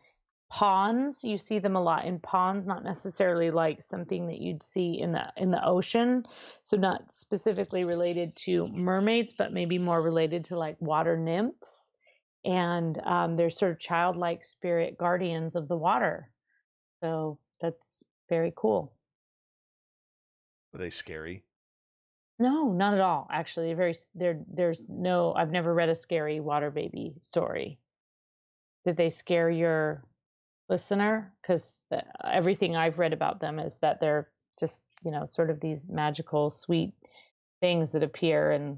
ponds. You see them a lot in ponds, not necessarily like something that you'd see in the ocean. So not specifically related to mermaids, but maybe more related to like water nymphs. And they're sort of childlike spirit guardians of the water. So that's very cool. Are they scary? No, not at all. Actually, there's no. I've never read a scary water baby story. Did they scare your listener? Because everything I've read about them is that they're just, sort of these magical, sweet things that appear and,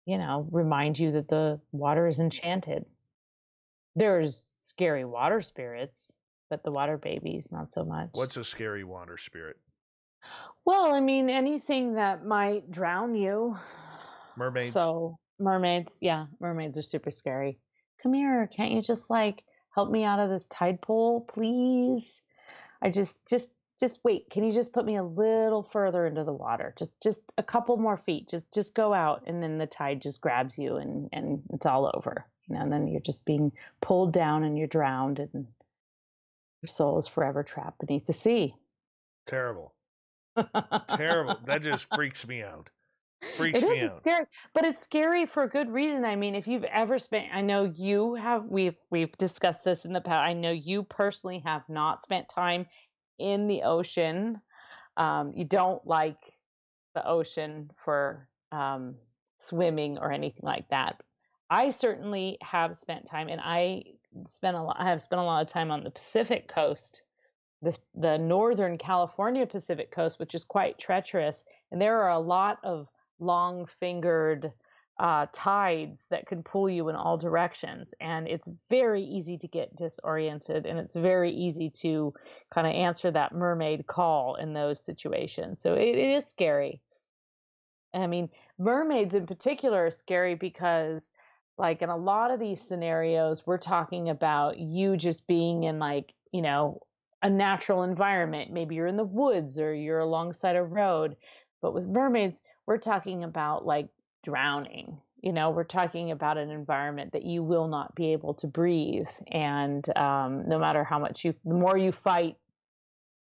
remind you that the water is enchanted. There's scary water spirits, but the water babies, not so much. What's a scary water spirit? Well, I mean, anything that might drown you. Mermaids? So, mermaids, yeah, mermaids are super scary. Come here, can't you just help me out of this tide pool, please? I just wait. Can you just put me a little further into the water? Just a couple more feet. Just go out, and then the tide just grabs you, and it's all over. And then you're just being pulled down, and you're drowned, and your soul is forever trapped beneath the sea. Terrible. Terrible. That just freaks me out. It's scary, but it's scary for a good reason. I mean, if you've ever spent, I know you have, we've discussed this in the past. I know you personally have not spent time in the ocean. You don't like the ocean for swimming or anything like that. I certainly have spent time, and I have spent a lot of time on the Pacific coast, the Northern California Pacific coast, which is quite treacherous, and there are a lot of long-fingered tides that can pull you in all directions, and it's very easy to get disoriented, and it's very easy to kind of answer that mermaid call in those situations. So it is scary. I mean, mermaids in particular are scary because, like, in a lot of these scenarios, we're talking about you just being in, like, a natural environment. Maybe you're in the woods or you're alongside a road. But with mermaids, we're talking about like drowning. We're talking about an environment that you will not be able to breathe. And no matter how much the more you fight,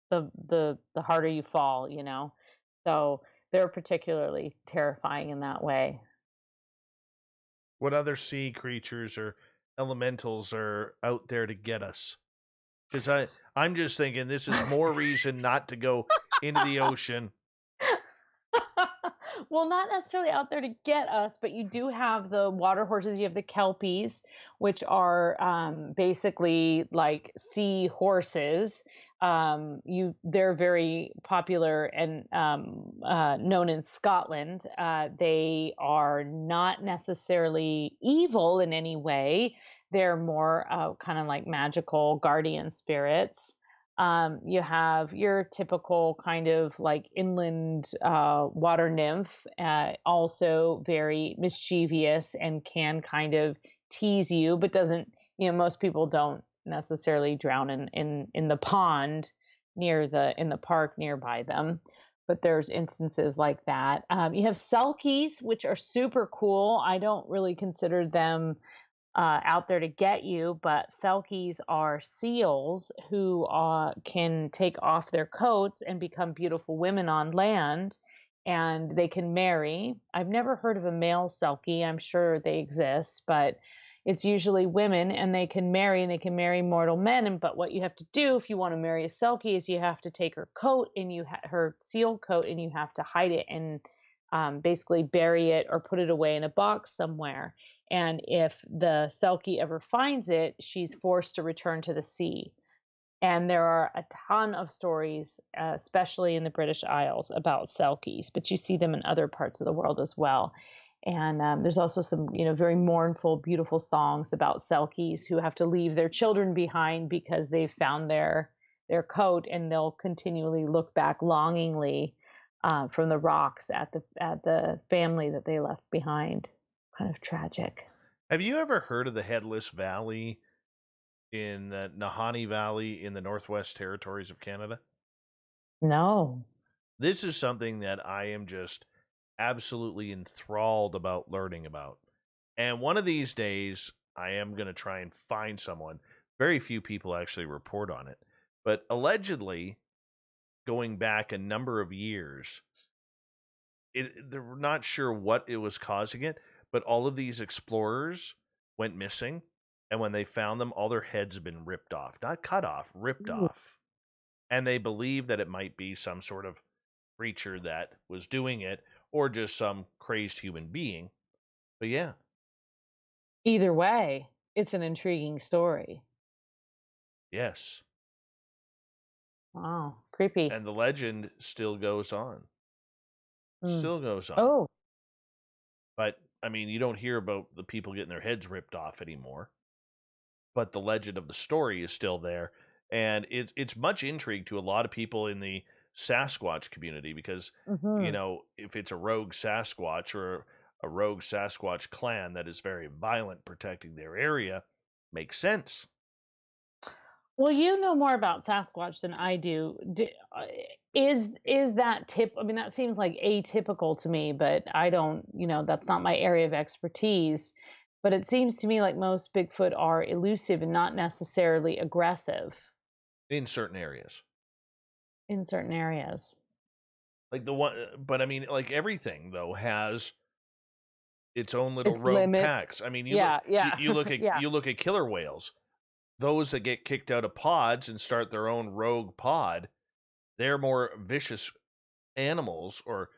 the harder you fall, So they're particularly terrifying in that way. What other sea creatures or elementals are out there to get us? Because I'm just thinking this is more reason not to go into the ocean. Well, not necessarily out there to get us, but you do have the water horses. You have the kelpies, which are basically like sea horses. They're very popular and known in Scotland. They are not necessarily evil in any way. They're more kind of like magical guardian spirits. You have your typical kind of like inland water nymph, also very mischievous and can kind of tease you, but doesn't, most people don't necessarily drown in the pond in the park nearby them. But there's instances like that. You have selkies, which are super cool. I don't really consider them out there to get you, but selkies are seals who can take off their coats and become beautiful women on land, and they can marry. I've never heard of a male selkie. I'm sure they exist, but it's usually women, and they can marry, mortal men. But what you have to do if you want to marry a selkie is you have to take her coat and her seal coat, and you have to hide it and basically bury it or put it away in a box somewhere. And if the selkie ever finds it, she's forced to return to the sea. And there are a ton of stories, especially in the British Isles, about selkies, but you see them in other parts of the world as well. And there's also some, very mournful, beautiful songs about selkies who have to leave their children behind because they've found their coat, and they'll continually look back longingly from the rocks at the family that they left behind. Kind of tragic. Have you ever heard of the Headless Valley in the Nahanni Valley in the Northwest Territories of Canada? No. This is something that I am just absolutely enthralled about learning about. And one of these days, I am going to try and find someone. Very few people actually report on it. But allegedly, going back a number of years, they're not sure what it was causing it, but all of these explorers went missing. And when they found them, all their heads had been ripped off. Not cut off, ripped off. And they believe that it might be some sort of creature that was doing it, or just some crazed human being. But yeah. Either way, it's an intriguing story. Yes. Wow. Creepy. And the legend still goes on. Still goes on. Oh. But, I mean, you don't hear about the people getting their heads ripped off anymore. But the legend of the story is still there. And it's much intrigue to a lot of people in the Sasquatch community because, if it's a rogue Sasquatch or a rogue Sasquatch clan that is very violent protecting their area, makes sense. Well, you know more about Sasquatch than I do. Is that I mean, that seems like atypical to me, but I don't, that's not my area of expertise. But it seems to me like most Bigfoot are elusive and not necessarily aggressive. In certain areas. Like the one, but I mean, like everything though has its own little rogue limits. packs. I mean, you look at killer whales. Those that get kicked out of pods and start their own rogue pod, they're more vicious animals, or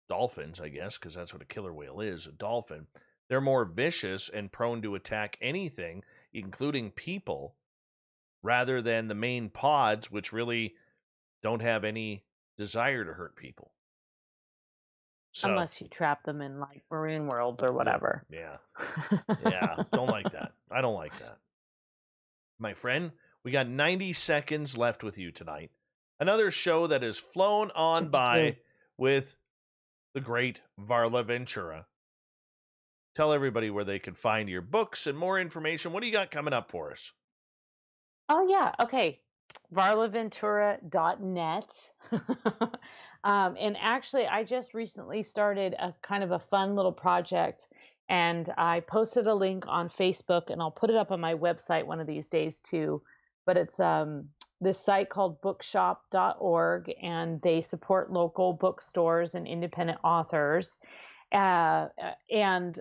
dolphins, I guess, because that's what a killer whale is, a dolphin. They're more vicious and prone to attack anything, including people, rather than the main pods, which really don't have any desire to hurt people. So, unless you trap them in like Marine World or whatever. Yeah. Don't like that. I don't like that. My friend, we got 90 seconds left with you tonight. Another show that has flown on by with the great Varla Ventura. Tell everybody where they can find your books and more information. What do you got coming up for us? Oh, yeah. Okay. varlaventura.net. And actually, I just recently started a kind of a fun little project, and I posted a link on Facebook, and I'll put it up on my website one of these days too. But it's this site called bookshop.org, and they support local bookstores and independent authors. And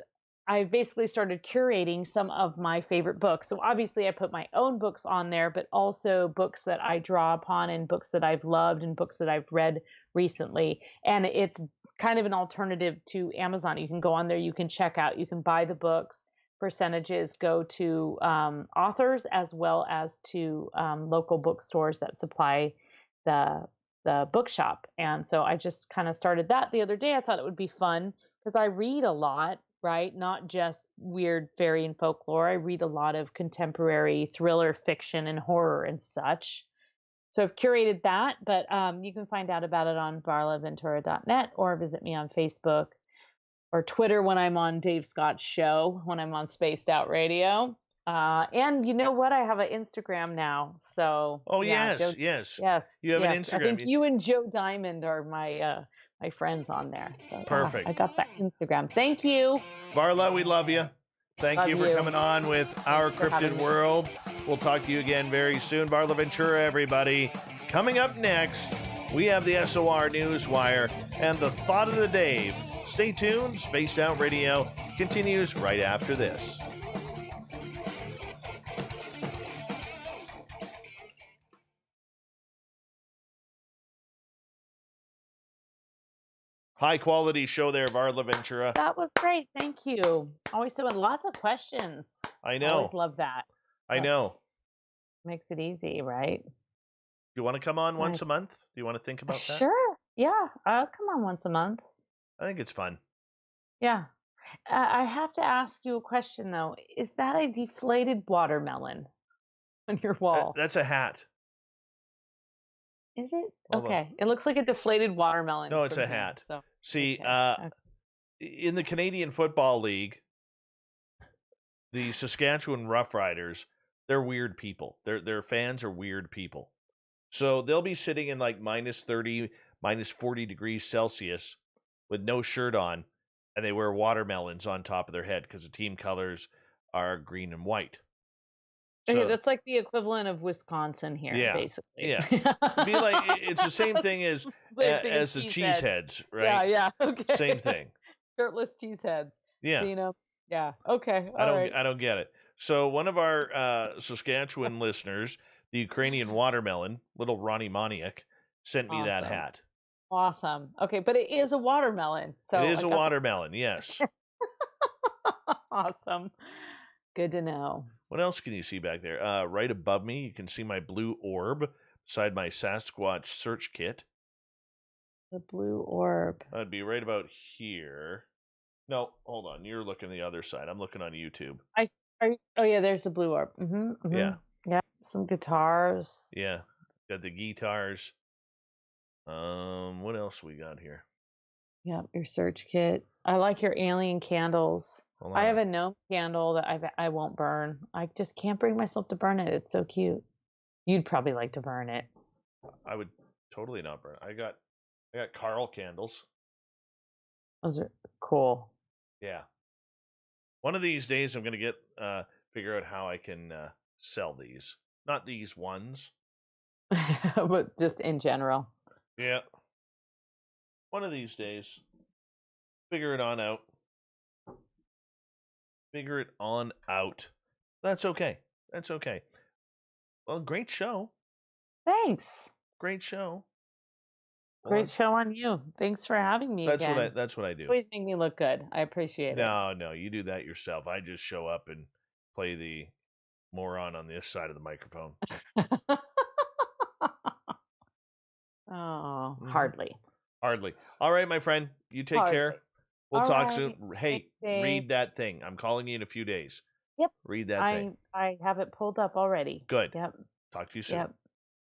I basically started curating some of my favorite books. So obviously I put my own books on there, but also books that I draw upon and books that I've loved and books that I've read recently. And it's kind of an alternative to Amazon. You can go on there, you can check out, you can buy the books. Percentages go to authors as well as to local bookstores that supply the bookshop. And so I just kind of started that the other day. I thought it would be fun because I read a lot, right? Not just weird fairy and folklore. I read a lot of contemporary thriller fiction and horror and such. So I've curated that, but you can find out about it on varlaventura.net or visit me on Facebook or Twitter when I'm on Dave Scott's show, when I'm on Spaced Out Radio. And you know what? I have an Instagram now. So Oh, yeah, yes, yes. yes, You have an yes. I Instagram. think you and Joe Diamond are my friends on there. So Perfect. I got that Instagram. Thank you. Varla, we love you. Thank Love you for you. coming on with Our for having Cryptid me. World. We'll talk to you again very soon. Varla Ventura, everybody. Coming up next, we have the SOR Newswire and the Thought of the Dave. Stay tuned. Spaced Out Radio continues right after this. High quality show there, Varla Ventura. That was great. Thank you. Always doing lots of questions. I know. Always love that. I know. Makes it easy, right? Do you want to come on It's once a nice. month? Do you want to think about that? Sure. Yeah. I'll come on once a month. I think it's fun. Yeah. I have to ask you a question, though. Is that a deflated watermelon on your wall? That's a hat. Is it? Hold on. Okay. It looks like a deflated watermelon. No, it's from a here, hat. So. See, Okay. in the Canadian Football League, the Saskatchewan Roughriders, they're weird people. Their fans are weird people. So they'll be sitting in like minus 30, minus 40 degrees Celsius with no shirt on, and they wear watermelons on top of their head because the team colors are green and white. Okay, So, that's like the equivalent of Wisconsin here, Yeah, basically. yeah. It'd be like it's the same thing as Same thing as the cheeseheads, right? Yeah, okay. Same thing. Shirtless cheeseheads. Yeah. Seen 'em. Yeah. Okay. I All right. don't get it. So one of our Saskatchewan listeners, the Ukrainian watermelon, little Ronnie Moniak, sent me that Awesome. hat. Awesome. Okay, but it is a watermelon. So It is I a got watermelon, yes. Awesome. Good to know. What else can you see back there? Right above me, you can see my blue orb beside my Sasquatch search kit. The blue orb. That'd be right about here. No, hold on. You're looking the other side. I'm looking on YouTube. Oh yeah, there's the blue orb. Mm-hmm. Yeah. Yeah. Some guitars. Yeah. Got the guitars. What else we got here? Yeah, your search kit. I like your alien candles. Hold I on. have a gnome candle that I won't burn. I just can't bring myself to burn it. It's so cute. You'd probably like to burn it. I would totally not burn. I got Carl candles. Those are cool. Yeah. One of these days I'm gonna get figure out how I can sell these. Not these ones. But just in general. Yeah. One of these days. Figure it on out. Figure it on out. That's okay. That's okay. Well, great show. Thanks. Great show. Great show on you. Thanks for having me again. That's what I do. You always make me look good. I appreciate No, you do that yourself. I just show up and play the moron on this side of the microphone. it. Oh, hardly. Hardly. All right, my friend. You take care. Hardly. We'll All talk right. soon. Hey, Thanks, Dave. read that thing. I'm calling you in a few days. Yep. Read that thing. I have it pulled up already. Good. Yep. Talk to you soon. Yep.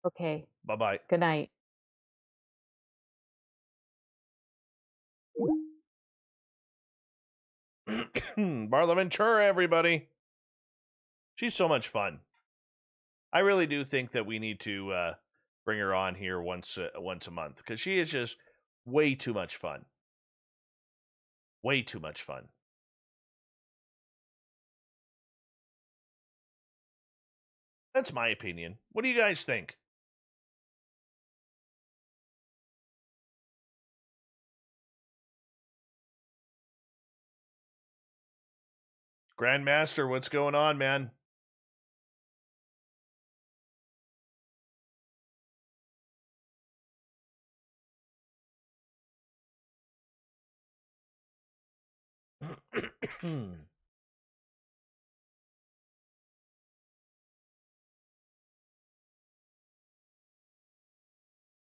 Okay. Bye-bye. Good night. Marla Ventura, everybody. She's so much fun. I really do think that we need to bring her on here once a month because she is just way too much fun. Way too much fun. That's my opinion. What do you guys think? Grandmaster, what's going on, man?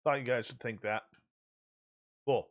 Thought you guys would think that. Cool.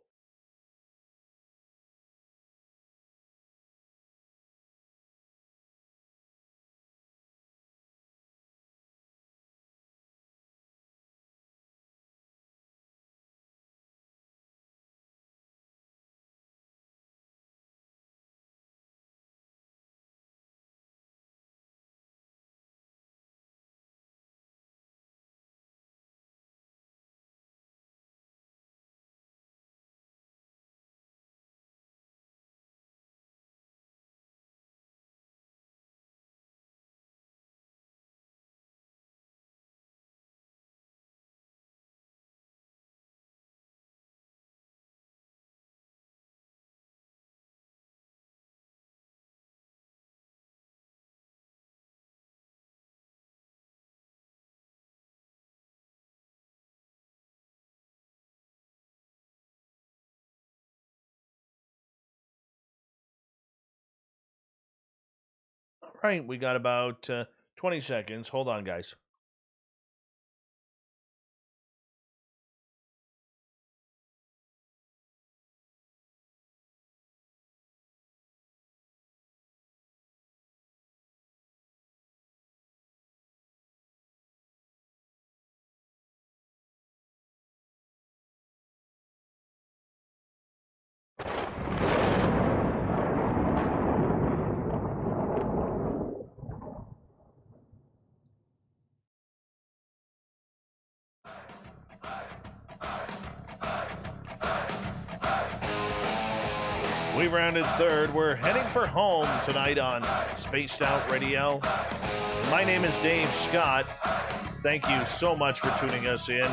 right, we got about 20 seconds. Hold on, guys. We rounded third. We're heading for home tonight on Spaced Out Radio. My name is Dave Scott. Thank you so much for tuning us in.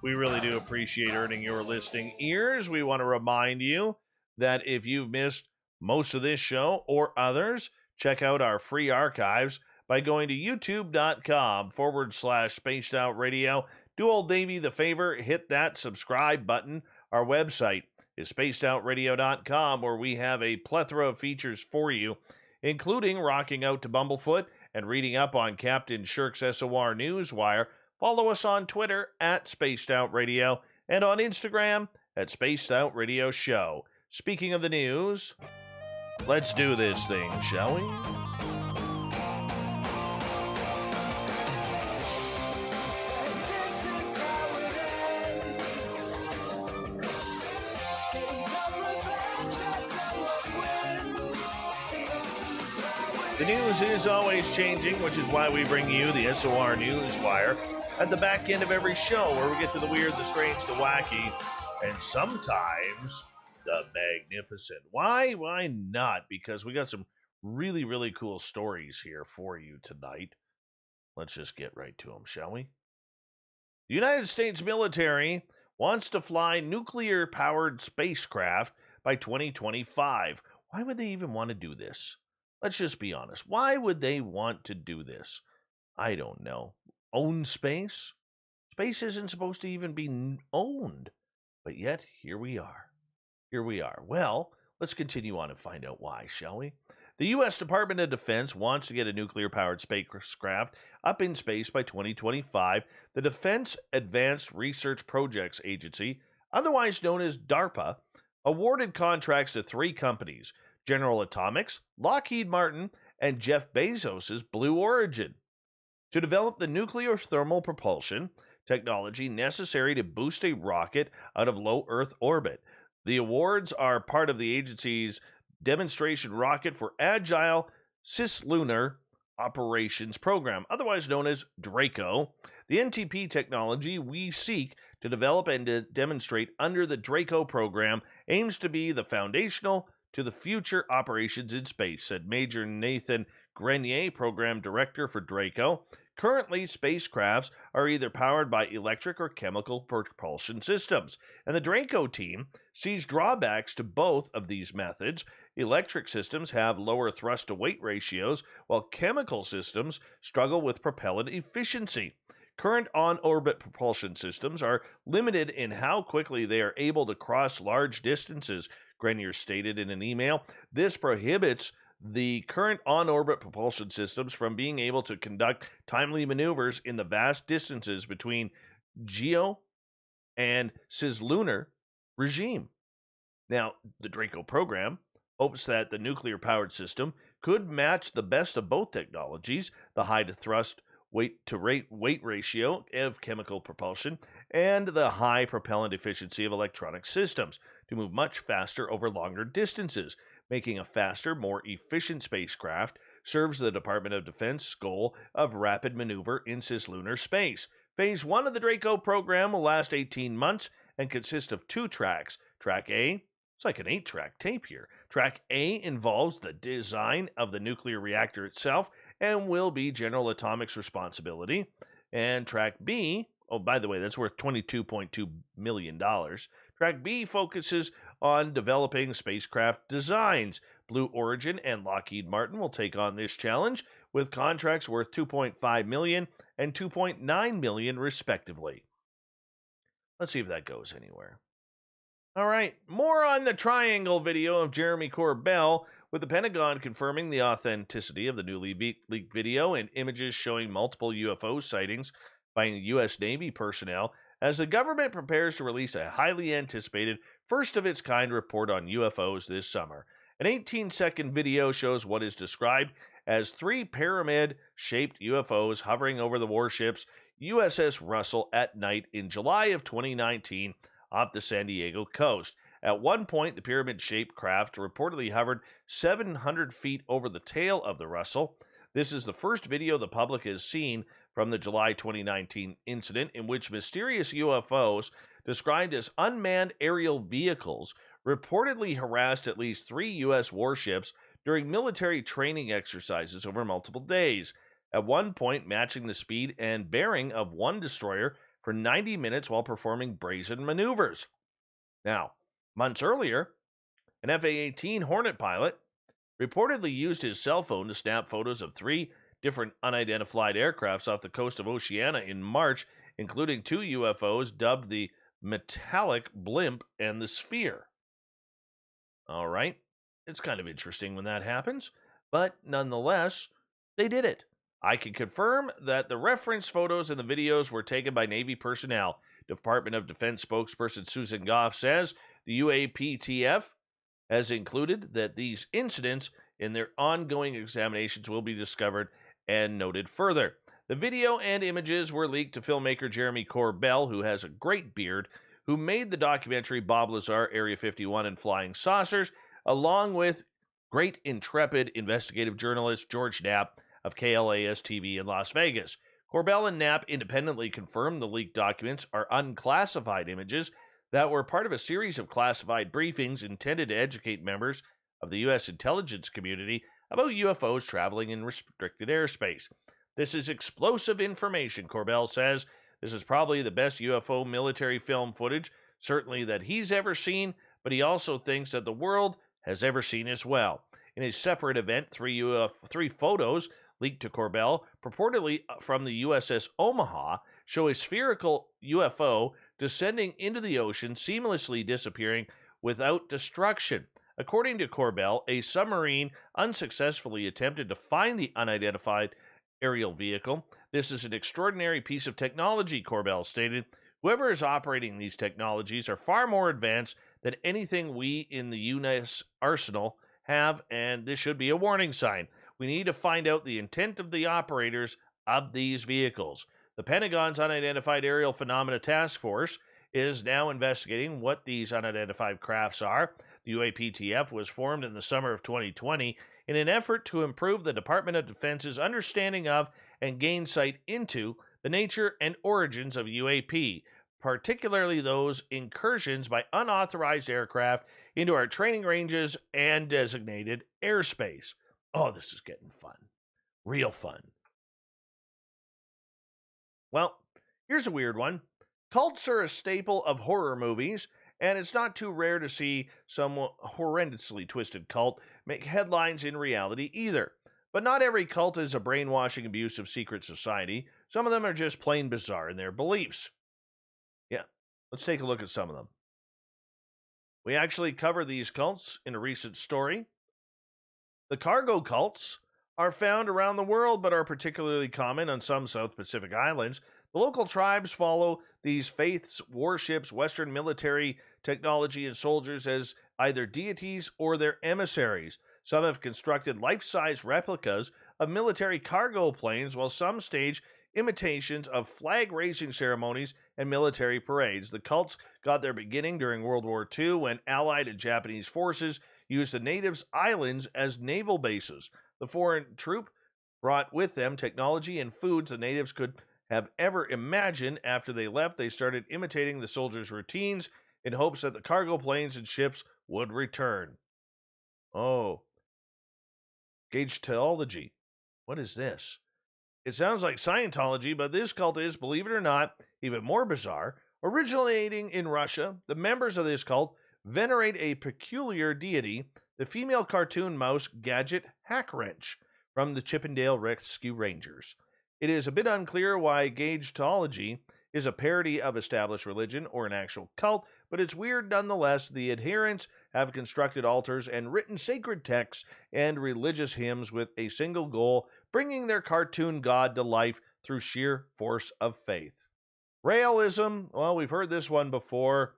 We really do appreciate earning your listening ears. We want to remind you that if you've missed most of this show or others, check out our free archives by going to youtube.com/Spaced Out Radio. Do old Davey the favor, hit that subscribe button. Our website is spacedoutradio.com, where we have a plethora of features for you, including rocking out to Bumblefoot and reading up on Captain Shirk's SOR Newswire. Follow us on Twitter at Spaced Out Radio and on Instagram at Spaced Out Radio Show. Speaking of the news, let's do this thing, shall we? The news is always changing, which is why we bring you the SOR Newswire at the back end of every show, where we get to the weird, the strange, the wacky, and sometimes the magnificent. Why? Why not? Because we got some really, really cool stories here for you tonight. Let's just get right to them, shall we? The United States military wants to fly nuclear-powered spacecraft by 2025. Why would they even want to do this? Let's just be honest. Why would they want to do this? I don't know. Own space? Space isn't supposed to even be owned. But yet, here we are. Here we are. Well, let's continue on and find out why, shall we? The U.S. Department of Defense wants to get a nuclear-powered spacecraft up in space by 2025. The Defense Advanced Research Projects Agency, otherwise known as DARPA, awarded contracts to 3 companies: General Atomics, Lockheed Martin, and Jeff Bezos' Blue Origin, to develop the nuclear thermal propulsion technology necessary to boost a rocket out of low Earth orbit. The awards are part of the agency's demonstration rocket for Agile Cislunar Operations Program, otherwise known as DRACO. The NTP technology we seek to develop and to demonstrate under the DRACO program aims to be the foundational to the future operations in space, said Major Nathan Grenier, Program Director for DRACO. Currently, spacecrafts are either powered by electric or chemical propulsion systems, and the DRACO team sees drawbacks to both of these methods. Electric systems have lower thrust-to-weight ratios, while chemical systems struggle with propellant efficiency. Current on-orbit propulsion systems are limited in how quickly they are able to cross large distances, Grenier stated in an email. This prohibits the current on-orbit propulsion systems from being able to conduct timely maneuvers in the vast distances between geo and cislunar regime. Now, the DRACO program hopes that the nuclear-powered system could match the best of both technologies, the high-to-thrust weight ratio of chemical propulsion and the high propellant efficiency of electronic systems, to move much faster over longer distances. Making a faster, more efficient spacecraft serves the Department of Defense goal of rapid maneuver in cislunar space. Phase 1 of the DRACO program will last 18 months and consist of 2 tracks. Track A, it's like an 8-track tape here. Track A involves the design of the nuclear reactor itself and will be General Atomics' responsibility. And Track B, oh, by the way, that's worth $22.2 million. Track B focuses on developing spacecraft designs. Blue Origin and Lockheed Martin will take on this challenge with contracts worth $2.5 million and $2.9 million, respectively. Let's see if that goes anywhere. All right, more on the triangle video of Jeremy Corbell with the Pentagon confirming the authenticity of the newly leaked video and images showing multiple UFO sightings by U.S. Navy personnel as the government prepares to release a highly anticipated first-of-its-kind report on UFOs this summer. An 18-second video shows what is described as 3 pyramid-shaped UFOs hovering over the warships USS Russell at night in July of 2019 off the San Diego coast. At one point, the pyramid-shaped craft reportedly hovered 700 feet over the tail of the Russell. This is the first video the public has seen from the July 2019 incident in which mysterious UFOs, described as unmanned aerial vehicles, reportedly harassed at least 3 U.S. warships during military training exercises over multiple days, at one point matching the speed and bearing of one destroyer for 90 minutes while performing brazen maneuvers. Now, months earlier, an FA-18 Hornet pilot reportedly used his cell phone to snap photos of 3 different unidentified aircrafts off the coast of Oceania in March, including 2 UFOs dubbed the Metallic Blimp and the Sphere. All right, it's kind of interesting when that happens, but nonetheless, they did it. I can confirm that the reference photos and the videos were taken by Navy personnel. Department of Defense spokesperson Susan Goff says the UAPTF has included that these incidents in their ongoing examinations will be discovered and noted further. The video and images were leaked to filmmaker Jeremy Corbell, who has a great beard, who made the documentary Bob Lazar, Area 51 and Flying Saucers, along with great intrepid investigative journalist George Knapp of KLAS TV in Las Vegas. Corbell and Knapp independently confirmed the leaked documents are unclassified images that were part of a series of classified briefings intended to educate members of the U.S. intelligence community about UFOs traveling in restricted airspace. This is explosive information, Corbell says. This is probably the best UFO military film footage, certainly that he's ever seen, but he also thinks that the world has ever seen as well. In a separate event, 3 photos leaked to Corbell, purportedly from the USS Omaha, show a spherical UFO descending into the ocean, seamlessly disappearing without destruction. According to Corbell, a submarine unsuccessfully attempted to find the unidentified aerial vehicle. This is an extraordinary piece of technology, Corbell stated. Whoever is operating these technologies are far more advanced than anything we in the U.S. arsenal have, and this should be a warning sign. We need to find out the intent of the operators of these vehicles. The Pentagon's Unidentified Aerial Phenomena Task Force is now investigating what these unidentified crafts are. The UAPTF was formed in the summer of 2020 in an effort to improve the Department of Defense's understanding of and gain sight into the nature and origins of UAP, particularly those incursions by unauthorized aircraft into our training ranges and designated airspace. Oh, this is getting fun. Real fun. Well, here's a weird one. Cults are a staple of horror movies, and it's not too rare to see some horrendously twisted cult make headlines in reality either. But not every cult is a brainwashing, abusive secret society. Some of them are just plain bizarre in their beliefs. Yeah, let's take a look at some of them. We actually cover these cults in a recent story. The cargo cults are found around the world, but are particularly common on some South Pacific islands. The local tribes follow these faiths, warships, Western military technology, and soldiers as either deities or their emissaries. Some have constructed life-size replicas of military cargo planes, while some stage imitations of flag-raising ceremonies and military parades. The cults got their beginning during World War II when Allied and Japanese forces used the natives' islands as naval bases. The foreign troop brought with them technology and foods the natives could have ever imagined. After they left, they started imitating the soldiers' routines in hopes that the cargo planes and ships would return. Oh. Gage Theology. What is this? It sounds like Scientology, but this cult is, believe it or not, even more bizarre. Originating in Russia, the members of this cult venerate a peculiar deity, the female cartoon mouse Gadget Hackwrench from the Chippendale Rescue Rangers. It is a bit unclear why Gagetology is a parody of established religion or an actual cult, but it's weird nonetheless. The adherents have constructed altars and written sacred texts and religious hymns with a single goal, bringing their cartoon god to life through sheer force of faith. Realism, well, we've heard this one before.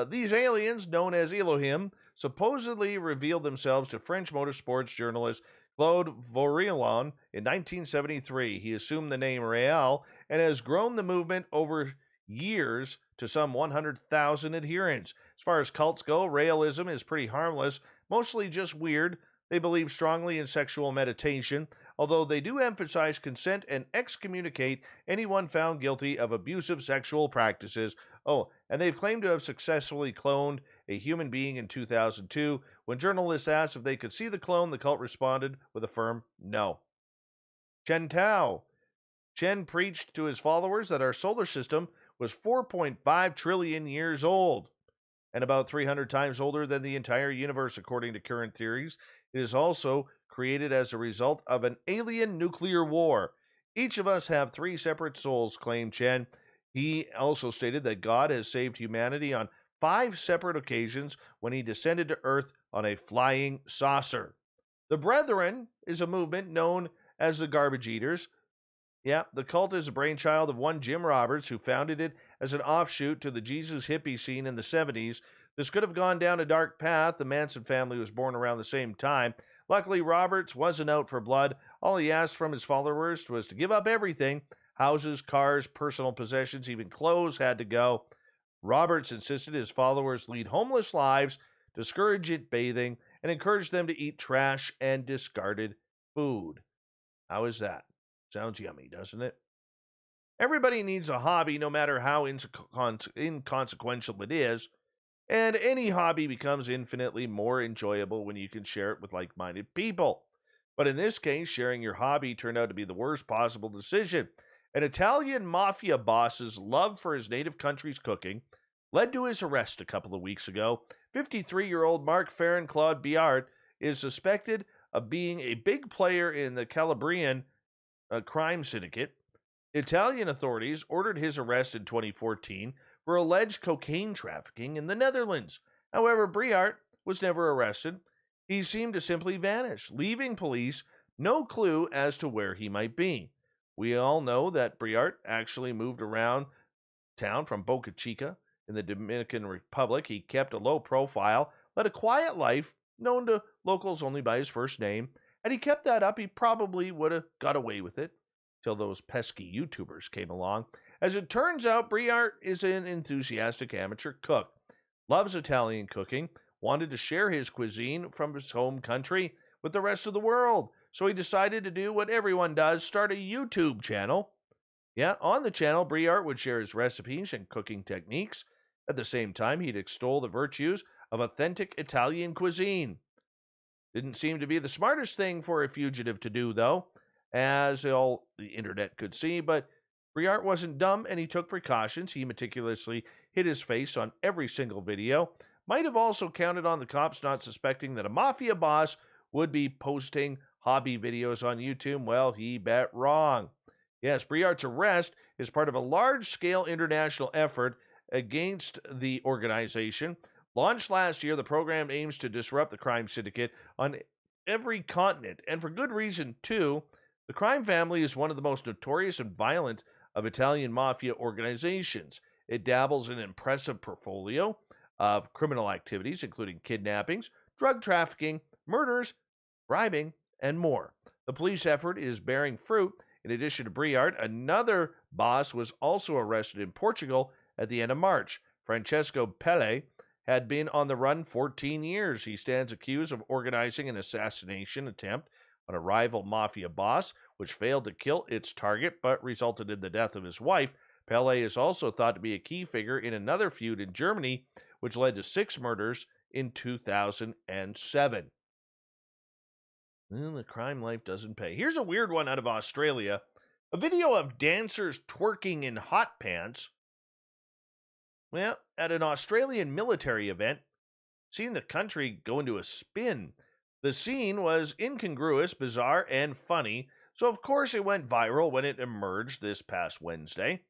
These aliens, known as Elohim, supposedly revealed themselves to French motorsports journalist Claude Vorillon in 1973. He assumed the name Real and has grown the movement over years to some 100,000 adherents. As far as cults go, Realism is pretty harmless, mostly just weird. They believe strongly in sexual meditation, although they do emphasize consent and excommunicate anyone found guilty of abusive sexual practices. Oh, and they've claimed to have successfully cloned a human being in 2002. When journalists asked if they could see the clone, the cult responded with a firm no. Chen Tao. Chen preached to his followers that our solar system was 4.5 trillion years old and about 300 times older than the entire universe, according to current theories. It is also created as a result of an alien nuclear war. Each of us have 3 separate souls, claimed Chen. He also stated that God has saved humanity on 5 separate occasions when he descended to Earth on a flying saucer. The Brethren is a movement known as the Garbage Eaters. Yeah, the cult is a brainchild of one Jim Roberts, who founded it as an offshoot to the Jesus hippie scene in the 70s. This could have gone down a dark path. The Manson family was born around the same time. Luckily, Roberts wasn't out for blood. All he asked from his followers was to give up everything. Houses, cars, personal possessions, even clothes had to go. Roberts insisted his followers lead homeless lives, discourage it bathing, and encourage them to eat trash and discarded food. How is that? Sounds yummy, doesn't it? Everybody needs a hobby, no matter how inconsequential it is, and any hobby becomes infinitely more enjoyable when you can share it with like-minded people. But in this case, sharing your hobby turned out to be the worst possible decision. An Italian mafia boss's love for his native country's cooking led to his arrest a couple of weeks ago. 53-year-old Mark Ferrin Claude Biart is suspected of being a big player in the Calabrian crime syndicate. Italian authorities ordered his arrest in 2014 for alleged cocaine trafficking in the Netherlands. However, Briart was never arrested. He seemed to simply vanish, leaving police no clue as to where he might be. We all know that Briart actually moved around town from Boca Chica in the Dominican Republic. He kept a low profile, led a quiet life, known to locals only by his first name. Had he kept that up, he probably would have got away with it till those pesky YouTubers came along. As it turns out, Briart is an enthusiastic amateur cook, loves Italian cooking, wanted to share his cuisine from his home country with the rest of the world. So he decided to do what everyone does, start a YouTube channel. Yeah, on the channel, Briart would share his recipes and cooking techniques. At the same time, he'd extol the virtues of authentic Italian cuisine. Didn't seem to be the smartest thing for a fugitive to do, though, as all the internet could see, but Briart wasn't dumb, and he took precautions. He meticulously hid his face on every single video. Might have also counted on the cops not suspecting that a mafia boss would be posting hobby videos on YouTube. Well, he bet wrong. Yes, Briart's arrest is part of a large-scale international effort against the organization. Launched last year, the program aims to disrupt the crime syndicate on every continent, and for good reason, too. The crime family is one of the most notorious and violent of Italian mafia organizations. It dabbles in an impressive portfolio of criminal activities, including kidnappings, drug trafficking, murders, bribing, and more. The police effort is bearing fruit. In addition to Briart, another boss was also arrested in Portugal at the end of March. Francesco Pelle had been on the run 14 years. He stands accused of organizing an assassination attempt on a rival mafia boss, which failed to kill its target but resulted in the death of his wife. Pelle is also thought to be a key figure in another feud in Germany, which led to 6 murders in 2007. The crime life doesn't pay. Here's a weird one out of Australia. A video of dancers twerking in hot pants. Well, at an Australian military event, seeing the country go into a spin. The scene was incongruous, bizarre, and funny, so of course it went viral when it emerged this past Wednesday.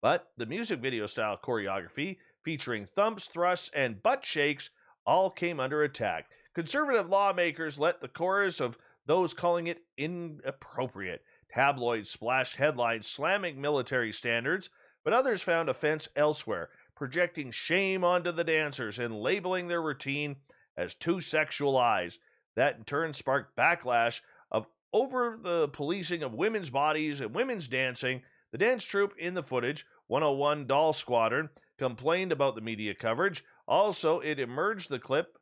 But the music video style choreography, featuring thumps, thrusts, and butt shakes, all came under attack. Conservative lawmakers let the chorus of those calling it inappropriate. Tabloids splashed headlines slamming military standards, but others found offense elsewhere, projecting shame onto the dancers and labeling their routine as too sexualized. That in turn sparked backlash over the policing of women's bodies and women's dancing. The dance troupe in the footage, 101 Doll Squadron, complained about the media coverage. Also, it emerged the clip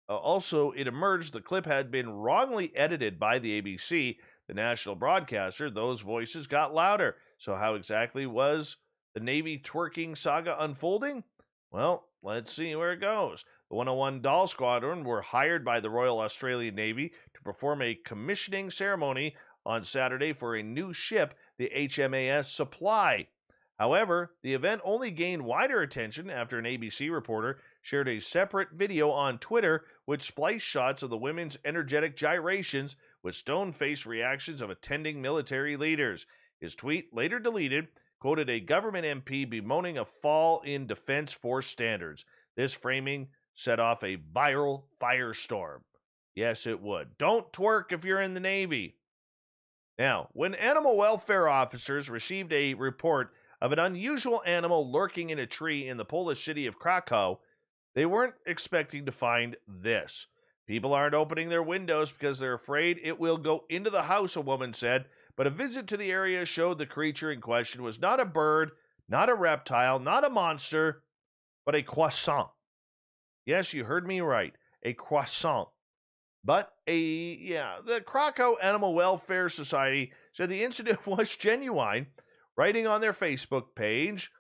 had been wrongly edited by the ABC, the national broadcaster. Those voices got louder. So how exactly was the Navy twerking saga unfolding? Well, let's see where it goes. The 101 Doll Squadron were hired by the Royal Australian Navy to perform a commissioning ceremony on Saturday for a new ship, the HMAS Supply. However, the event only gained wider attention after an ABC reporter shared a separate video on Twitter which spliced shots of the women's energetic gyrations with stone-faced reactions of attending military leaders. His tweet, later deleted, quoted a government MP bemoaning a fall in Defense Force standards. This framing set off a viral firestorm. Yes, it would. Don't twerk if you're in the Navy. Now, when animal welfare officers received a report of an unusual animal lurking in a tree in the Polish city of Krakow, they weren't expecting to find this. People aren't opening their windows because they're afraid it will go into the house, a woman said, but a visit to the area showed the creature in question was not a bird, not a reptile, not a monster, but a croissant. Yes, you heard me right, a croissant. But the Krakow Animal Welfare Society said the incident was genuine, writing on their Facebook page.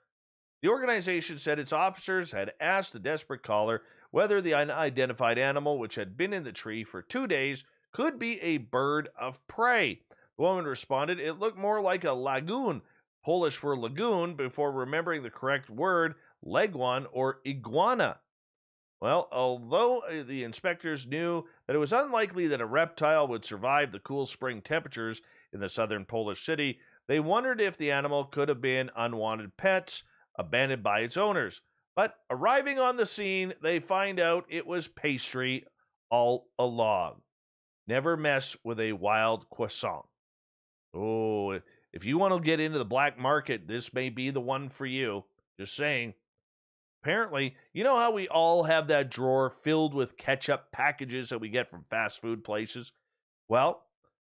The organization said its officers had asked the desperate caller whether the unidentified animal, which had been in the tree for 2 days, could be a bird of prey. The woman responded it looked more like a lagoon, Polish for lagoon, before remembering the correct word, leguan or iguana. Well, although the inspectors knew that it was unlikely that a reptile would survive the cool spring temperatures in the southern Polish city, they wondered if the animal could have been unwanted pets abandoned by its owners. But arriving on the scene, they find out it was pastry all along. Never mess with a wild croissant. Oh, if you want to get into the black market, this may be the one for you. Just saying. Apparently, you know how we all have that drawer filled with ketchup packages that we get from fast food places? Well,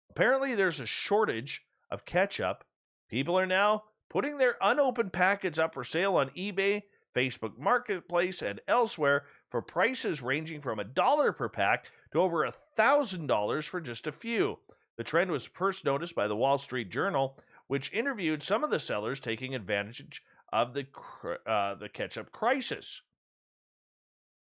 apparently there's a shortage of ketchup. People are now putting their unopened packets up for sale on eBay, Facebook Marketplace, and elsewhere for prices ranging from $1 per pack to over $1,000 for just a few. The trend was first noticed by the Wall Street Journal, which interviewed some of the sellers taking advantage of the ketchup crisis.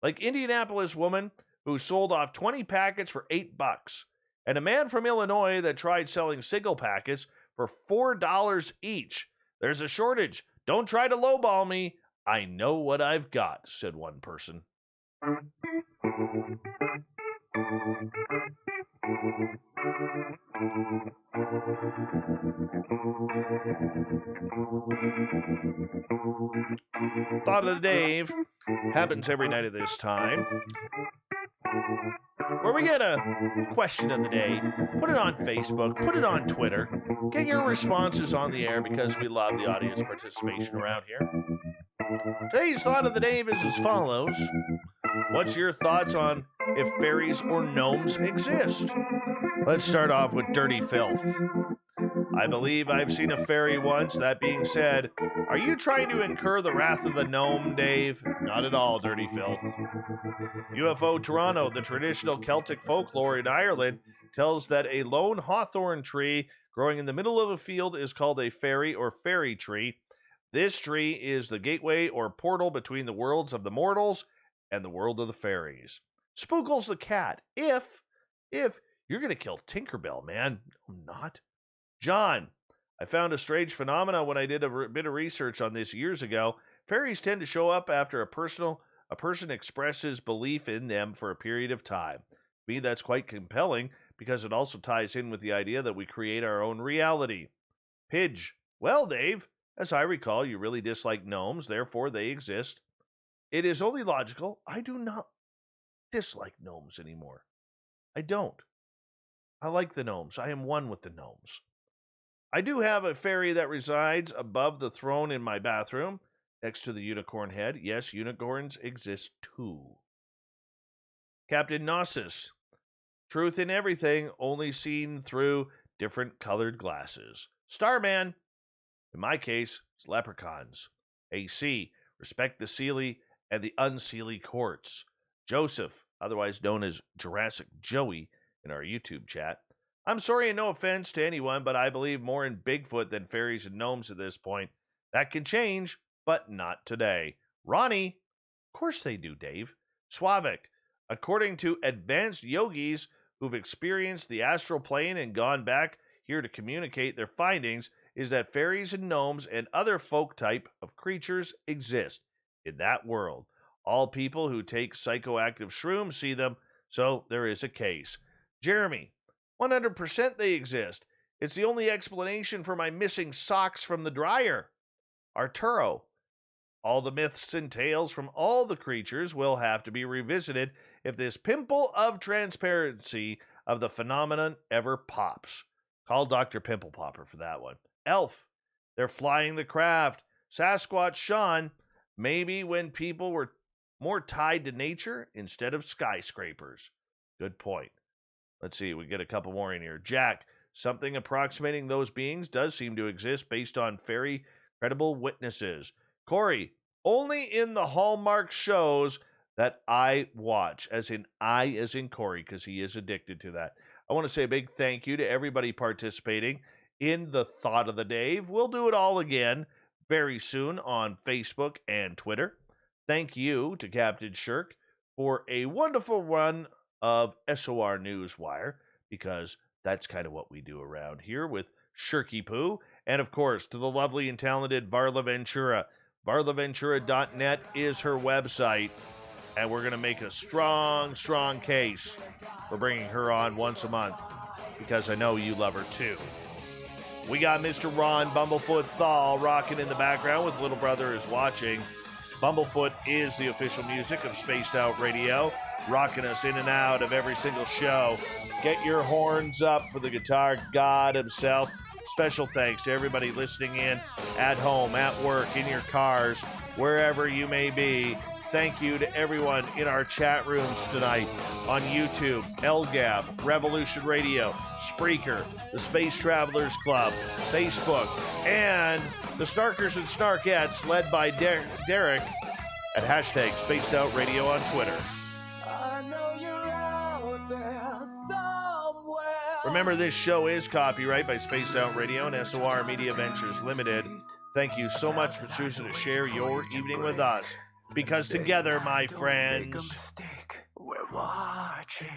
Like Indianapolis woman who sold off 20 packets for $8, and a man from Illinois that tried selling single packets for $4 each. There's a shortage. Don't try to lowball me. I know what I've got, said one person. Thought of the Dave happens every night at this time, where we get a question of the day. Put it on Facebook, put it on Twitter. Get your responses on the air because we love the audience participation around here. Today's thought of the day is as follows. What's your thoughts on if fairies or gnomes exist? Let's start off with dirty filth. I believe I've seen a fairy once. That being said, are you trying to incur the wrath of the gnome, Dave? Not at all, dirty filth. UFO Toronto, the traditional Celtic folklore in Ireland, tells that a lone hawthorn tree growing in the middle of a field is called a fairy or fairy tree. This tree is the gateway or portal between the worlds of the mortals and the world of the fairies. Spookles the cat. If you're going to kill Tinkerbell, man. I'm not. John, I found a strange phenomena when I did a bit of research on this years ago. Fairies tend to show up after a person expresses belief in them for a period of time. To me, that's quite compelling because it also ties in with the idea that we create our own reality. Pidge, well, Dave, as I recall, you really dislike gnomes, therefore they exist. It is only logical. I do not dislike gnomes anymore. I don't. I like the gnomes. I am one with the gnomes. I do have a fairy that resides above the throne in my bathroom, next to the unicorn head. Yes, unicorns exist too. Captain Gnosis. Truth in everything, only seen through different colored glasses. Starman. In my case, it's leprechauns. AC. Respect the Seelie and the Unseelie courts. Joseph, otherwise known as Jurassic Joey in our YouTube chat. I'm sorry and no offense to anyone, but I believe more in Bigfoot than fairies and gnomes at this point. That can change, but not today. Ronnie. Of course they do, Dave. Suavik. According to advanced yogis who've experienced the astral plane and gone back here to communicate their findings, is that fairies and gnomes and other folk type of creatures exist in that world. All people who take psychoactive shrooms see them, so there is a case. Jeremy. 100% they exist. It's the only explanation for my missing socks from the dryer. Arturo. All the myths and tales from all the creatures will have to be revisited if this pimple of transparency of the phenomenon ever pops. Call Dr. Pimple Popper for that one. Elf. They're flying the craft. Sasquatch Sean. Maybe when people were more tied to nature instead of skyscrapers. Good point. Let's see, we get a couple more in here. Jack, something approximating those beings does seem to exist based on very credible witnesses. Corey, only in the Hallmark shows that I watch, as in Corey, because he is addicted to that. I want to say a big thank you to everybody participating in the Thought of the Dave. We'll do it all again very soon on Facebook and Twitter. Thank you to Captain Shirk for a wonderful run of SOR Newswire, because that's kind of what we do around here with Shirky Poo. And of course, to the lovely and talented Varla Ventura. VarlaVentura.net is her website, and we're going to make a strong case for bringing her on once a month, because I know you love her too. We got Mr. Ron Bumblefoot Thal rocking in the background with Little Brother is Watching. Bumblefoot is the official music of Spaced Out Radio, rocking us in and out of every single show. Get your horns up for the guitar god himself. Special thanks to everybody listening in at home, at work, in your cars, wherever you may be. Thank you to everyone in our chat rooms tonight on YouTube, LGAB, Revolution Radio, Spreaker, the Space Travelers Club, Facebook, and the Snarkers and Snarkettes led by Derek at hashtag Spaced Out Radio on Twitter. Remember, this show is copyright by Spaced Out Radio and SOR Media Ventures Limited. Thank you so much for choosing to share your evening with us. Because together, my friends, we're watching.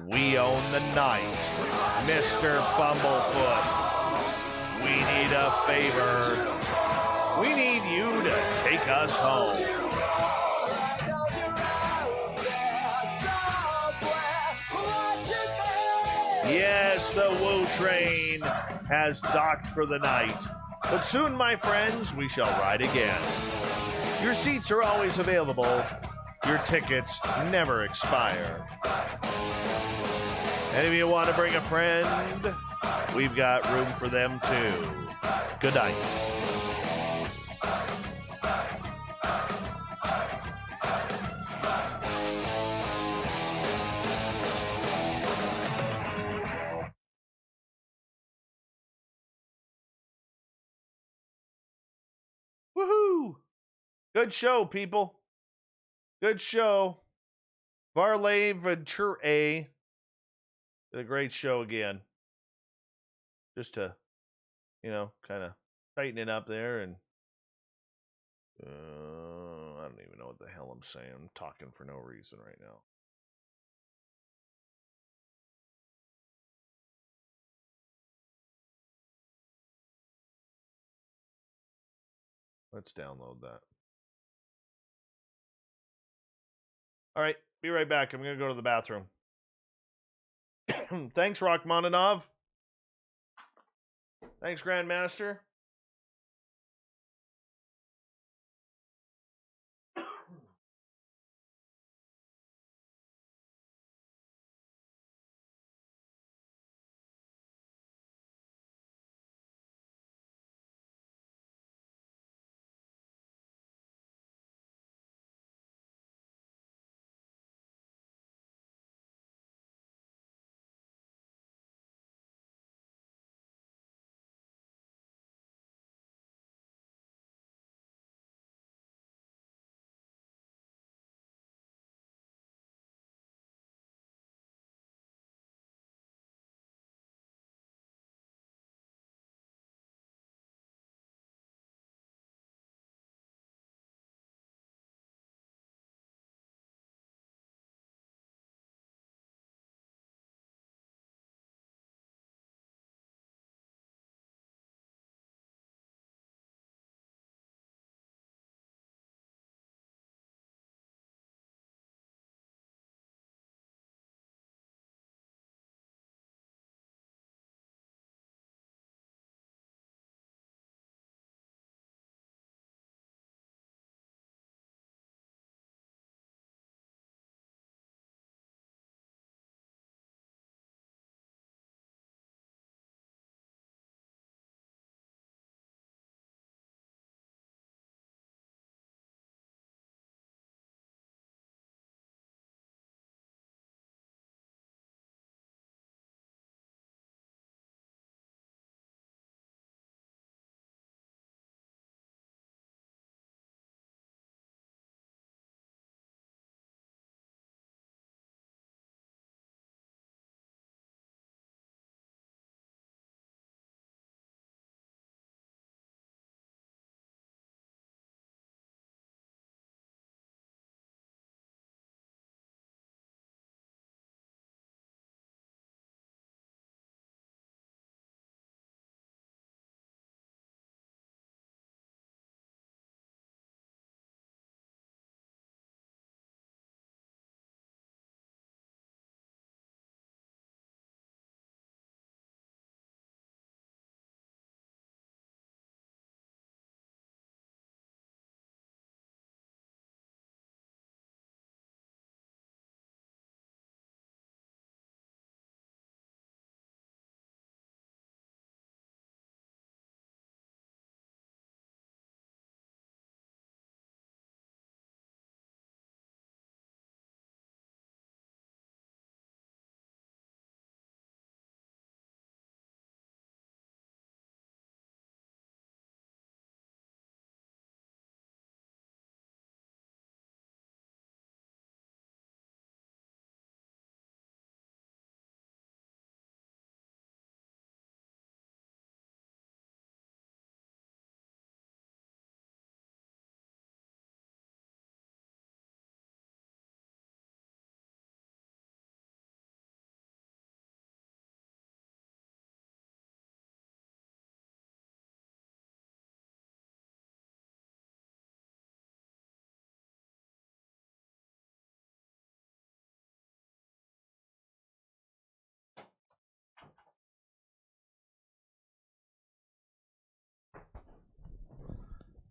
We own the night. Mr. Bumblefoot, we need a favor. We need you to take us home. Yes, the Woo train has docked for the night. But soon, my friends, we shall ride again. Your seats are always available. Your tickets never expire. And if you want to bring a friend, we've got room for them too. Good night. Woohoo! Good show, people. Good show. Varla Ventura did a great show again. Just to, kind of tighten it up there. And I don't even know what the hell I'm saying. I'm talking for no reason right now. Let's download that. All right, be right back. I'm going to go to the bathroom. Thanks, Rachmaninoff. Thanks, Grandmaster.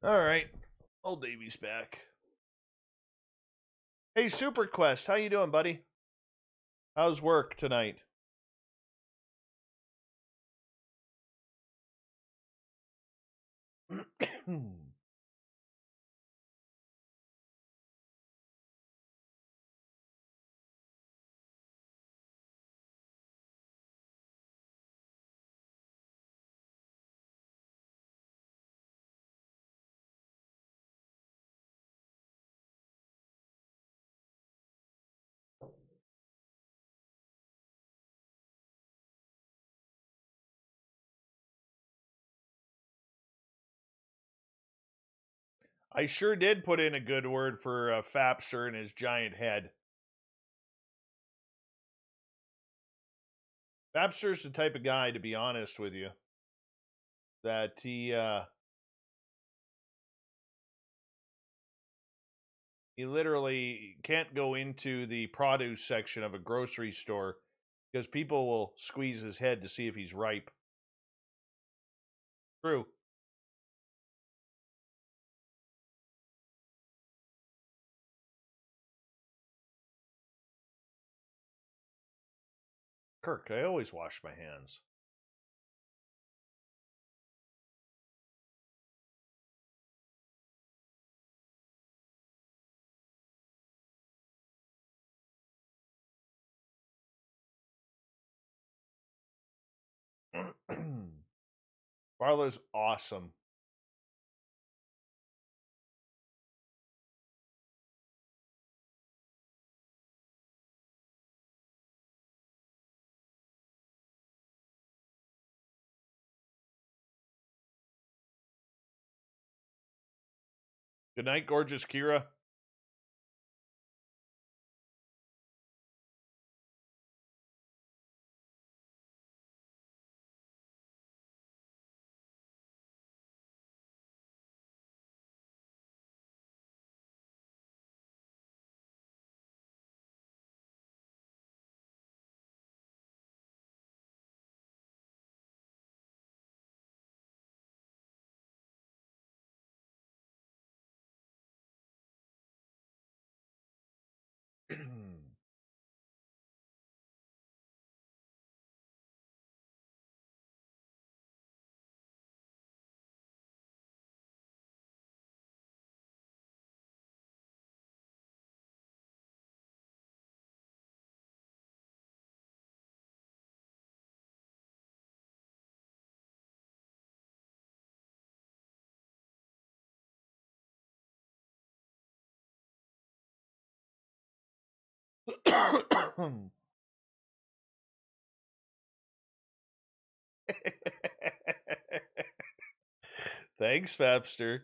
All right. Old Davy's back. Hey, Super Quest, how you doing, buddy? How's work tonight? I sure did put in a good word for Fapster and his giant head. Fapster's the type of guy, to be honest with you, that he literally can't go into the produce section of a grocery store because people will squeeze his head to see if he's ripe. True. Kirk, I always wash my hands. Varla's awesome. Good night, gorgeous Kira. Thanks, Fapster.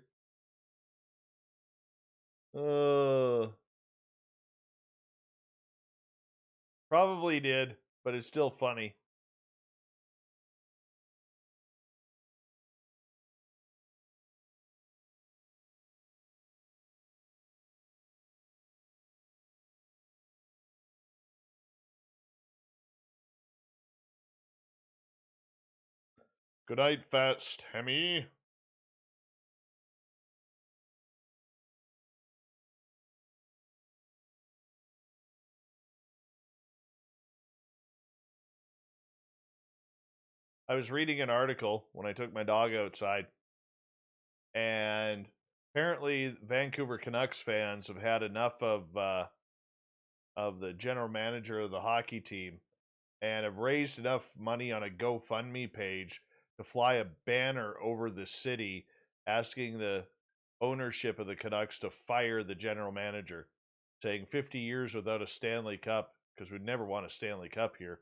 Probably did, but it's still funny. Good night, Fast Hemi. I was reading an article when I took my dog outside, and apparently Vancouver Canucks fans have had enough of the general manager of the hockey team and have raised enough money on a GoFundMe page to fly a banner over the city asking the ownership of the Canucks to fire the general manager, saying 50 years without a Stanley Cup, because we'd never won a Stanley Cup here,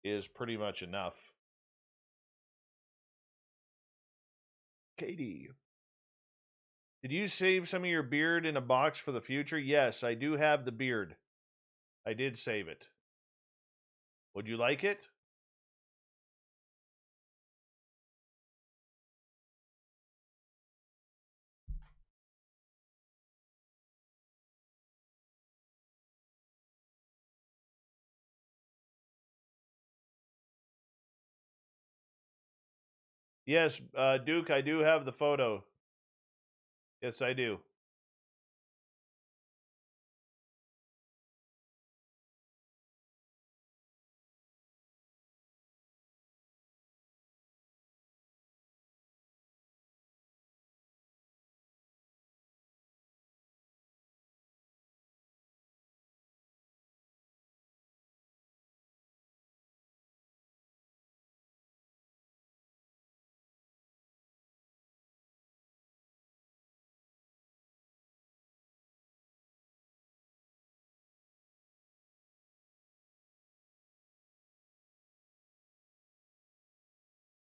is pretty much enough. Katie, did you save some of your beard in a box for the future? Yes, I do have the beard. I did save it. Would you like it? Yes, Duke, I do have the photo. Yes, I do.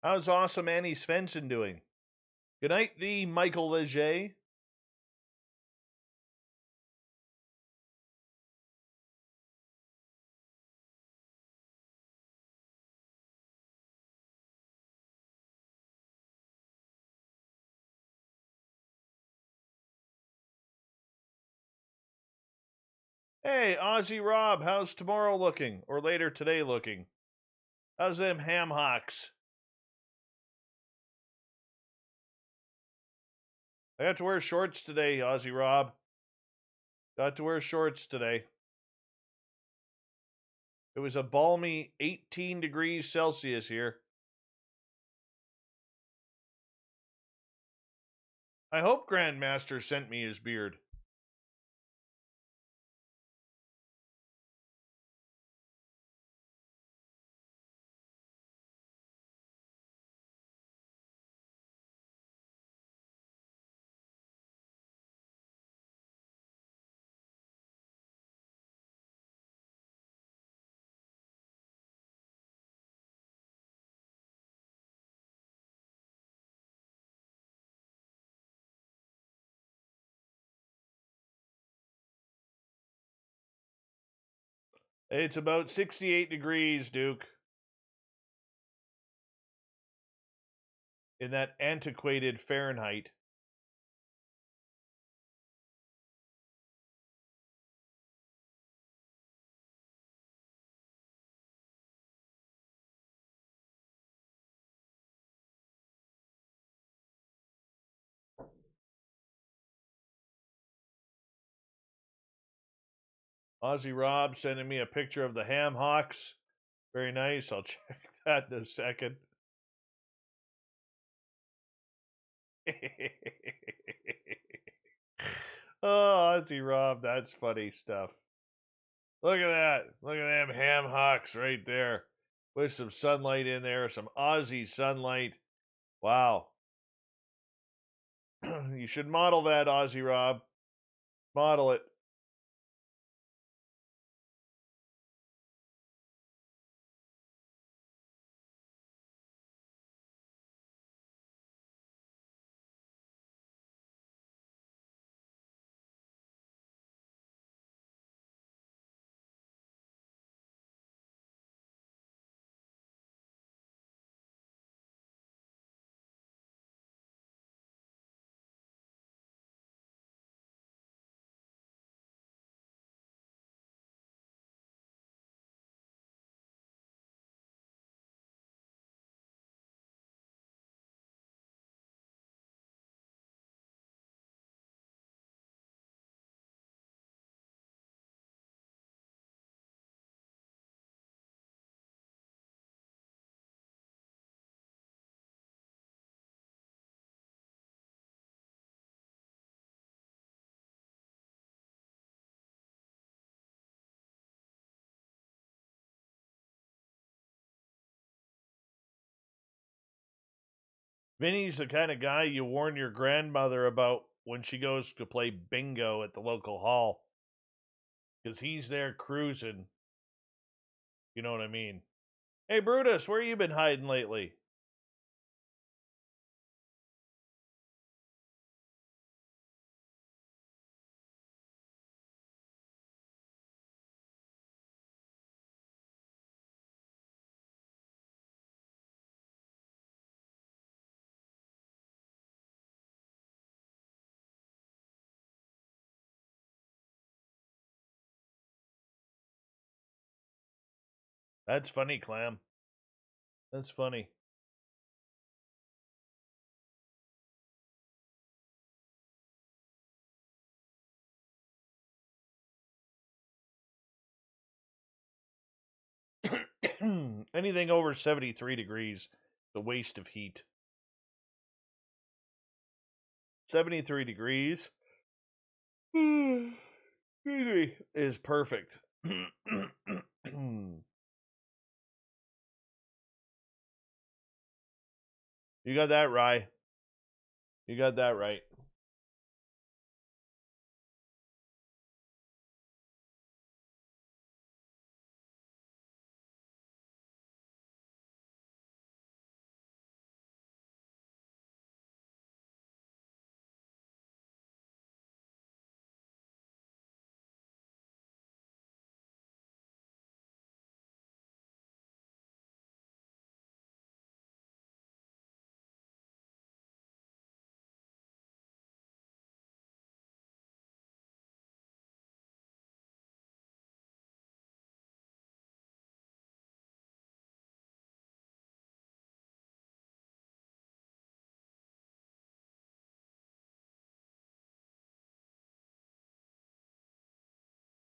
How's awesome Annie Svensson doing? Good night, the Michael Leger. Hey, Aussie Rob, how's tomorrow looking? Or later today looking? How's them ham hocks? I got to wear shorts today, Aussie Rob. Got to wear shorts today. It was a balmy 18 degrees Celsius here. I hope Grandmaster sent me his beard. It's about 68 degrees, Duke. In that antiquated Fahrenheit. Aussie Rob sending me a picture of the ham hocks. Very nice. I'll check that in a second. Oh, Aussie Rob, that's funny stuff. Look at that. Look at them ham hocks right there. With some sunlight in there, some Aussie sunlight. Wow. You should model that, Aussie Rob. Model it. Vinny's the kind of guy you warn your grandmother about when she goes to play bingo at the local hall. Because he's there cruising. You know what I mean? Hey, Brutus, where you been hiding lately? That's funny, Clam. That's funny. Anything over 73 degrees, the waste of heat. 73 degrees is perfect. You got that, Rye. You got that right.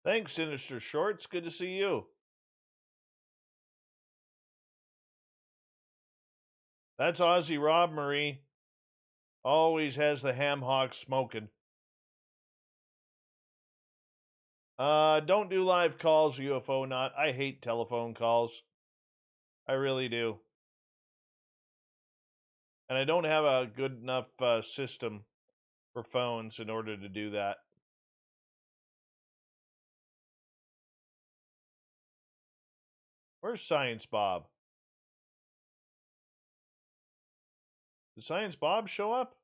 Thanks, Sinister Shorts. Good to see you. That's Aussie Rob Marie. Always has the ham hock smoking. Don't do live calls, UFO Not. I hate telephone calls. I really do. And I don't have a good enough system for phones in order to do that. Where's Science Bob? Did Science Bob show up?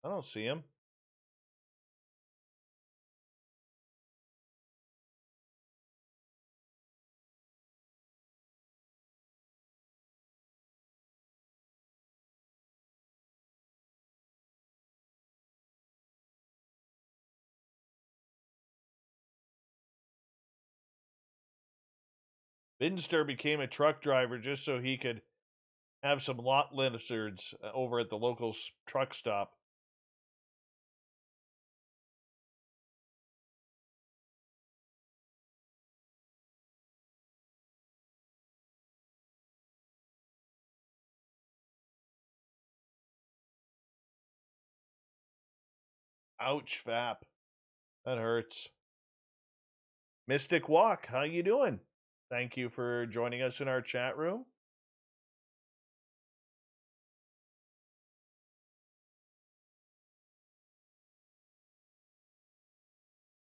I don't see him. Binster became a truck driver just so he could have some lot lizards over at the local truck stop. Ouch, Fap. That hurts. Mystic Walk, how you doing? Thank you for joining us in our chat room.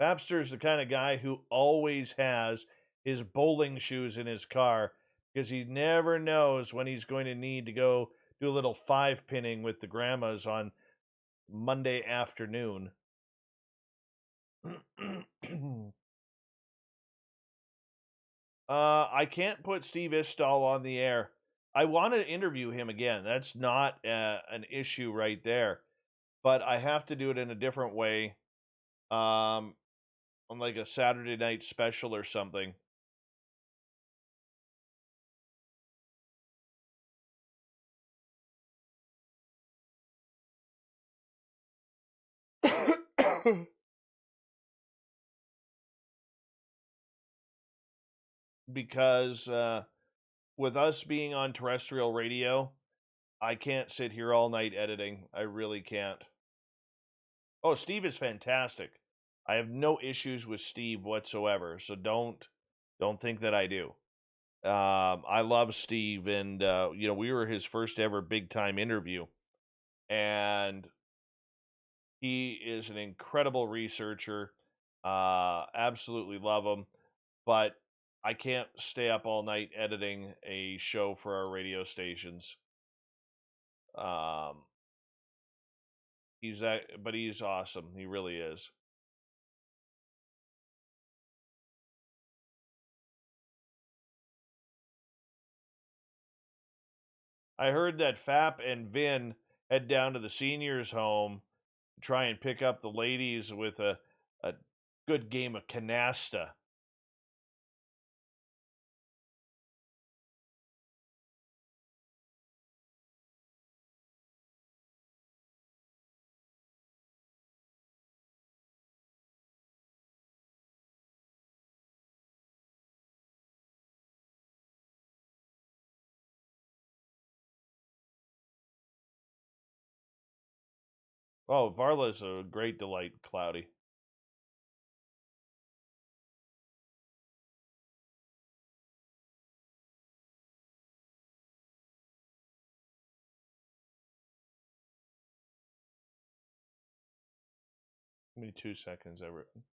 Fapster's the kind of guy who always has his bowling shoes in his car because he never knows when he's going to need to go do a little 5-pinning with the grandmas on Monday afternoon. I can't put Steve Istall on the air. I want to interview him again. That's not an issue right there. But I have to do it in a different way. On like a Saturday night special or something. Because with us being on terrestrial radio, I can't sit here all night editing. I really can't. Oh, Steve is fantastic. I have no issues with Steve whatsoever, so don't think that I do. I love Steve, and we were his first ever big time interview, and he is an incredible researcher. Absolutely love him, but I can't stay up all night editing a show for our radio stations. But he's awesome. He really is. I heard that Fap and Vin head down to the seniors' home, try and pick up the ladies with a good game of canasta. Oh, Varla's a great delight, Cloudy. Give me 2 seconds, everyone.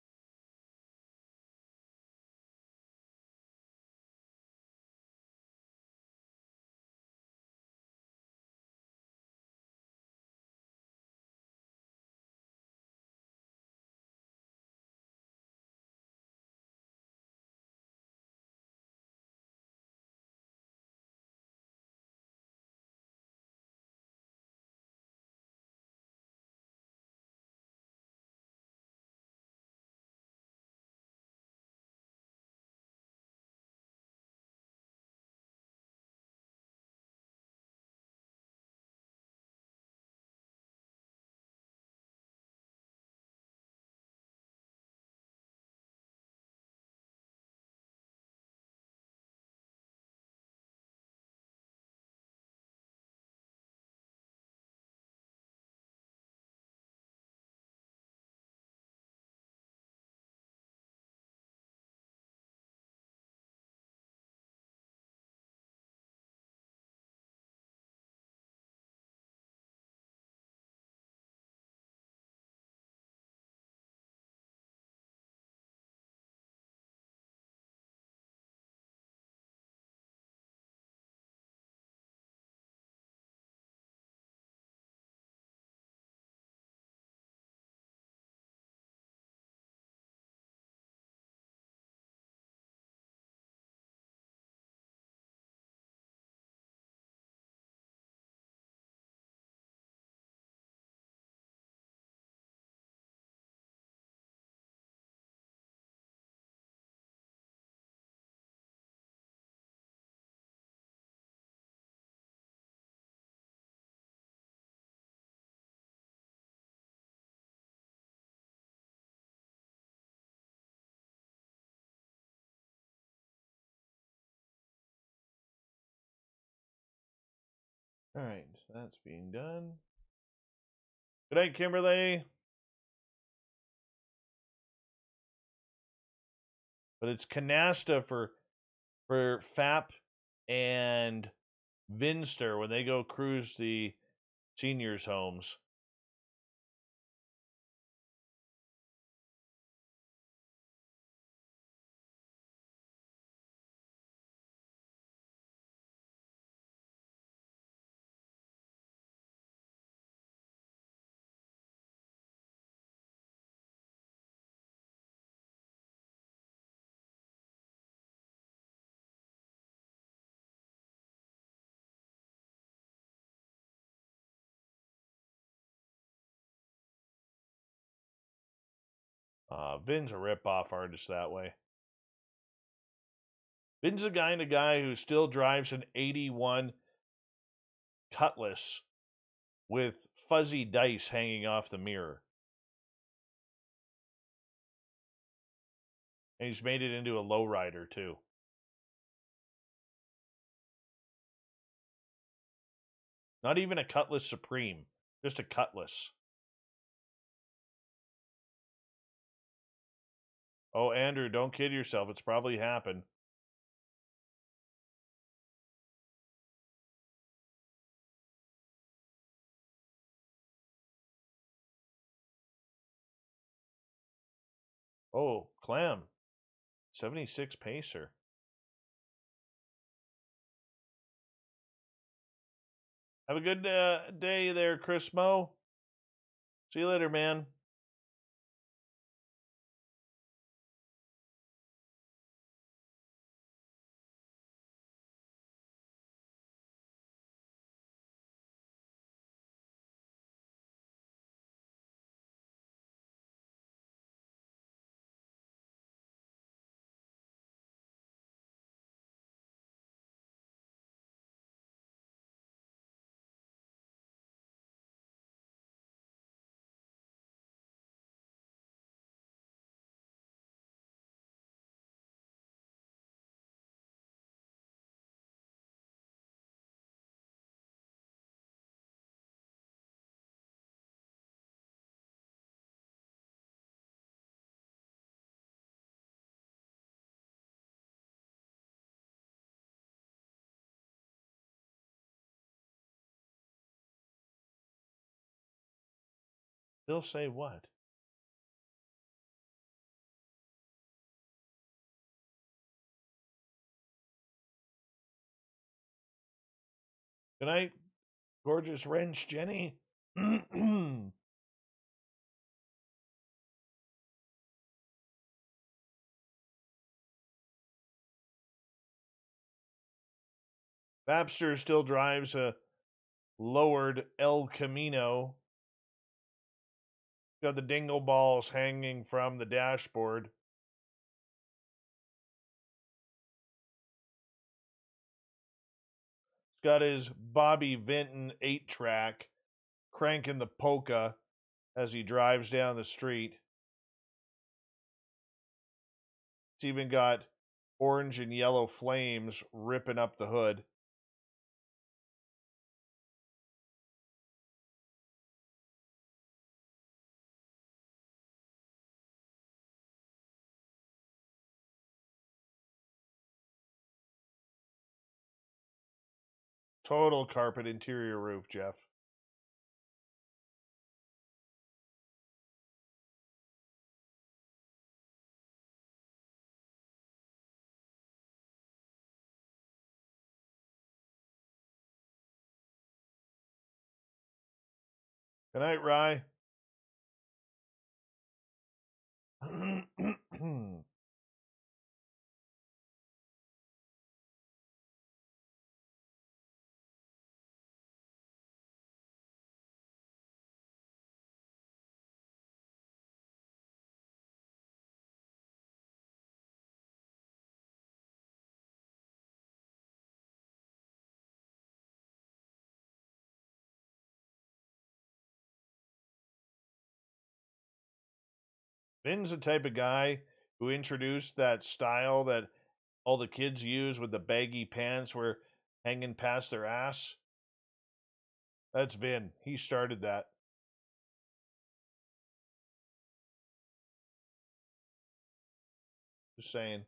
All right, so that's being done. Good night, Kimberly. But it's canasta for FAP and Vinster when they go cruise the seniors' homes. Vin's a ripoff artist that way. Vin's the kind of guy who still drives an 81 Cutlass with fuzzy dice hanging off the mirror. And he's made it into a lowrider, too. Not even a Cutlass Supreme, just a Cutlass. Oh, Andrew, don't kid yourself. It's probably happened. Oh, Clam. 76 pacer. Have a good day there, Chris Mo. See you later, man. They'll say what? Good night, gorgeous wrench, Jenny. Babster still drives a lowered El Camino. Got the dingle balls hanging from the dashboard. He's got his Bobby Vinton 8-track cranking the polka as he drives down the street. It's even got orange and yellow flames ripping up the hood. Total carpet interior roof, Jeff. Good night, Rye. Finn's the type of guy who introduced that style that all the kids use with the baggy pants where hanging past their ass. That's Vin. He started that. Just saying.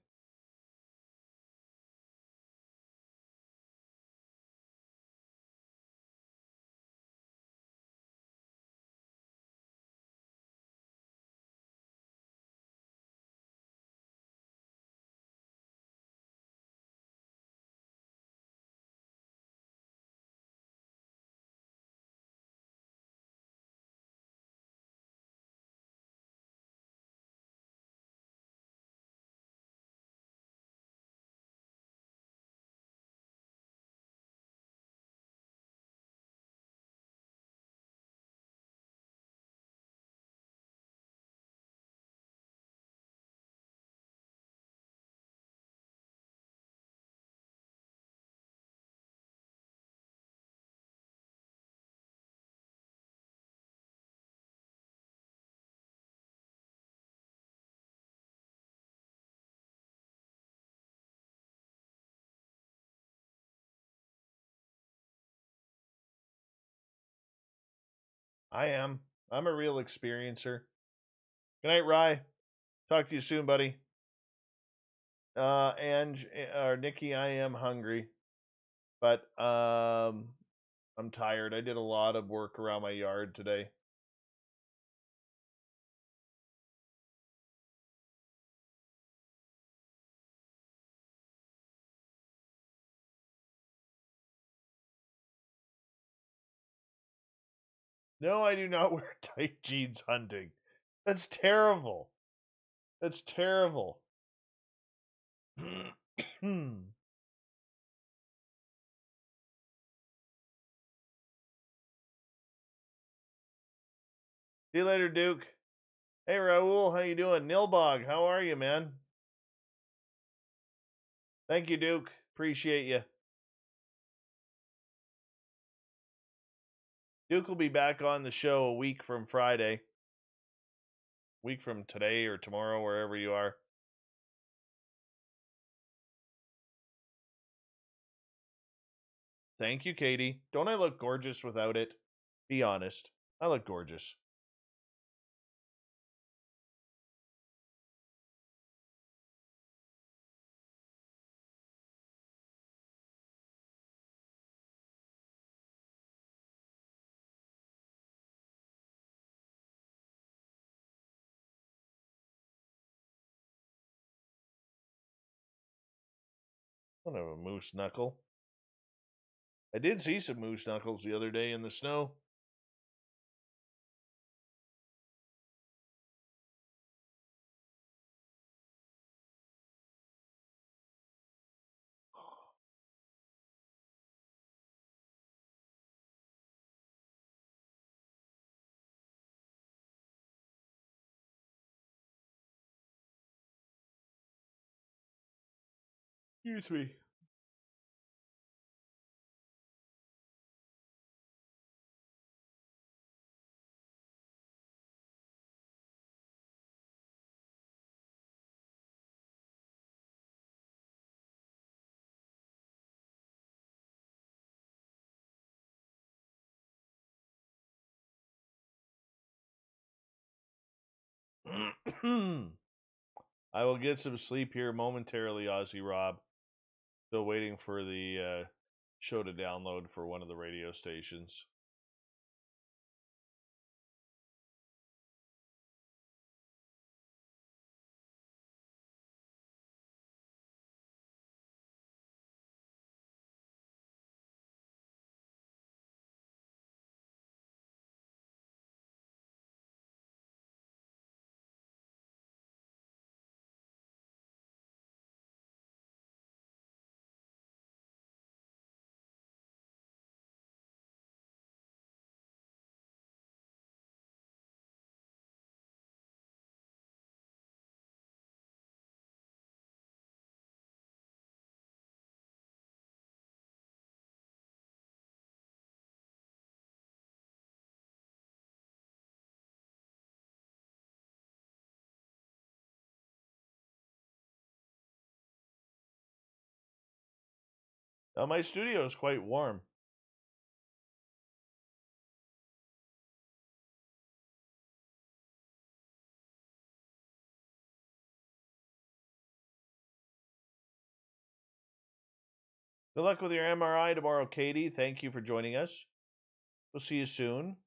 I am. I'm a real experiencer. Good night, Rye. Talk to you soon, buddy. Nikki, I am hungry, but I'm tired. I did a lot of work around my yard today. No, I do not wear tight jeans hunting. That's terrible. That's terrible. See you later, Duke. Hey, Raul, how you doing? Nilbog, how are you, man? Thank you, Duke. Appreciate you. Duke will be back on the show a week from Friday. Week from today or tomorrow, wherever you are. Thank you, Katie. Don't I look gorgeous without it? Be honest. I look gorgeous. I don't have a moose knuckle. I did see some moose knuckles the other day in the snow. Excuse me. I will get some sleep here momentarily, Aussie Rob. Still waiting for the show to download for one of the radio stations. My studio is quite warm. Good luck with your MRI tomorrow, Katie. Thank you for joining us. We'll see you soon.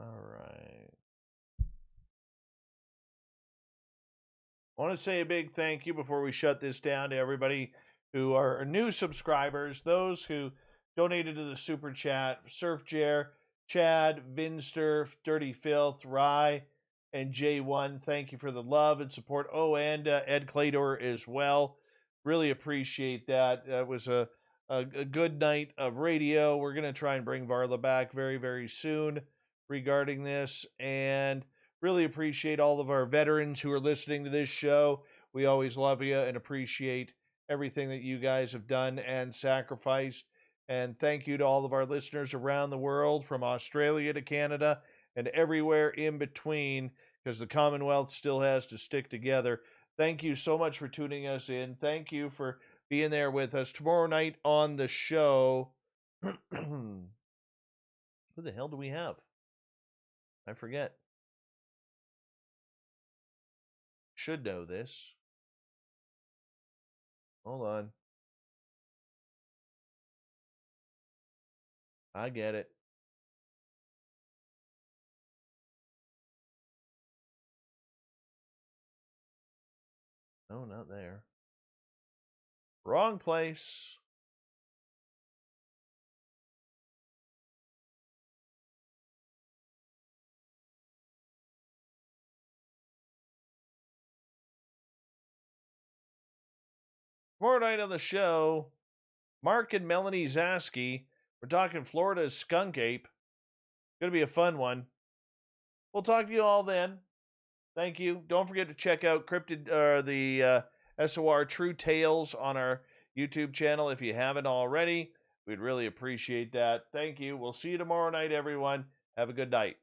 All right. I want to say a big thank you before we shut this down to everybody who are new subscribers, those who donated to the super chat: Surf Jer, Chad, Vinster, Dirty Filth, Rye, and J1. Thank you for the love and support. Oh, and Ed Clador as well. Really appreciate that. It was a good night of radio. We're going to try and bring Varla back very, very soon regarding this. And really appreciate all of our veterans who are listening to this show. We always love you and appreciate everything that you guys have done and sacrificed. And thank you to all of our listeners around the world, from Australia to Canada and everywhere in between, because the Commonwealth still has to stick together. Thank you so much for tuning us in. Thank you for being there with us. Tomorrow night on the show, who the hell do we have? I forget. Should know this. Hold on. I get it. No, not there. Wrong place. Tomorrow night on the show, Mark and Melanie Zaski. We're talking Florida's skunk ape. Going to be a fun one. We'll talk to you all then. Thank you. Don't forget to check out the SOR True Tales on our YouTube channel if you haven't already. We'd really appreciate that. Thank you. We'll see you tomorrow night, everyone. Have a good night.